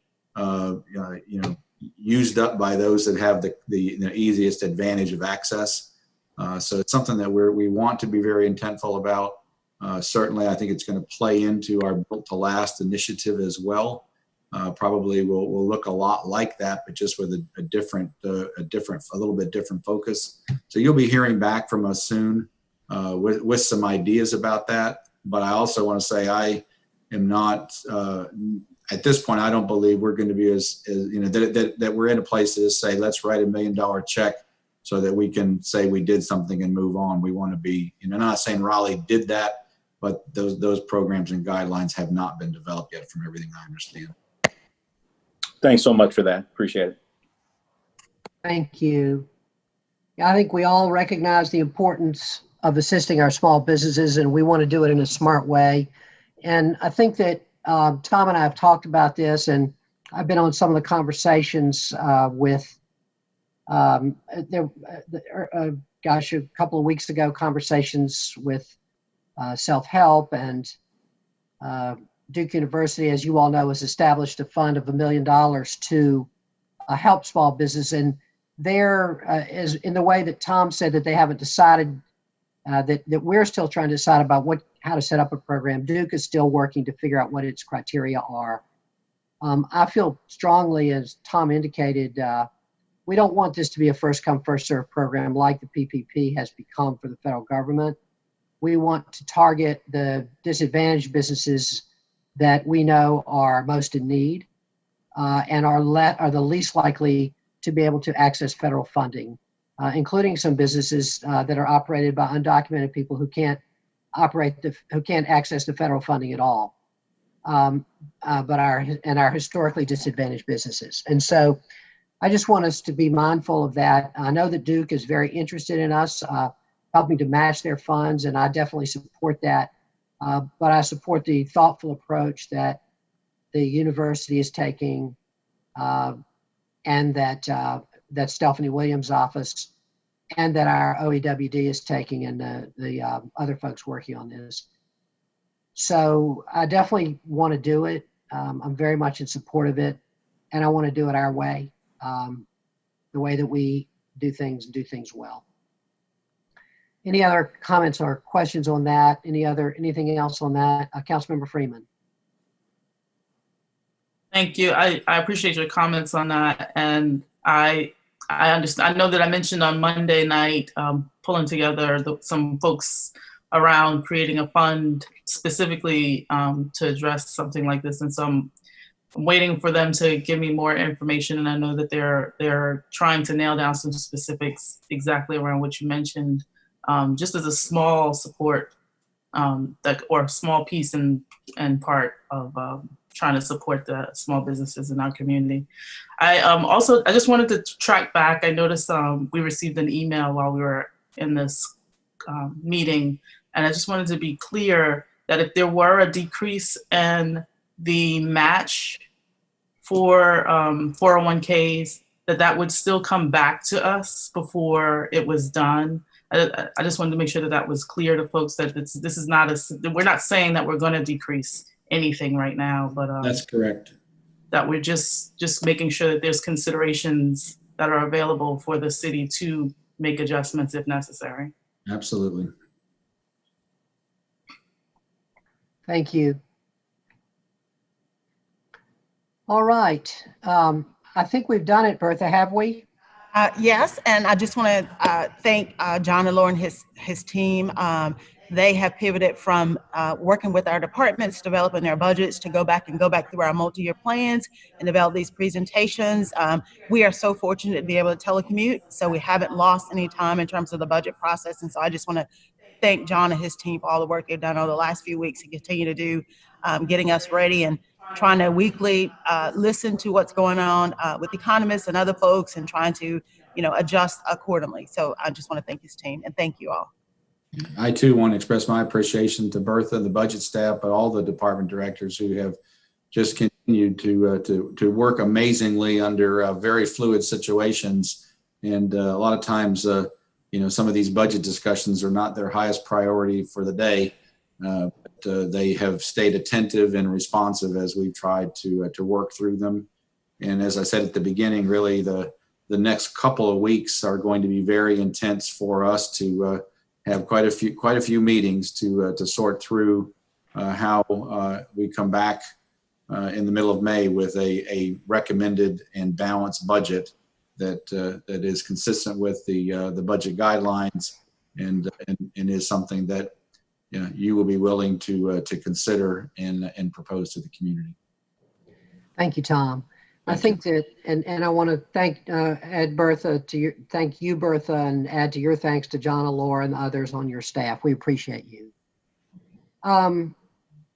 used up by those that have the easiest advantage of access. So it's something that we want to be very intentful about. Certainly, I think it's going to play into our Built to Last initiative as well. Probably will look a lot like that, but just with a little bit different focus. So you'll be hearing back from us soon with some ideas about that. But I also want to say I am not at this point. I don't believe we're going to be as that we're in a place to say let's write $1 million check so that we can say we did something and move on. We want to be not saying Raleigh did that, but those programs and guidelines have not been developed yet, from everything I understand. Thanks so much for that. Appreciate it. Thank you. I think we all recognize the importance of assisting our small businesses, and we want to do it in a smart way. And I think that Tom and I have talked about this, and I've been on some of the conversations with, a couple of weeks ago, conversations with self-help and Duke University, as you all know, has established a fund of $1 million to help small business. And there is, in the way that Tom said that they haven't decided, that we're still trying to decide about how to set up a program. Duke is still working to figure out what its criteria are. I feel strongly, as Tom indicated, we don't want this to be a first come, first serve program like the PPP has become for the federal government. We want to target the disadvantaged businesses that we know are most in need and are the least likely to be able to access federal funding, including some businesses that are operated by undocumented people who can't access the federal funding at all, but are historically disadvantaged businesses. And so I just want us to be mindful of that. I know that Duke is very interested in us helping to match their funds, and I definitely support that. But I support the thoughtful approach that the university is taking, and that Stephanie Williams' office and that our OEWD is taking, and the other folks working on this. So I definitely want to do it. I'm very much in support of it, and I want to do it our way, the way that we do things and do things well. Any other comments or questions on that? Anything else on that? Councilmember Freeman. Thank you. I appreciate your comments on that. And I understand. I know that I mentioned on Monday night pulling together some folks around creating a fund specifically to address something like this. And so I'm waiting for them to give me more information. And I know that they're trying to nail down some specifics exactly around what you mentioned. Just as a small support or a small piece and part of trying to support the small businesses in our community. I just wanted to track back. I noticed we received an email while we were in this meeting, and I just wanted to be clear that if there were a decrease in the match for 401ks, that would still come back to us before it was done. I just wanted to make sure that was clear to folks that this is not we're not saying that we're going to decrease anything right now, but That's correct. that we're just making sure that there's considerations that are available for the city to make adjustments if necessary. Absolutely. Thank you. All right. I think we've done it, Bertha, have we? Yes, and I just want to thank John and Lauren, his team. They have pivoted from working with our departments, developing their budgets, to go back through our multi-year plans and develop these presentations. We are so fortunate to be able to telecommute, so we haven't lost any time in terms of the budget process. And so I just want to thank John and his team for all the work they've done over the last few weeks and continue to do, getting us ready and trying to weekly listen to what's going on with economists and other folks and trying to, adjust accordingly. So I just want to thank his team and thank you all. I too want to express my appreciation to Bertha and the budget staff, but all the department directors who have just continued to work amazingly under very fluid situations. And a lot of times, some of these budget discussions are not their highest priority for the day. But they have stayed attentive and responsive as we've tried to work through them. And as I said at the beginning, really the next couple of weeks are going to be very intense for us to have quite a few meetings to sort through how we come back in the middle of May with a recommended and balanced budget that is consistent with the budget guidelines and is something that you will be willing to consider and propose to the community. Thank you, Tom. I think that, and I want to thank thank you, Bertha, and add to your thanks to John and Laura and the others on your staff. We appreciate you.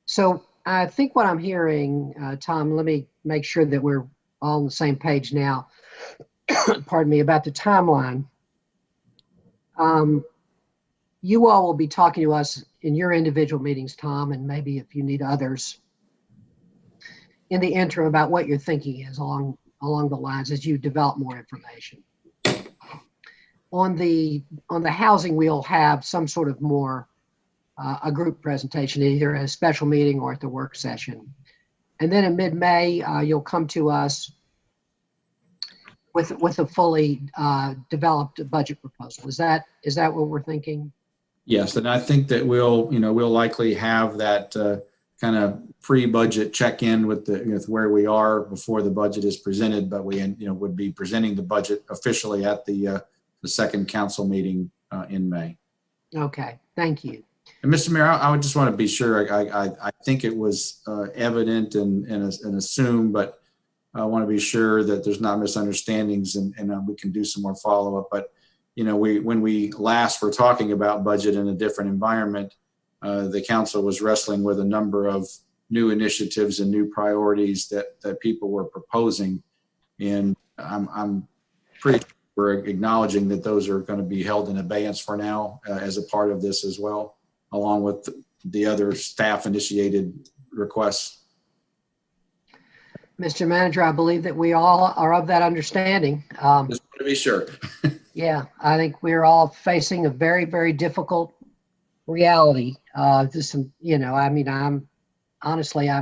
So I think what I'm hearing, Tom, let me make sure that we're all on the same page now. Pardon me, about the timeline. You all will be talking to us in your individual meetings, Tom, and maybe if you need others in the interim about what your thinking is along the lines as you develop more information. On the housing, we'll have some sort of more a group presentation, either at a special meeting or at the work session. And then in mid-May, you'll come to us with a fully developed budget proposal. Is that what we're thinking? Yes, and I think that we'll likely have that kind of pre-budget check-in with where we are before the budget is presented, but we would be presenting the budget officially at the second council meeting in May. Okay, thank you. And Mr. Mayor, I would just want to be sure. I think it was evident and assumed, but I want to be sure that there's not misunderstandings and we can do some more follow-up. But when we last were talking about budget in a different environment, the council was wrestling with a number of new initiatives and new priorities that people were proposing. And I'm pretty sure we're acknowledging that those are going to be held in abeyance for now as a part of this as well, along with the other staff initiated requests. Mr. Manager, I believe that we all are of that understanding. Just want to be sure. Yeah, I think we're all facing a very, very difficult reality. I'm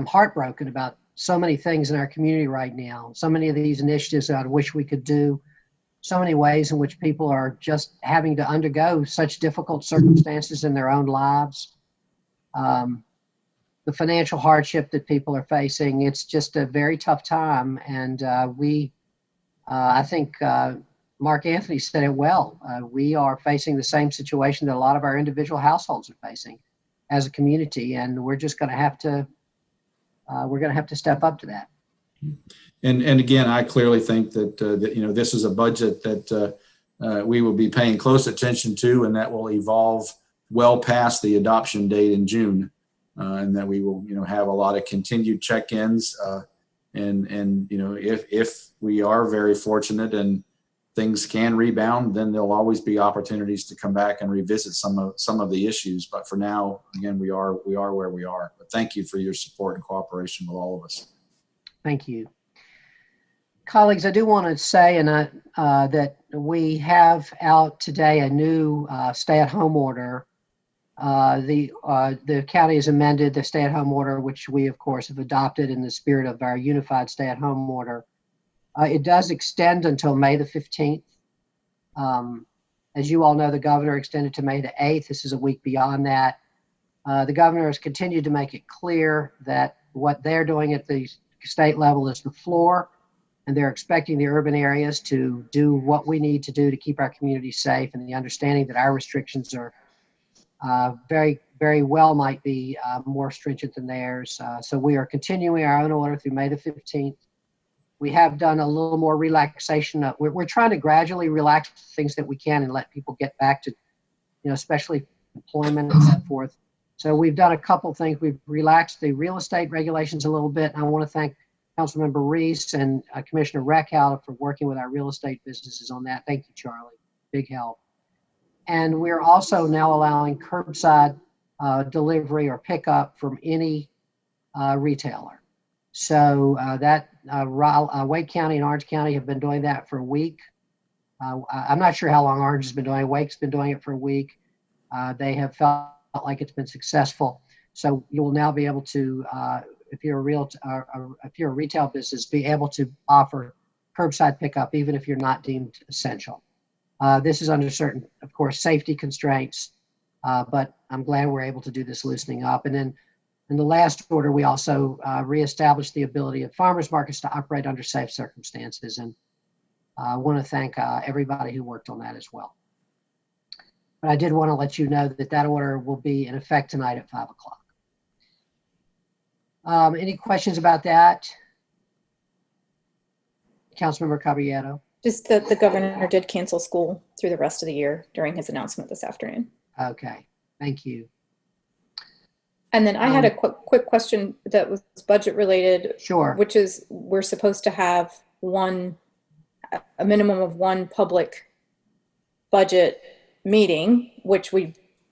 heartbroken about so many things in our community right now. So many of these initiatives that I wish we could do. So many ways in which people are just having to undergo such difficult circumstances in their own lives. The financial hardship that people are facing, it's just a very tough time. And I think Mark Anthony said it well. We are facing the same situation that a lot of our individual households are facing as a community, and we're just going to have to step up to that. And again, I clearly think that this is a budget that we will be paying close attention to, and that will evolve well past the adoption date in June, and that we will have a lot of continued check-ins. And if we are very fortunate and things can rebound, then there'll always be opportunities to come back and revisit some of the issues. But for now, again, we are where we are. But thank you for your support and cooperation with all of us. Thank you. Colleagues, I do want to say that we have out today a new stay-at-home order the county has amended the stay-at-home order, which we, of course, have adopted in the spirit of our unified stay-at-home order. It does extend until May the 15th. As you all know, the governor extended to May the 8th. This is a week beyond that. The governor has continued to make it clear that what they're doing at the state level is the floor, and they're expecting the urban areas to do what we need to do to keep our communities safe, and the understanding that our restrictions are very, very well might be more stringent than theirs. So we are continuing our own order through May the 15th. We have done a little more relaxation. We're trying to gradually relax things that we can and let people get back to, especially employment and so forth. So we've done a couple things. We've relaxed the real estate regulations a little bit. And I want to thank Councilmember Reese and Commissioner Reckhout for working with our real estate businesses on that. Thank you, Charlie. Big help. And we're also now allowing curbside delivery or pickup from any retailer. So Wake County and Orange County have been doing that for a week. I'm not sure how long Orange has been doing it. Wake's been doing it for a week. They have felt like it's been successful. So you will now be able to, if you're a retail business, be able to offer curbside pickup even if you're not deemed essential. This is under certain, of course, safety constraints, but I'm glad we're able to do this loosening up. And then in the last order, we also reestablished the ability of farmers markets to operate under safe circumstances. And I want to thank everybody who worked on that as well. But I did want to let you know that that order will be in effect tonight at 5 o'clock. Any questions about that? Councilmember Caballero? Just that the governor did cancel school through the rest of the year during his announcement this afternoon. Okay, thank you. And then I had a quick question that was budget related. Sure. Which is, we're supposed to have a minimum of one public budget meeting, which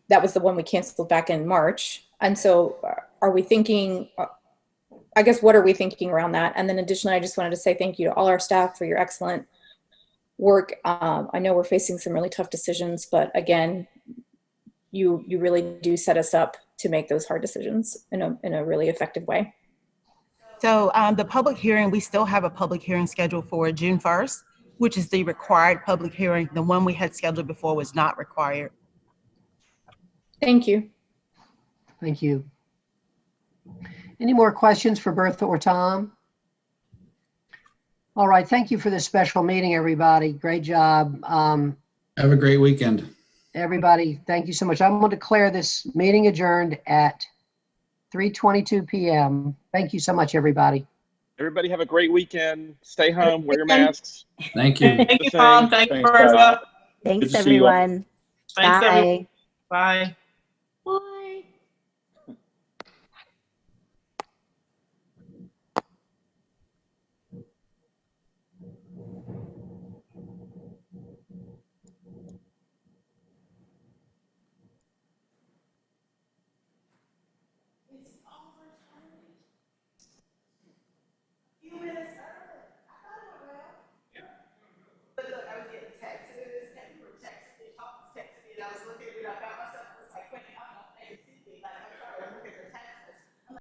that was the one we canceled back in March. And so are we thinking, I guess, what are we thinking around that? And then additionally, I just wanted to say thank you to all our staff for your excellent work. I know we're facing some really tough decisions, but again, you really do set us up to make those hard decisions in a really effective way. So the public hearing, we still have a public hearing scheduled for June 1st, which is the required public hearing. The one we had scheduled before was not required. Thank you. Thank you. Any more questions for Bertha or Tom? All right, thank you for this special meeting, everybody. Great job. Have a great weekend. Everybody, thank you so much. I'm going to declare this meeting adjourned at 3:22 p.m. Thank you so much, everybody. Everybody have a great weekend. Stay home, wear your masks. Thank you. Thank you, Tom. Thank you, Bertha. Good Thanks, to see you all. everyone. Thanks, everyone. Bye. Bye.